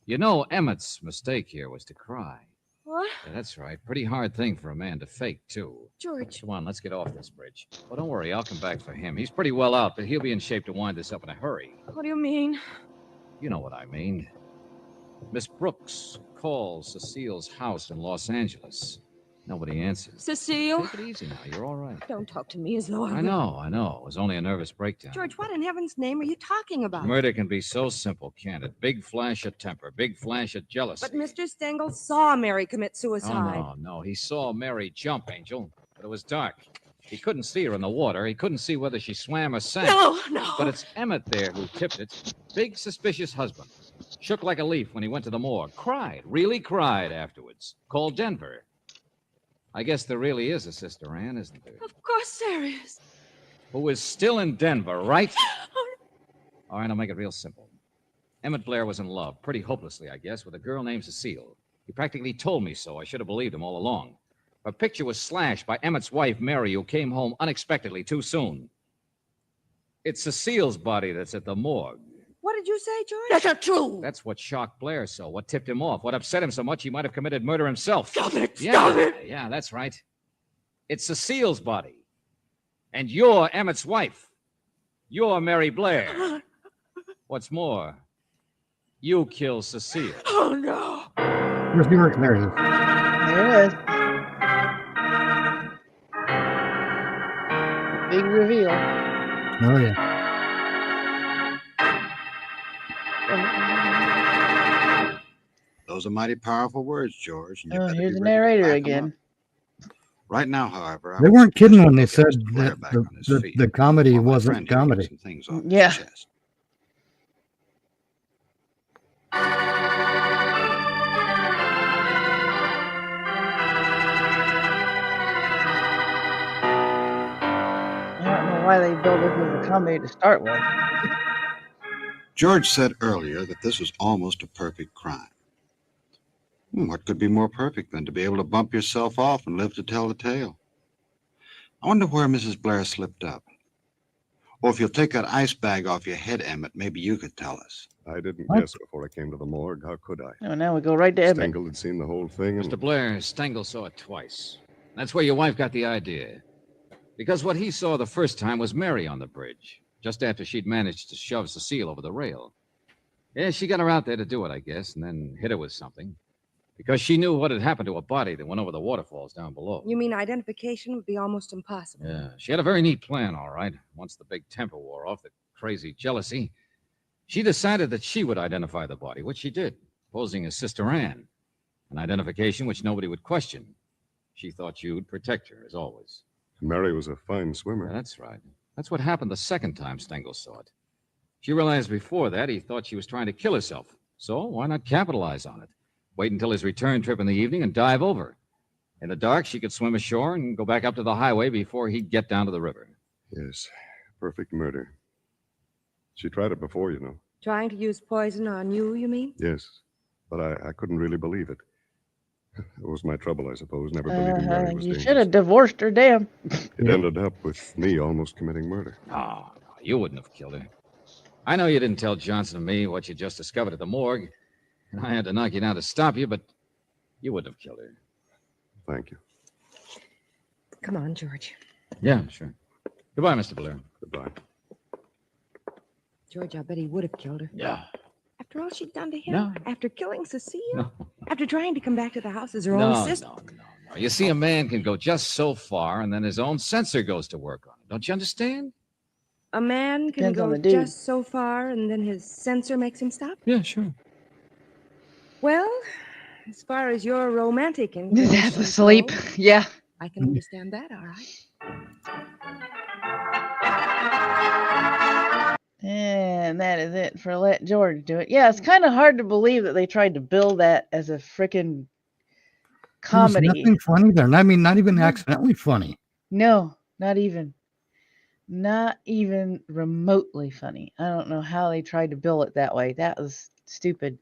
You know, Emmett's mistake here was to cry. What? Yeah, that's right. Pretty hard thing for a man to fake, too. George. Come on, let's get off this bridge. Oh, don't worry. I'll come back for him. He's pretty well out, but he'll be in shape to wind this up in a hurry. What do you mean? You know what I mean. Miss Brooks calls Cecile's house in Los Angeles. Nobody answers. Cecile? Take it easy now. You're all right. Don't talk to me as though I know. It was only a nervous breakdown. George, what in heaven's name are you talking about? Murder can be so simple, can't it? Big flash of temper, big flash of jealousy. But Mr. Stengel saw Mary commit suicide. Oh, no. He saw Mary jump, Angel, but it was dark. He couldn't see her in the water. He couldn't see whether she swam or sank. No. But it's Emmett there who tipped it. Big, suspicious husband. Shook like a leaf when he went to the morgue. Cried, really cried afterwards. Called Denver. I guess there really is a Sister Ann, isn't there? Of course there is. Who is still in Denver, right? All right, I'll make it real simple. Emmett Blair was in love, pretty hopelessly, I guess, with a girl named Cecile. He practically told me so. I should have believed him all along. Her picture was slashed by Emmett's wife, Mary, who came home unexpectedly too soon. It's Cecile's body that's at the morgue. What did you say, George? That's not true. That's what shocked Blair so, what tipped him off, what upset him so much he might have committed murder himself. Stop it. Yeah, Stop it. Yeah, that's right. It's Cecile's body. And you're Emmett's wife. You're Mary Blair. What's more, you killed Cecile. Oh, no. There it is. There it is. Big reveal. Oh, yeah. Those are mighty powerful words, George. And you Oh, better here's be the ready to narrator back 'em again. up. Right now, however, They weren't kidding when they said Mr. Blair that back on his feet. the comedy While my wasn't friend here gets comedy. some things off his Yeah. chest. I don't know why they built it as a comedy to start with. George said earlier that this was almost a perfect crime. What could be more perfect than to be able to bump yourself off and live to tell the tale? I wonder where Mrs. Blair slipped up. Or if you'll take that ice bag off your head, Emmett, maybe you could tell us. I didn't What? guess before I came to the morgue. How could I? Oh, now we go right to Emmett. Stengel had seen the whole thing. And Mr. Blair, Stengel saw it twice. That's where your wife got the idea. Because what he saw the first time was Mary on the bridge, just after she'd managed to shove Cecile over the rail. Yeah, she got her out there to do it, I guess, and then hit her with something. Because she knew what had happened to a body that went over the waterfalls down below. You mean identification would be almost impossible? Yeah, she had a very neat plan, all right. Once the big temper wore off, the crazy jealousy, she decided that she would identify the body, which she did, posing as Sister Ann, an identification which nobody would question. She thought you'd protect her, as always. Mary was a fine swimmer. Yeah, that's right. That's what happened the second time Stengel saw it. She realized before that he thought she was trying to kill herself. So why not capitalize on it? Wait until his return trip in the evening and dive over. In the dark, she could swim ashore and go back up to the highway before he'd get down to the river. Yes, perfect murder. She tried it before, you know. Trying to use poison on you mean? Yes, but I couldn't really believe it. That was my trouble, I suppose, never believing Mary was You dangerous. should have divorced her, damn. It ended up with me almost committing murder. No, you wouldn't have killed her. I know you didn't tell Johnson and me what you just discovered at the morgue, and I had to knock you down to stop you, but you wouldn't have killed her. Thank you. Come on, George. Yeah, sure. Goodbye, Mr. Blair. Goodbye. George, I bet he would have killed her. Yeah. After all she'd done to him. No. After killing Cecile. No. After trying to come back to the house as her No, own sister. no. You see, a man can go just so far, and then his own censor goes to work on it. Don't you understand? A man can Depends on go the dude. just so far and then his censor makes him stop? Yeah, sure. Well, as far as your romantic Half inclinations asleep. go, Yeah. I can understand that, all right. And that is it for Let George Do It. Yeah, it's kind of hard to believe that they tried to build that as a frickin' comedy. There's nothing funny there. I mean, not even accidentally funny. No, not even. Not even remotely funny. I don't know how they tried to bill it that way. That was stupid.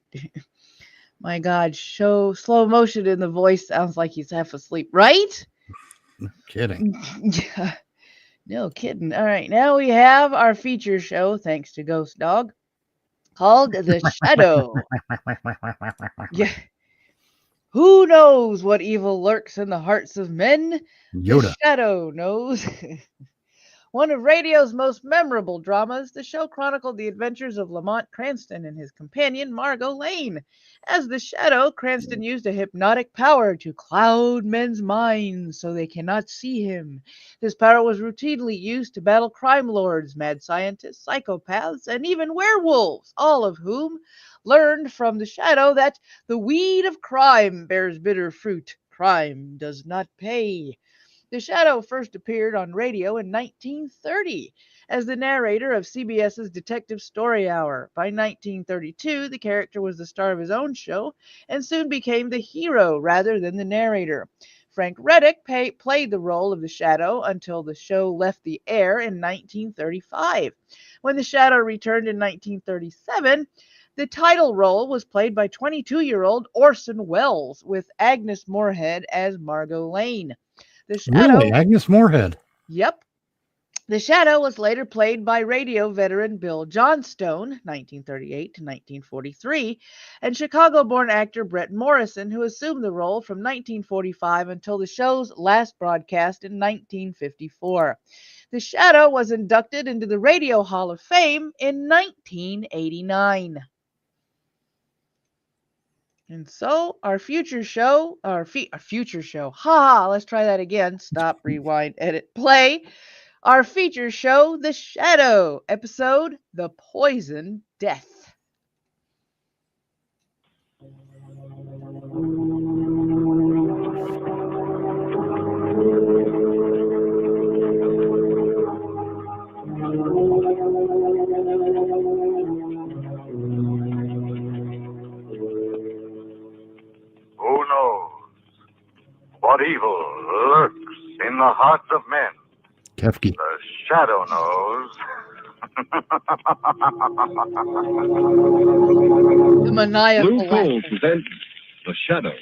My God, slow motion in the voice sounds like he's half asleep, right? No kidding. Yeah. No kidding. All right, now we have our feature show, thanks to Ghost Dog, called The Shadow. Yeah. Who knows what evil lurks in the hearts of men? Yoda. The Shadow knows. One of radio's most memorable dramas, the show chronicled the adventures of Lamont Cranston and his companion, Margot Lane. As the Shadow, Cranston used a hypnotic power to cloud men's minds so they cannot see him. This power was routinely used to battle crime lords, mad scientists, psychopaths, and even werewolves, all of whom learned from the Shadow that the weed of crime bears bitter fruit. Crime does not pay. The Shadow first appeared on radio in 1930 as the narrator of CBS's Detective Story Hour. By 1932, the character was the star of his own show and soon became the hero rather than the narrator. Frank Reddick played the role of the Shadow until the show left the air in 1935. When the Shadow returned in 1937, the title role was played by 22-year-old Orson Welles, with Agnes Moorehead as Margot Lane. The Shadow, Really? Agnes Moorehead? Yep. The Shadow was later played by radio veteran Bill Johnstone, 1938 to 1943, and Chicago-born actor Brett Morrison, who assumed the role from 1945 until the show's last broadcast in 1954. The Shadow was inducted into the Radio Hall of Fame in 1989. And so our future show, let's try that again. Stop, rewind, edit, play. Our feature show, The Shadow, episode, The Poison Death. Who knows what evil lurks in the hearts of men? Kefke. The Shadow knows. The maniacal Blue Coal presents The Shadow,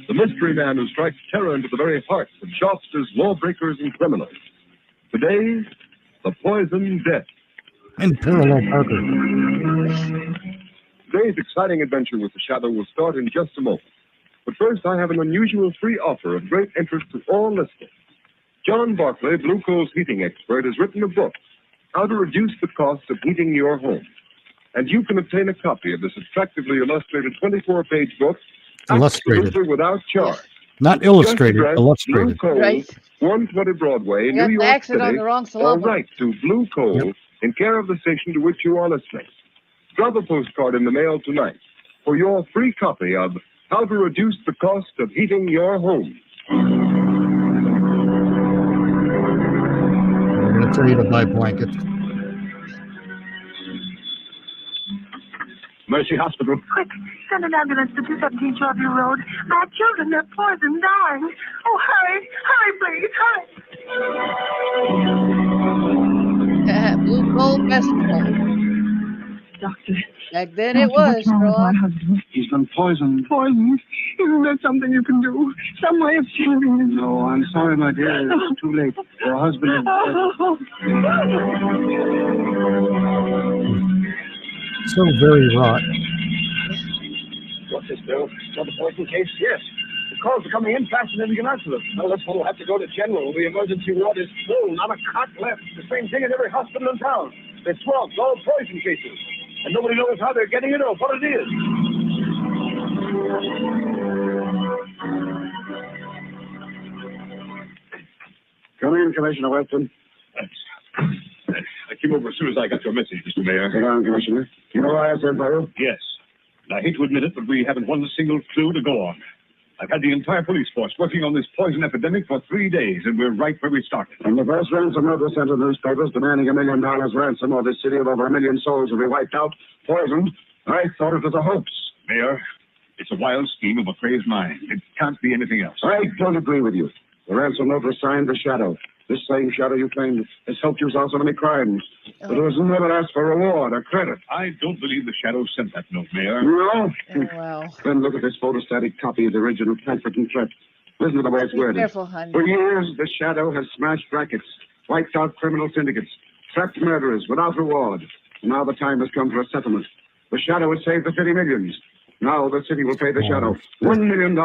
the mystery man who strikes terror into the very hearts of shopsters, lawbreakers, and criminals. Today, The Poison Death. And Parallel Parker. Today's exciting adventure with The Shadow will start in just a moment. But first, I have an unusual free offer of great interest to all listeners. John Barclay, Blue Coal's heating expert, has written a book, How to Reduce the Cost of Heating Your Home. And you can obtain a copy of this attractively illustrated 24-page book Illustrated. absolutely without charge. Not illustrated, Just address illustrated. Blue Coal, Right. 120 Broadway, You New got the York accent on City, the wrong or syllable. write to Blue Coal in care of the station to which you are listening. Drop a postcard in the mail tonight for your free copy of How to Reduce the Cost of Heating Your Home. I'm going to tell you to buy blankets. Mercy Hospital. Quick, send an ambulance to 217 Shoreview Road. My children, they're poisoned, dying. Oh, hurry, hurry, please, hurry. Blue Coal Festival. Doctor. Back then it was, Sherlock. He's been poisoned. Poisoned? Isn't there something you can do? Some way of saving him? No, I'm sorry, my dear. It's too late. Your husband is So very wrought. What's this, Bill? Another poison case? Yes. The calls are coming in faster than we can answer them. Well, this one will have to go to General. The emergency ward is full. Not a cot left. The same thing in every hospital in town. They're swamped, all poison cases. And nobody knows how they're getting it or what it is. Come in, Commissioner Weston. I came over as soon as I got your message, Mr. Mayor. Sit down, Commissioner. You know why I sent for you? Yes. And I hate to admit it, but we haven't one single clue to go on. I've had the entire police force working on this poison epidemic for 3 days, and we're right where we started. When the first ransom note was sent to the newspapers demanding $1 million ransom, or this city of over 1 million souls will be wiped out, poisoned, I thought it was a hoax. Mayor, it's a wild scheme of a crazed mind. It can't be anything else. I don't agree with you. The ransom note was signed The Shadow. This same Shadow you claimed has helped you solve so many crimes. But it was never asked for reward or credit. I don't believe the Shadow sent that note, Mayor. No? Oh, wow. Then look at this photostatic copy of the original pamphlet and threat. Listen to the way it's Be worded. careful, honey. For years, the Shadow has smashed rackets, wiped out criminal syndicates, trapped murderers without reward. Now the time has come for a settlement. The Shadow has saved the city millions. Now the city will pay the Shadow $1 million,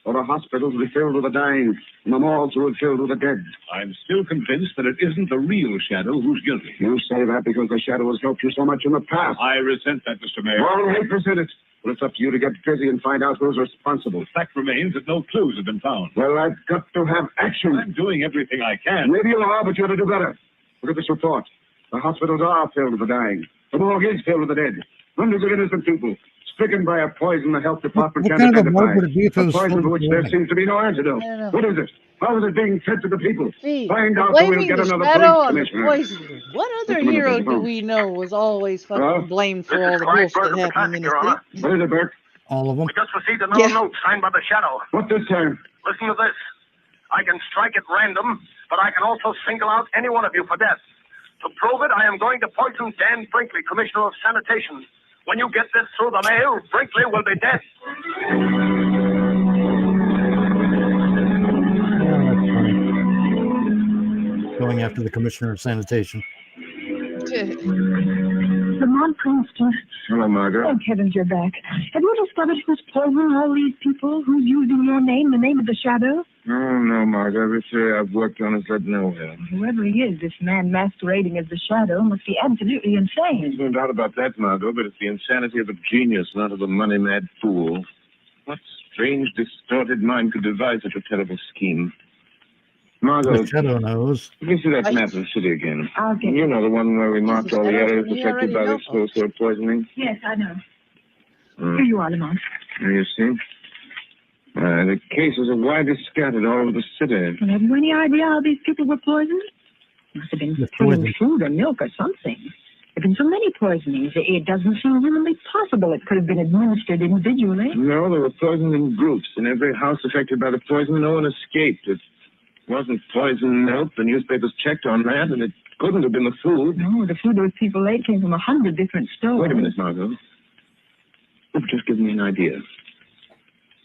or the hospitals will be filled with the dying, and the morgues will be filled with the dead. I'm still convinced that it isn't the real Shadow who's guilty. You say that because the Shadow has helped you so much in the past. I resent that, Mr. Mayor. Well, 8% it. But it's up to you to get busy and find out who's responsible. The fact remains that no clues have been found. Well, I've got to have action. I'm doing everything I can. Maybe you are, but you ought to do better. Look at this report. The hospitals are filled with the dying. The morgue is filled with the dead. Hundreds of innocent people stricken by a poison the health department What can't kind of a identify. morgue would it be if it A was poison filled for with which there dead? seems to be no antidote. I don't know. What is it? How is it being fed to the people? See, Find out so we'll blaming get the another Shadow police on the commissioner. poison. What other Just a minute, hero Mr. do Holmes. we know was always fucking Huh? blamed for all the bullshit happening in his city? What is it, Bert? All of them. We just received another note signed by the Shadow. What this time? Listen to this. I can strike at random, but I can also single out any one of you for death. To prove it, I am going to poison Dan Brinkley, Commissioner of Sanitation. When you get this through the mail, Brinkley will be dead. Oh, that's funny. Going after the commissioner of sanitation. Lamont Princeton. Hello, Margaret. Thank heavens you're back. Have you discovered who's poisoning all these people? Who's using your name, the name of the Shadow? Oh, no, Margaret. Every theory I've worked on has led nowhere. Whoever he is, this man masquerading as the Shadow must be absolutely insane. There's no doubt about that, Margot, but it's the insanity of a genius, not of a money-mad fool. What strange, distorted mind could devise such a terrible scheme? Margot, The Shadow knows. let me see that map of the city again. I'll get You know, the one where we marked all the Shadow, areas he affected by already this slow sort of poisoning. Yes, I know. Hmm. Here you are, Lamont. There you see. The cases are widely scattered all over the city. Well, have you any idea how these people were poisoned? Must have been through food or milk or something. There have been so many poisonings. It doesn't seem humanly possible it could have been administered individually. No, they were poisoned in groups. In every house affected by the poison, no one escaped. It wasn't poisoned milk. The newspapers checked on that, and it couldn't have been the food. No, the food those people ate came from 100 different stores. Wait a minute, Margot. You've just given me an idea.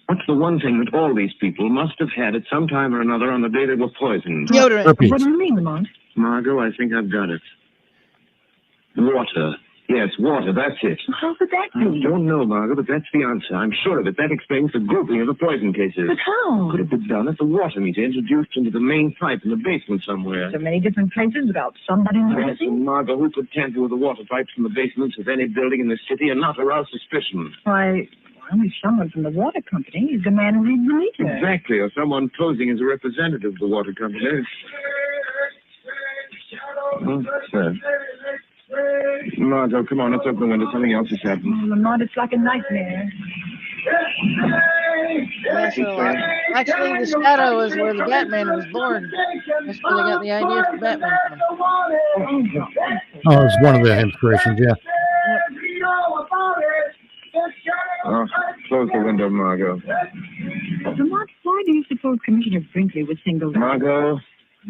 What's the one thing that all these people must have had at some time or another on the day they were poisoned? Deodorant. What do you mean, Lamont? Margot, I think I've got it. Water. Yes, water, that's it. How could that I be? don't know, Margot, but that's the answer. I'm sure of it. That explains the grouping of the poison cases. But how? Could have been done if the water meter introduced into the main pipe in the basement somewhere. So many different places without somebody Yes, noticing. and Margot, who could tamper with the water pipes from the basements of any building in the city and not arouse suspicion? Why, only someone from the water company is the man who reads the meter. Exactly, or someone posing as a representative of the water company. Oh, sir. Margot, come on, let's open the window. Something else has happened. Oh, Lamont, it's like a nightmare. Yeah, so, actually, the Shadow is where the Batman was born. That's where they got the idea for Batman from. Oh, it's one of the inspirations, yeah. Oh, close the window, Margot. Lamont, why do you suppose Commissioner Brinkley was singled out? Margot, a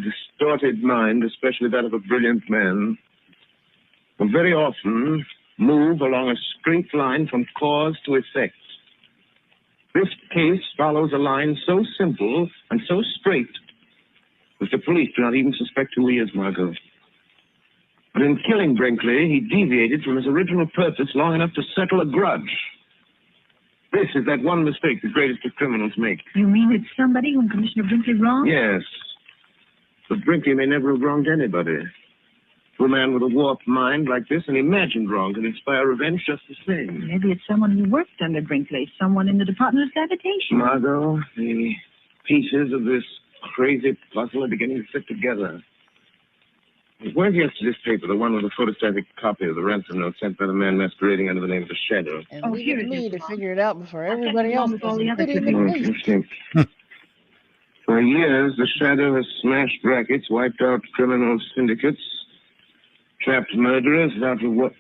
distorted mind, especially that of a brilliant man, will very often move along a straight line from cause to effect. This case follows a line so simple and so straight that the police do not even suspect who he is, Margot. But in killing Brinkley, he deviated from his original purpose long enough to settle a grudge. This is that one mistake the greatest of criminals make. You mean it's somebody whom Commissioner Brinkley wronged? Yes. But Brinkley may never have wronged anybody. To a man with a warped mind like this, an imagined wrong can inspire revenge just the same. Maybe it's someone who worked under Brinkley, someone in the Department of Sanitation. Margot, the pieces of this crazy puzzle are beginning to fit together. Where's yesterday's paper, the one with the photostatic copy of the ransom note sent by the man masquerading under the name of the Shadow? And leave it to me to figure it out before everybody else does. Interesting. For years, the Shadow has smashed rackets, wiped out criminal syndicates, trapped murderers without a what?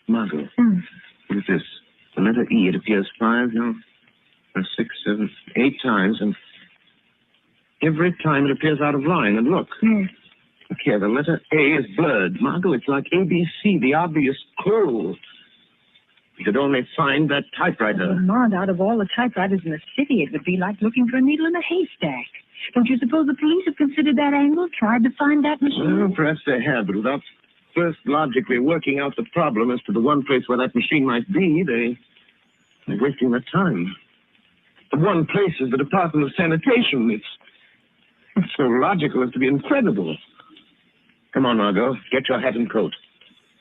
Margot, look at this. The letter E, it appears 5, 6, 7, 8 times, and every time it appears out of line. And look. Look here, the letter A is blurred. Margot, it's like ABC, the obvious clue. We could only find that typewriter. Lamont, out of all the typewriters in the city, it would be like looking for a needle in a haystack. Don't you suppose the police have considered that angle, tried to find that machine? Well, perhaps they have, but without first logically working out the problem as to the one place where that machine might be, they're wasting their time. The one place is the Department of Sanitation. It's so logical as to be incredible. Come on, Margot. Get your hat and coat.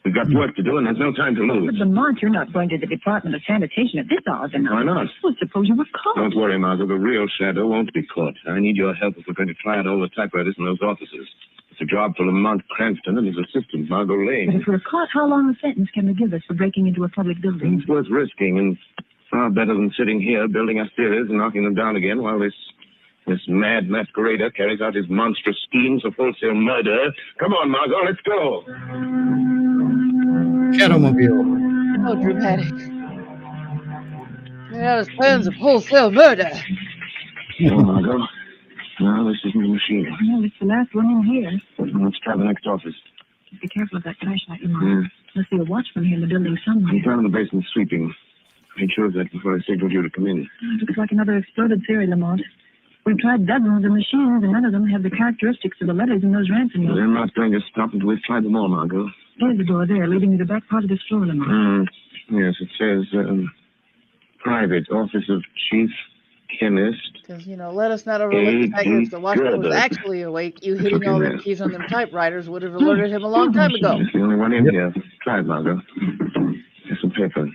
We've got work to do, and there's no time to lose. But Lamont, you're not going to the Department of Sanitation at this hour of the night. Why not? Well, suppose you were caught. Don't worry, Margot. The real Shadow won't be caught. I need your help if we're going to try out all the typewriters in those offices. It's a job for Lamont Cranston and his assistant, Margot Lane. But if we're caught, how long a sentence can they give us for breaking into a public building? It's worth risking, and far better than sitting here building upstairs and knocking them down again while this mad masquerader carries out his monstrous schemes of wholesale murder. Come on, Margot, let's go. Shadowmobile. So dramatic. Out his plans of wholesale murder. Oh, Margot. No, this isn't the machine. No, it's the last one in here. Let's try the next office. Be careful of that flashlight, Lamont. Must be a watchman here in the building somewhere. I'm down in the basement sweeping. I made sure of that before I signaled you to come in. It looks like another exploded theory, Lamont. We've tried dozens of machines, and none of them have the characteristics of the letters in those ransom notes. They're not going to stop until we've tried them all, Margot. There's the door there, leading to the back part of this floor, Lamont. Yes, it says, private office of chief chemist. Because, let us not overlook the fact that if the watchman was actually awake, you hitting all them keys on them typewriters would have alerted him a long time ago. It's the only one in here. Try it, Margot. Here's some paper.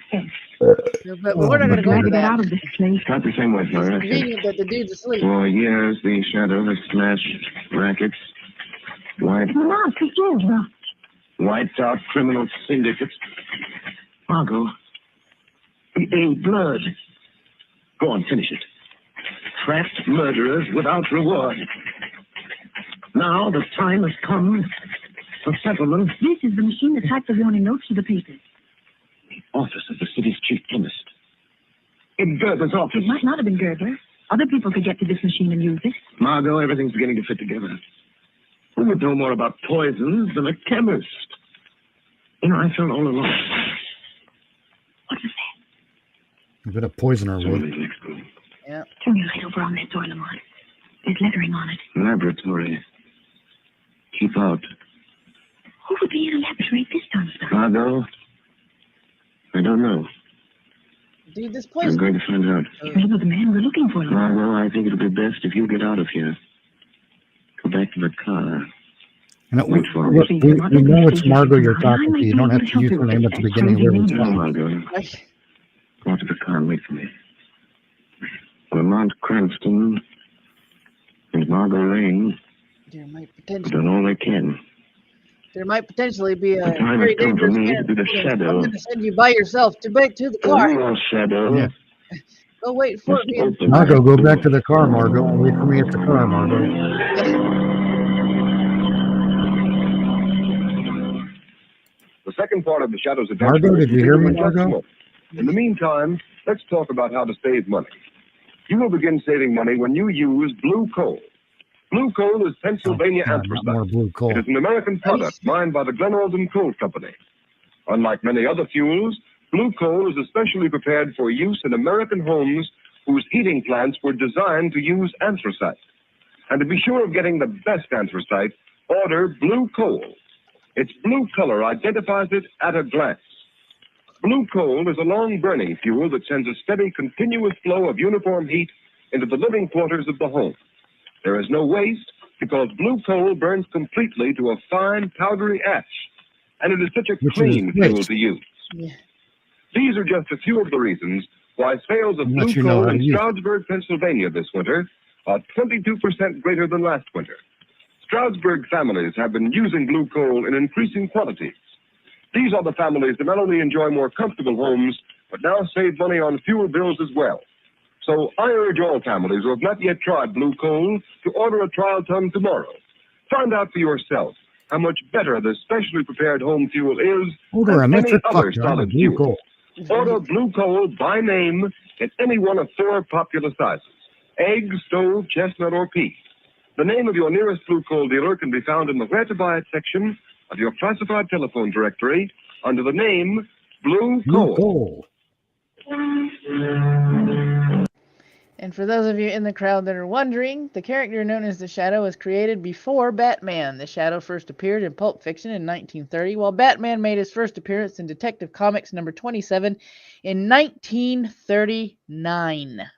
But we're not going to go into that. Out of this place. Not the same way, It's Margot. convenient that the dude's asleep. For years, the Shadow has smashed rackets, wiped out criminal syndicates. Margot, the A blurred. Go on, finish it. Trapped murderers without reward. Now the time has come for settlement. This is the machine that typed the warning notes to the papers. The office of the city's chief chemist. In Gerber's office. It might not have been Gerber. Other people could get to this machine and use it. Margot, everything's beginning to fit together. Who would know more about poisons than a chemist? I felt all along. What was that? A bit of poisoner wood. Yeah. Turn your light over on that door, Lamont. There's lettering on it. Laboratory. Keep out. Who would be in a laboratory at this time of night? Margot, I don't know. Dude, this I'm poison. going to find out. Maybe the man we're looking for, Lamont. Margot, I think it'll be best if you get out of here. Go back to the car. We know it's Margot you're talking to. You don't have to use her name at the beginning of every No, song. Margot. Go to the car and wait for me. Lamont Cranston and Margot Lane There might have potentially, done all they can. be a The time very has come for dangerous me to man. be the I'm Shadow. going to send you by yourself back to the The car. real Shadow. Yeah. Go wait for me. Margot, go back to the car, Margot, and wait for me at the car, Margot. The second part of the Shadow's Margot, did you hear me, Margot? In the meantime, let's talk about how to save money. You will begin saving money when you use blue coal. Blue coal is Pennsylvania anthracite. More blue coal. It is an American product mined by the Glen Alden Coal Company. Unlike many other fuels, blue coal is especially prepared for use in American homes whose heating plants were designed to use anthracite. And to be sure of getting the best anthracite, order blue coal. Its blue color identifies it at a glance. Blue coal is a long-burning fuel that sends a steady, continuous flow of uniform heat into the living quarters of the home. There is no waste because blue coal burns completely to a fine, powdery ash, and it is such a clean fuel to use. Yeah. These are just a few of the reasons why sales of blue coal in Stroudsburg, Pennsylvania this winter are 22% greater than last winter. Stroudsburg families have been using blue coal in increasing quantities. These are the families that not only enjoy more comfortable homes, but now save money on fuel bills as well. So I urge all families who have not yet tried blue coal to order a trial ton tomorrow. Find out for yourself how much better this specially prepared home fuel is than any other solid fuel. Order blue coal by name in any one of 4 popular sizes: egg, stove, chestnut, or pea. The name of your nearest blue coal dealer can be found in the Where to Buy It section of your classified telephone directory under the name Blue Coal. And for those of you in the crowd that are wondering, the character known as the Shadow was created before Batman. The Shadow first appeared in Pulp Fiction in 1930, while Batman made his first appearance in Detective Comics number 27 in 1939.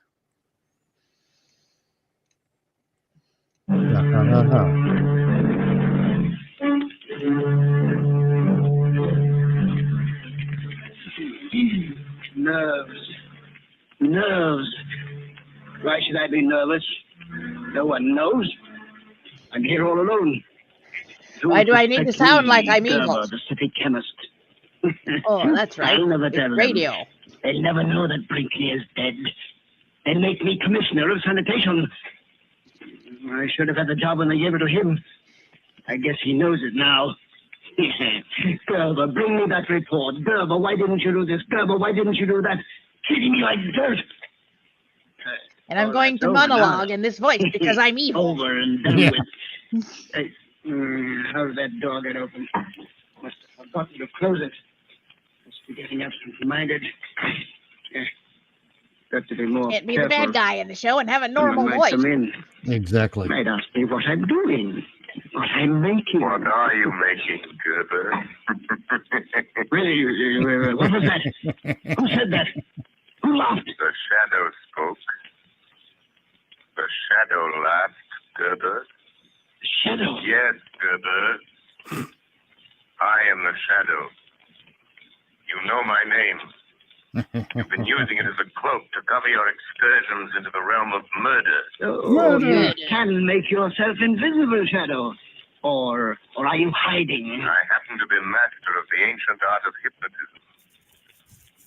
Nerves. Why should I be nervous? No one knows. I'm here all alone. Why do I need to sound like I'm evil? The city chemist. Oh, that's right. I'll never It's tell them. radio. They'll never know that Brinkley is dead. They'll make me commissioner of sanitation. I should have had the job when they gave it to him. I guess he knows it now. Gerber, bring me that report. Gerber, why didn't you do this? Gerber, why didn't you do that? Treating me like dirt. And I'm going to monologue in this voice because I'm evil. Over and done with. How did that door get open? Must have forgotten to close it. Must be getting absent-minded. Got to be more Can't be careful. the bad guy in the show and have a normal Someone might voice. come in. Exactly. Might ask me what I'm doing. What I'm making. What are you making, Gerber? Really? What was that? Who said that? Who laughed? The shadow spoke. The shadow laughed, Gerber. Shadow? Yes, Gerber. I am the shadow. You know my name. You've been using it as a cloak to cover your excursions into the realm of murder. Oh, you can make yourself invisible, Shadow. Or are you hiding? I happen to be master of the ancient art of hypnotism,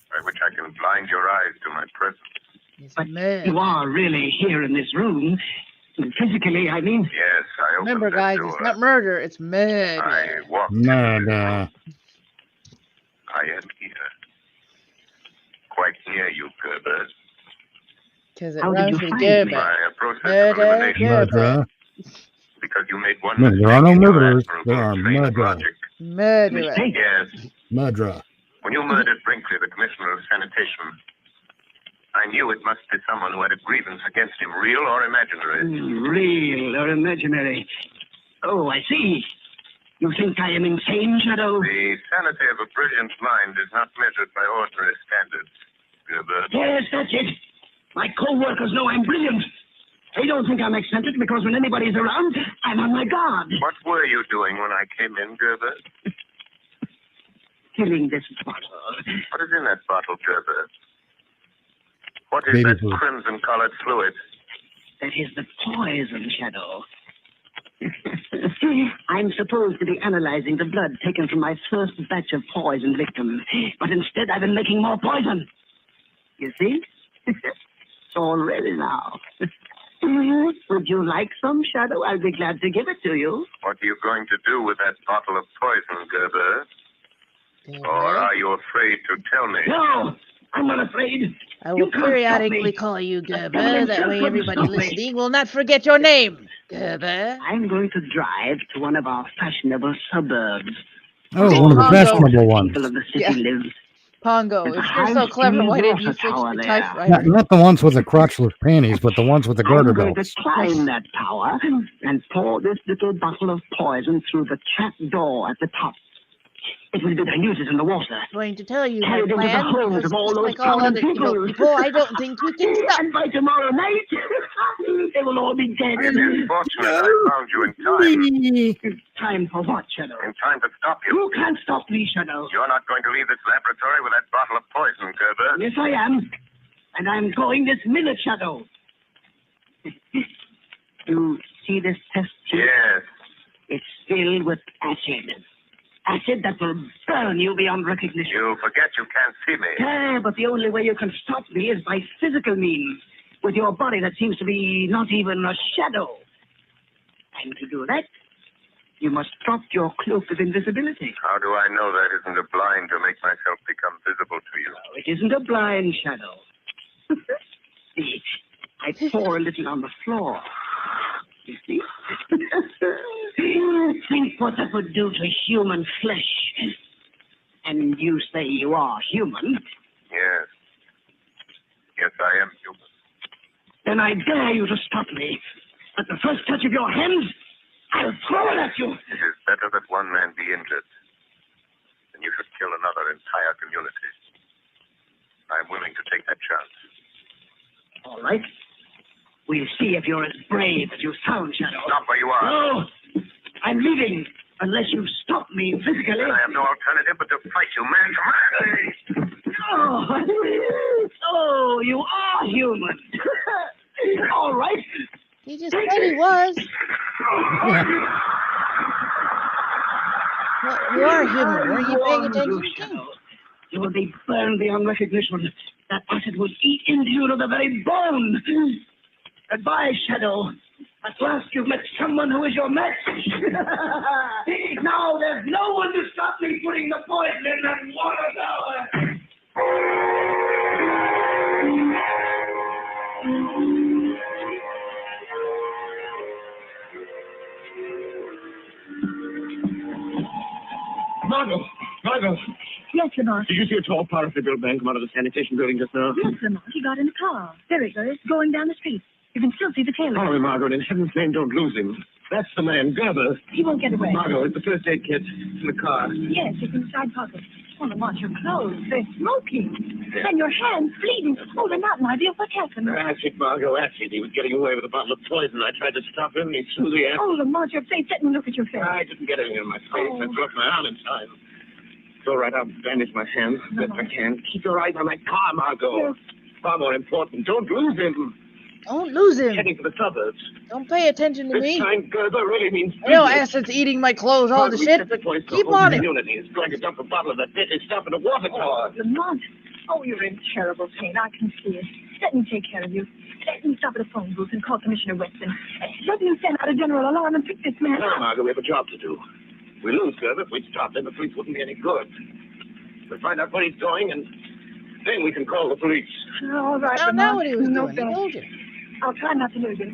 by which I can blind your eyes to my presence. But you are really here in this room. Physically, I mean. Yes, I opened Remember, that guys, door. it's not murder, it's murder. I walked Murder. I am here. Quite near you, Gerber. Because it How did rhymes you with find Gerber. me? By a process of Murder, elimination. Gerber. Because you made one No, there are no mistake in your murderers. admirable There are train of murderers. logic. Murderer. Yes. Murderer. When you murdered Brinkley, the commissioner of sanitation, I knew it must be someone who had a grievance against him, real or imaginary. Real or imaginary? Oh, I see. You think I am insane, Shadow? The sanity of a brilliant mind is not measured by ordinary standards, Gerber. Yes, that's it. My co-workers know I'm brilliant. They don't think I'm eccentric because when anybody's around, I'm on my guard. What were you doing when I came in, Gerber? Filling this bottle. What is in that bottle, Gerber? What is Baby that food. crimson-colored fluid? That is the poison, Shadow. I'm supposed to be analyzing the blood taken from my first batch of poison victims, but instead I've been making more poison. You see? It's all ready now. Would you like some, Shadow? I'll be glad to give it to you. What are you going to do with that bottle of poison, Gerber? Or are you afraid to tell me? No! I'm not afraid. I will You can't stop periodically me. call you That Gerber. government That way couldn't everybody stop me. listening will not forget your name. Gerber. I'm going to drive to one of our fashionable suburbs. Oh, one of the Pongo. fashionable ones. People of the city Yeah. live. Pongo, There's a if you're so clever, high-speed why didn't you water switch tower to there. typewriter? Not the ones with the crotchless panties, but the ones with the garter I'm going to belts. climb that tower and pour this little bottle of poison through the trap door at the top. It will be diluted in the water. Going to tell you my Carried into the plan, homes because of all just those like all prominent other people, I don't think we can stop. And by tomorrow night, they will all be dead. It is fortunate I found you in time. In time for what, Shadow? In time to stop you. You can't stop me, Shadow. You're not going to leave this laboratory with that bottle of poison, Gerber. Yes, I am. And I'm going this minute, Shadow. You see this test tube? Yes. It's filled with acid. Acid that will burn you beyond recognition. You forget you can't see me. Yeah, but the only way you can stop me is by physical means, with your body that seems to be not even a shadow. And to do that, you must drop your cloak of invisibility. How do I know that isn't a blind to make myself become visible to you? No, it isn't a blind shadow. See, I pour a little on the floor. You see? Think what that would do to human flesh. And you say you are human. Yes. Yes, I am human. Then I dare you to stop me. At the first touch of your hands, I'll throw it at you. It is better that one man be injured than you should kill another entire community. I'm willing to take that chance. All right. We'll see if you're as brave as you sound, Shadow. Stop where you are. No! I'm leaving unless you stop me physically. I have no alternative but to fight you man to man. Oh, you are human. All right. He just said he was. Well, you are human. Weren't you paying attention? You will be burned beyond recognition. That acid will eat into you to the very bone. Goodbye, Shadow. At last you've met someone who is your match. Now there's no one to stop me putting the poison in that water tower. Margot. Yes, Lamont. Did you see a tall, powerfully built man come out of the sanitation building just now? Yes, Lamont. He got in a car. There it goes, going down the street. You can still see the tail of Oh, it. Margot, in heaven's name, don't lose him. That's the man, Gerber. He won't get away. Margot, it's the first aid kit. It's in the car. Yes, it's in the side pocket. Oh, Lamont, your clothes. They're smoking. And your hands bleeding. Oh, they're not an idea. What happened? Acid, Margot, acid. He was getting away with a bottle of poison. I tried to stop him. He threw the acid. Oh, Lamont, your face. Let me look at your face. I didn't get anything in my face. I broke my arm in time. It's all right. I'll bandage my hands best I can. Keep your eyes on that car, Margot. Far more important. Don't lose him. Don't lose him. Heading for the suburbs. Don't pay attention to me. This time, Gerber really means I know business. acid's eating my clothes, all the shit. Keep on it. It's going to dump a bottle of that deadly stuff in a water tower. Lamont. Oh, you're in terrible pain. I can see it. Let me take care of you. Let me stop at a phone booth and call Commissioner Weston. Let me send out a general alarm and pick this man No, up. Margot, we have a job to do. We lose Gerber. If we stop him, the police wouldn't be any good. We'll find out where he's going, and then we can call the police. All right, I don't Lamont. know what he was No doing. He thanks. told you. I'll try not to lose him.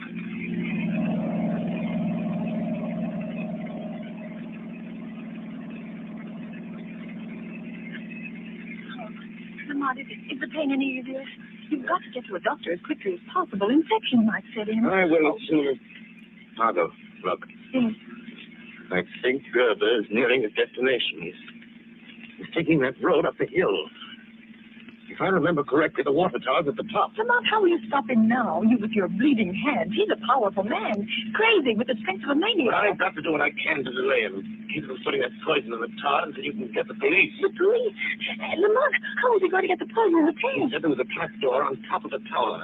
Lamont, is the pain any easier? You've got to get to a doctor as quickly as possible. Infection might set in. I will soon. Margot, look. Yes. I think Gerber is nearing his destination. He's taking that road up the hill. If I remember correctly, the water tower's at the top. Lamont, how will you stop him now? You with your bleeding hands. He's a powerful man. Crazy with the strength of a maniac. But I've got to do what I can to delay him. Keep him putting that poison in the tower until you can get the police. The police? Lamont, how is he going to get the poison in the He tank? said there was a trap door on top of the tower.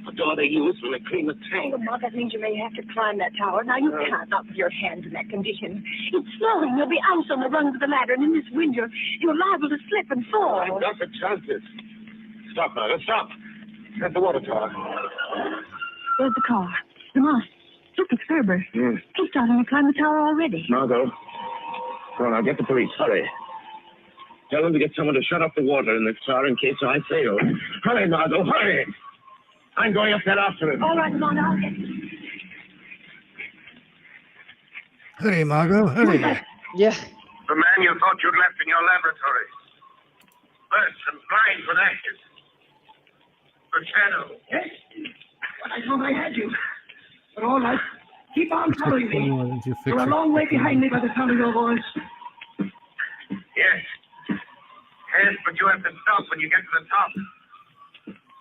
A door they use when they clean the tank. Lamont, that means you may have to climb that tower. Now, you can't, not with your hands in that condition. It's snowing. There'll be ice on the rungs of the ladder, and in this wind, you're liable to slip and fall. I've got the chances. Stop, Margot, stop. At the water tower. There's the car. Lamont, look, it's Gerber. Yes. He's starting to climb the tower already. Margot. Go on, I'll get the police. Hurry. Tell them to get someone to shut off the water in the car in case I fail. Hurry, Margot, hurry! I'm going up there after him. All right, come on, I'll get you. Hurry, Margot, hurry. Yeah. The man you thought you'd left in your laboratory. Burnt and blind with ashes. The shadow. Yes? But I thought I had you. But all right. Keep on following me. You're a long way behind me by the sound of your voice. Yes. Yes, but you have to stop when you get to the top.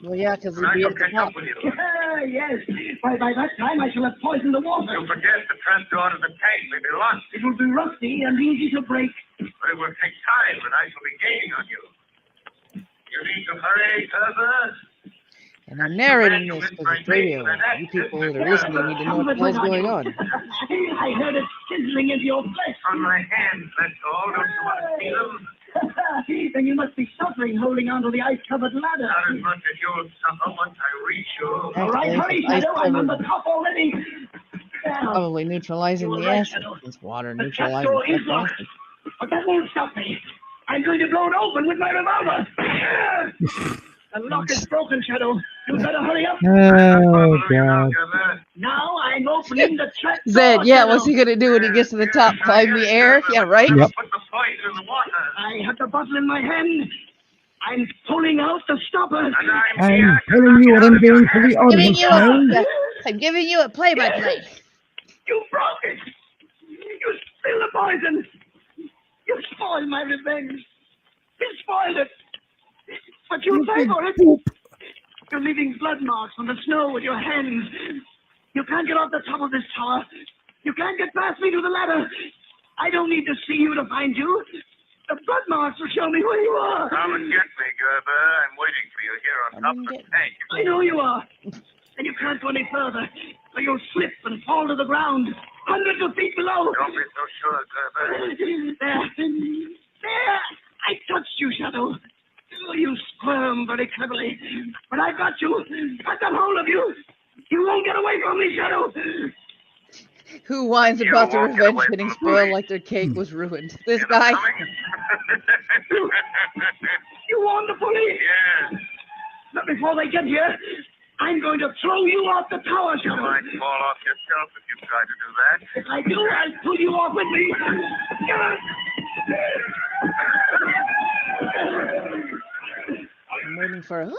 Well, yeah, because And he'd I be shall at the catch top. up with you. Yes. By that time, I shall have poisoned the water. You forget the trapdoor to the tank may be locked. It will be rusty and easy to break. But it will take time, and I shall be gaining on you. You need to hurry, Gerber. And I'm narrating this because it's radio. You people that are listening need to know what the hell's going on. I heard it sizzling into your flesh. On my hands, that's all. Don't you want to see them? Then you must be suffering holding onto the ice-covered ladder. Not as much as you'll suffer once I reach you. All right, hurry, Shadow. I'm on the top already. Probably neutralizing the acid. This water The neutralizing trapdoor is the locked. acid. But that won't stop me. I'm going to blow it open with my revolver. The lock is broken, Shadow. You better hurry up. Oh, God. Now I'm opening the trap door. Zed, yeah, Shadow. what's he gonna do when he gets to the top? Climb the air? Yeah, right? Yep. Put the poison in the water. I have the bottle in my hand. I'm pulling out the stopper. And I'm telling you what I'm doing for the audience now. I'm giving you a play-by-play. You broke it. You spilled the poison. You spoiled my revenge. You spoiled it. But you'll pay for it. You're leaving blood marks on the snow with your hands. You can't get off the top of this tower. You can't get past me to the ladder. I don't need to see you to find you. The blood marks will show me where you are. Come and get me, Gerber. I'm waiting for you here on top of the tank. I know you are. And you can't go any further, or you'll slip and fall to the ground, hundreds of feet below. Don't be so sure, Gerber. There. I touched you, Shadow. Oh, you squirm very cleverly. But I got you. I got hold of you. You won't get away from me, Shadow. Who whines about the revenge getting spoiled like their cake was ruined? This guy? You warned the police? Yes. But before they get here, I'm going to throw you off the tower, You Shadow. might fall off yourself if you try to do that. If I do, I'll pull you off with me. I'm waiting for a... And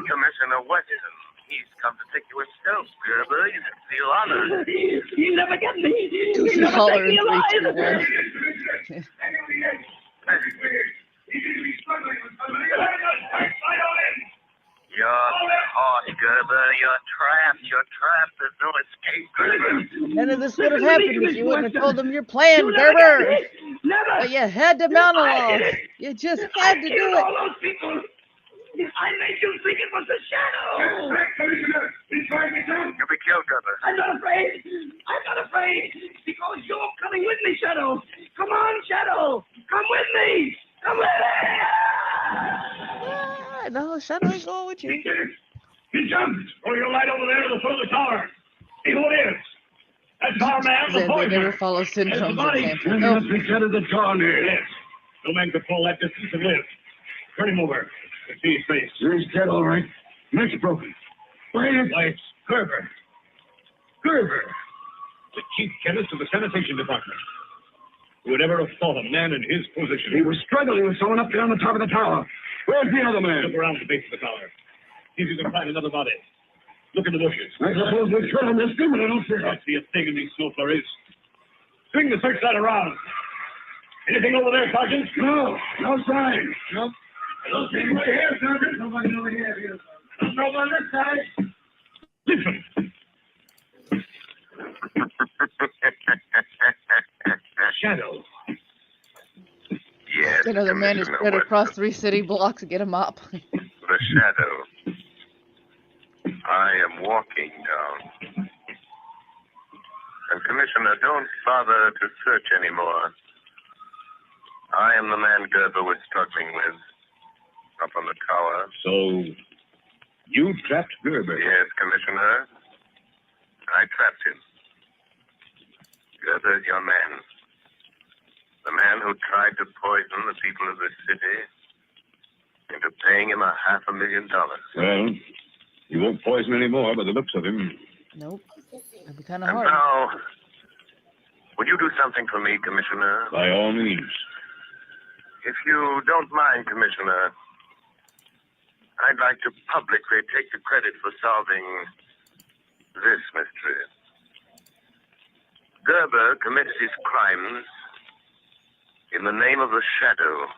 Commissioner Weston. He's come to take you himself, Gerber. You can feel honored. You never get me. Do You never holler take me in alive. 3, 2, 1. You're caught, Gerber. You're trapped. You're trapped. There's no escape, Gerber. None of this would have happened if you wouldn't have told them your plan, Gerber. But you had to monologue. You just had to do All it. those people. I made you think it was the Shadow. You'll be killed, Gerber. I'm not afraid. I'm not afraid. Because you're coming with me, Shadow. Come on, Shadow. Come with me. Come with me. Ah, no, Shadow ain't going with you. He jumped. Throw your light over there to the foot of the tower. See who it is. That's our man, the They poisoner. never follow syndrome's example. No. Nope. Must be shattered the jaw near. Yes. No man could fall that distance and live. Turn him over. Let's see his face. He's dead, all right. Neck's broken. Why, it's Gerber. Gerber. The chief chemist of the sanitation department. Who would ever have thought a man in his position? He was struggling with someone up there on the top of the tower. Where's the other man? Look around the base of the tower. See if you can find another body. Look in the bushes. I suppose we could on this thing, but I don't see it. I see a thing in these snow flurries. Swing the search light around. Anything over there, Sergeant? No. No sign. No. Nothing over here, Sergeant. Nobody over here. No on this side. Listen. Shadow. Yes, Another man is Commissioner spread Weston. across 3 city blocks to get a mop. The Shadow. I am walking down. And Commissioner, don't bother to search anymore. I am the man Gerber was struggling with up on the tower. So, you trapped Gerber? Yes, Commissioner. I trapped him. Gerber's your man. The man who tried to poison the people of the city into paying him $500,000. Well, he won't poison any more by the looks of him. Nope. That'd be kind of And hard. now, would you do something for me, Commissioner? By all means. If you don't mind, Commissioner, I'd like to publicly take the credit for solving this mystery. Gerber committed his crimes in the name of the shadow.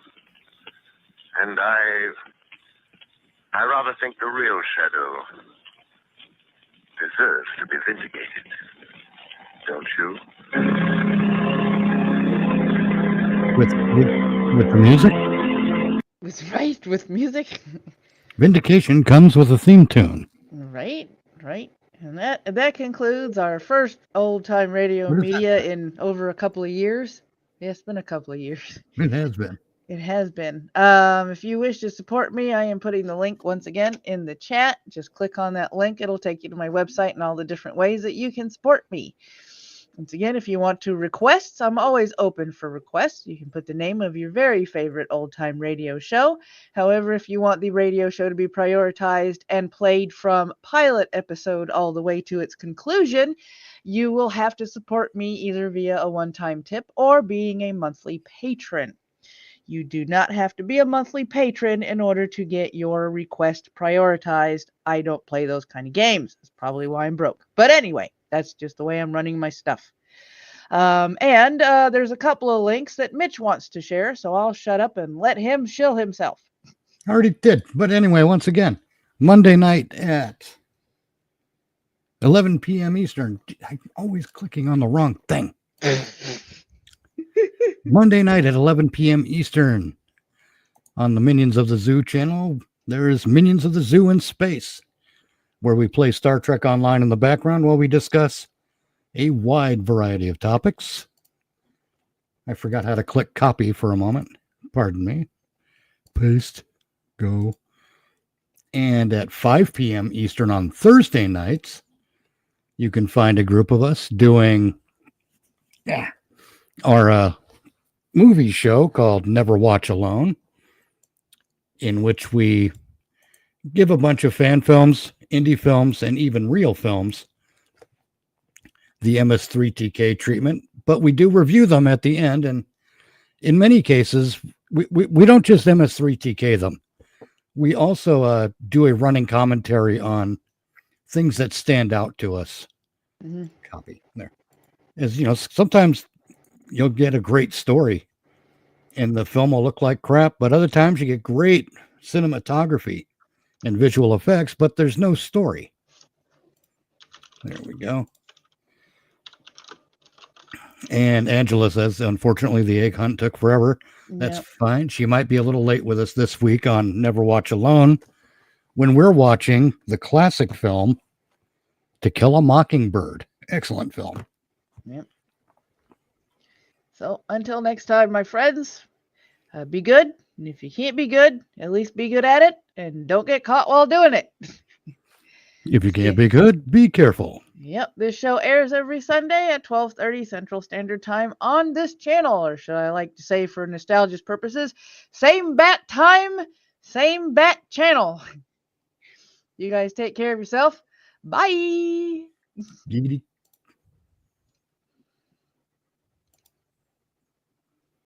And I rather think the real shadow deserves to be vindicated. Don't you? With the music? That's right, with music. Vindication comes with a theme tune. Right. And that concludes our first old-time radio media in over a couple of years. Yeah, it's been a couple of years. It has been. It has been. If you wish to support me, I am putting the link once again in the chat. Just click on that link. It'll take you to my website and all the different ways that you can support me. Once again, if you want to requests, I'm always open for requests. You can put the name of your very favorite old-time radio show. However, if you want the radio show to be prioritized and played from pilot episode all the way to its conclusion, you will have to support me either via a one-time tip or being a monthly patron. You do not have to be a monthly patron in order to get your request prioritized. I don't play those kind of games. That's probably why I'm broke. But anyway, that's just the way I'm running my stuff. And there's a couple of links that Mitch wants to share, so I'll shut up and let him shill himself. I already did. But anyway, once again, Monday night at 11 p.m. Eastern. I'm always clicking on the wrong thing. Monday night at 11 p.m. Eastern on the Minions of the Zoo channel, there is Minions of the Zoo in Space, where we play Star Trek Online in the background while we discuss a wide variety of topics. I forgot how to click copy for a moment. Pardon me. Paste. Go. And at 5 p.m. Eastern on Thursday nights, you can find a group of us doing our movie show called Never Watch Alone, in which we give a bunch of fan films, indie films, and even real films the MS3TK treatment, but we do review them at the end, and in many cases, we don't just MS3TK them. We also do a running commentary on things that stand out to us. Mm-hmm. Copy there. As you know, sometimes you'll get a great story and the film will look like crap, but other times you get great cinematography and visual effects, but there's no story. There we go. And Angela says, unfortunately, the egg hunt took forever. That's fine. She might be a little late with us this week on Never Watch Alone, when we're watching the classic film To Kill a Mockingbird. Excellent film. Yep. So until next time, my friends, be good. And if you can't be good, at least be good at it, and don't get caught while doing it. If you can't be good, be careful. Yep, this show airs every Sunday at 12:30 Central Standard Time on this channel, or should I like to say for nostalgia's purposes, same bat time, same bat channel. You guys take care of yourself. Bye. Giggity.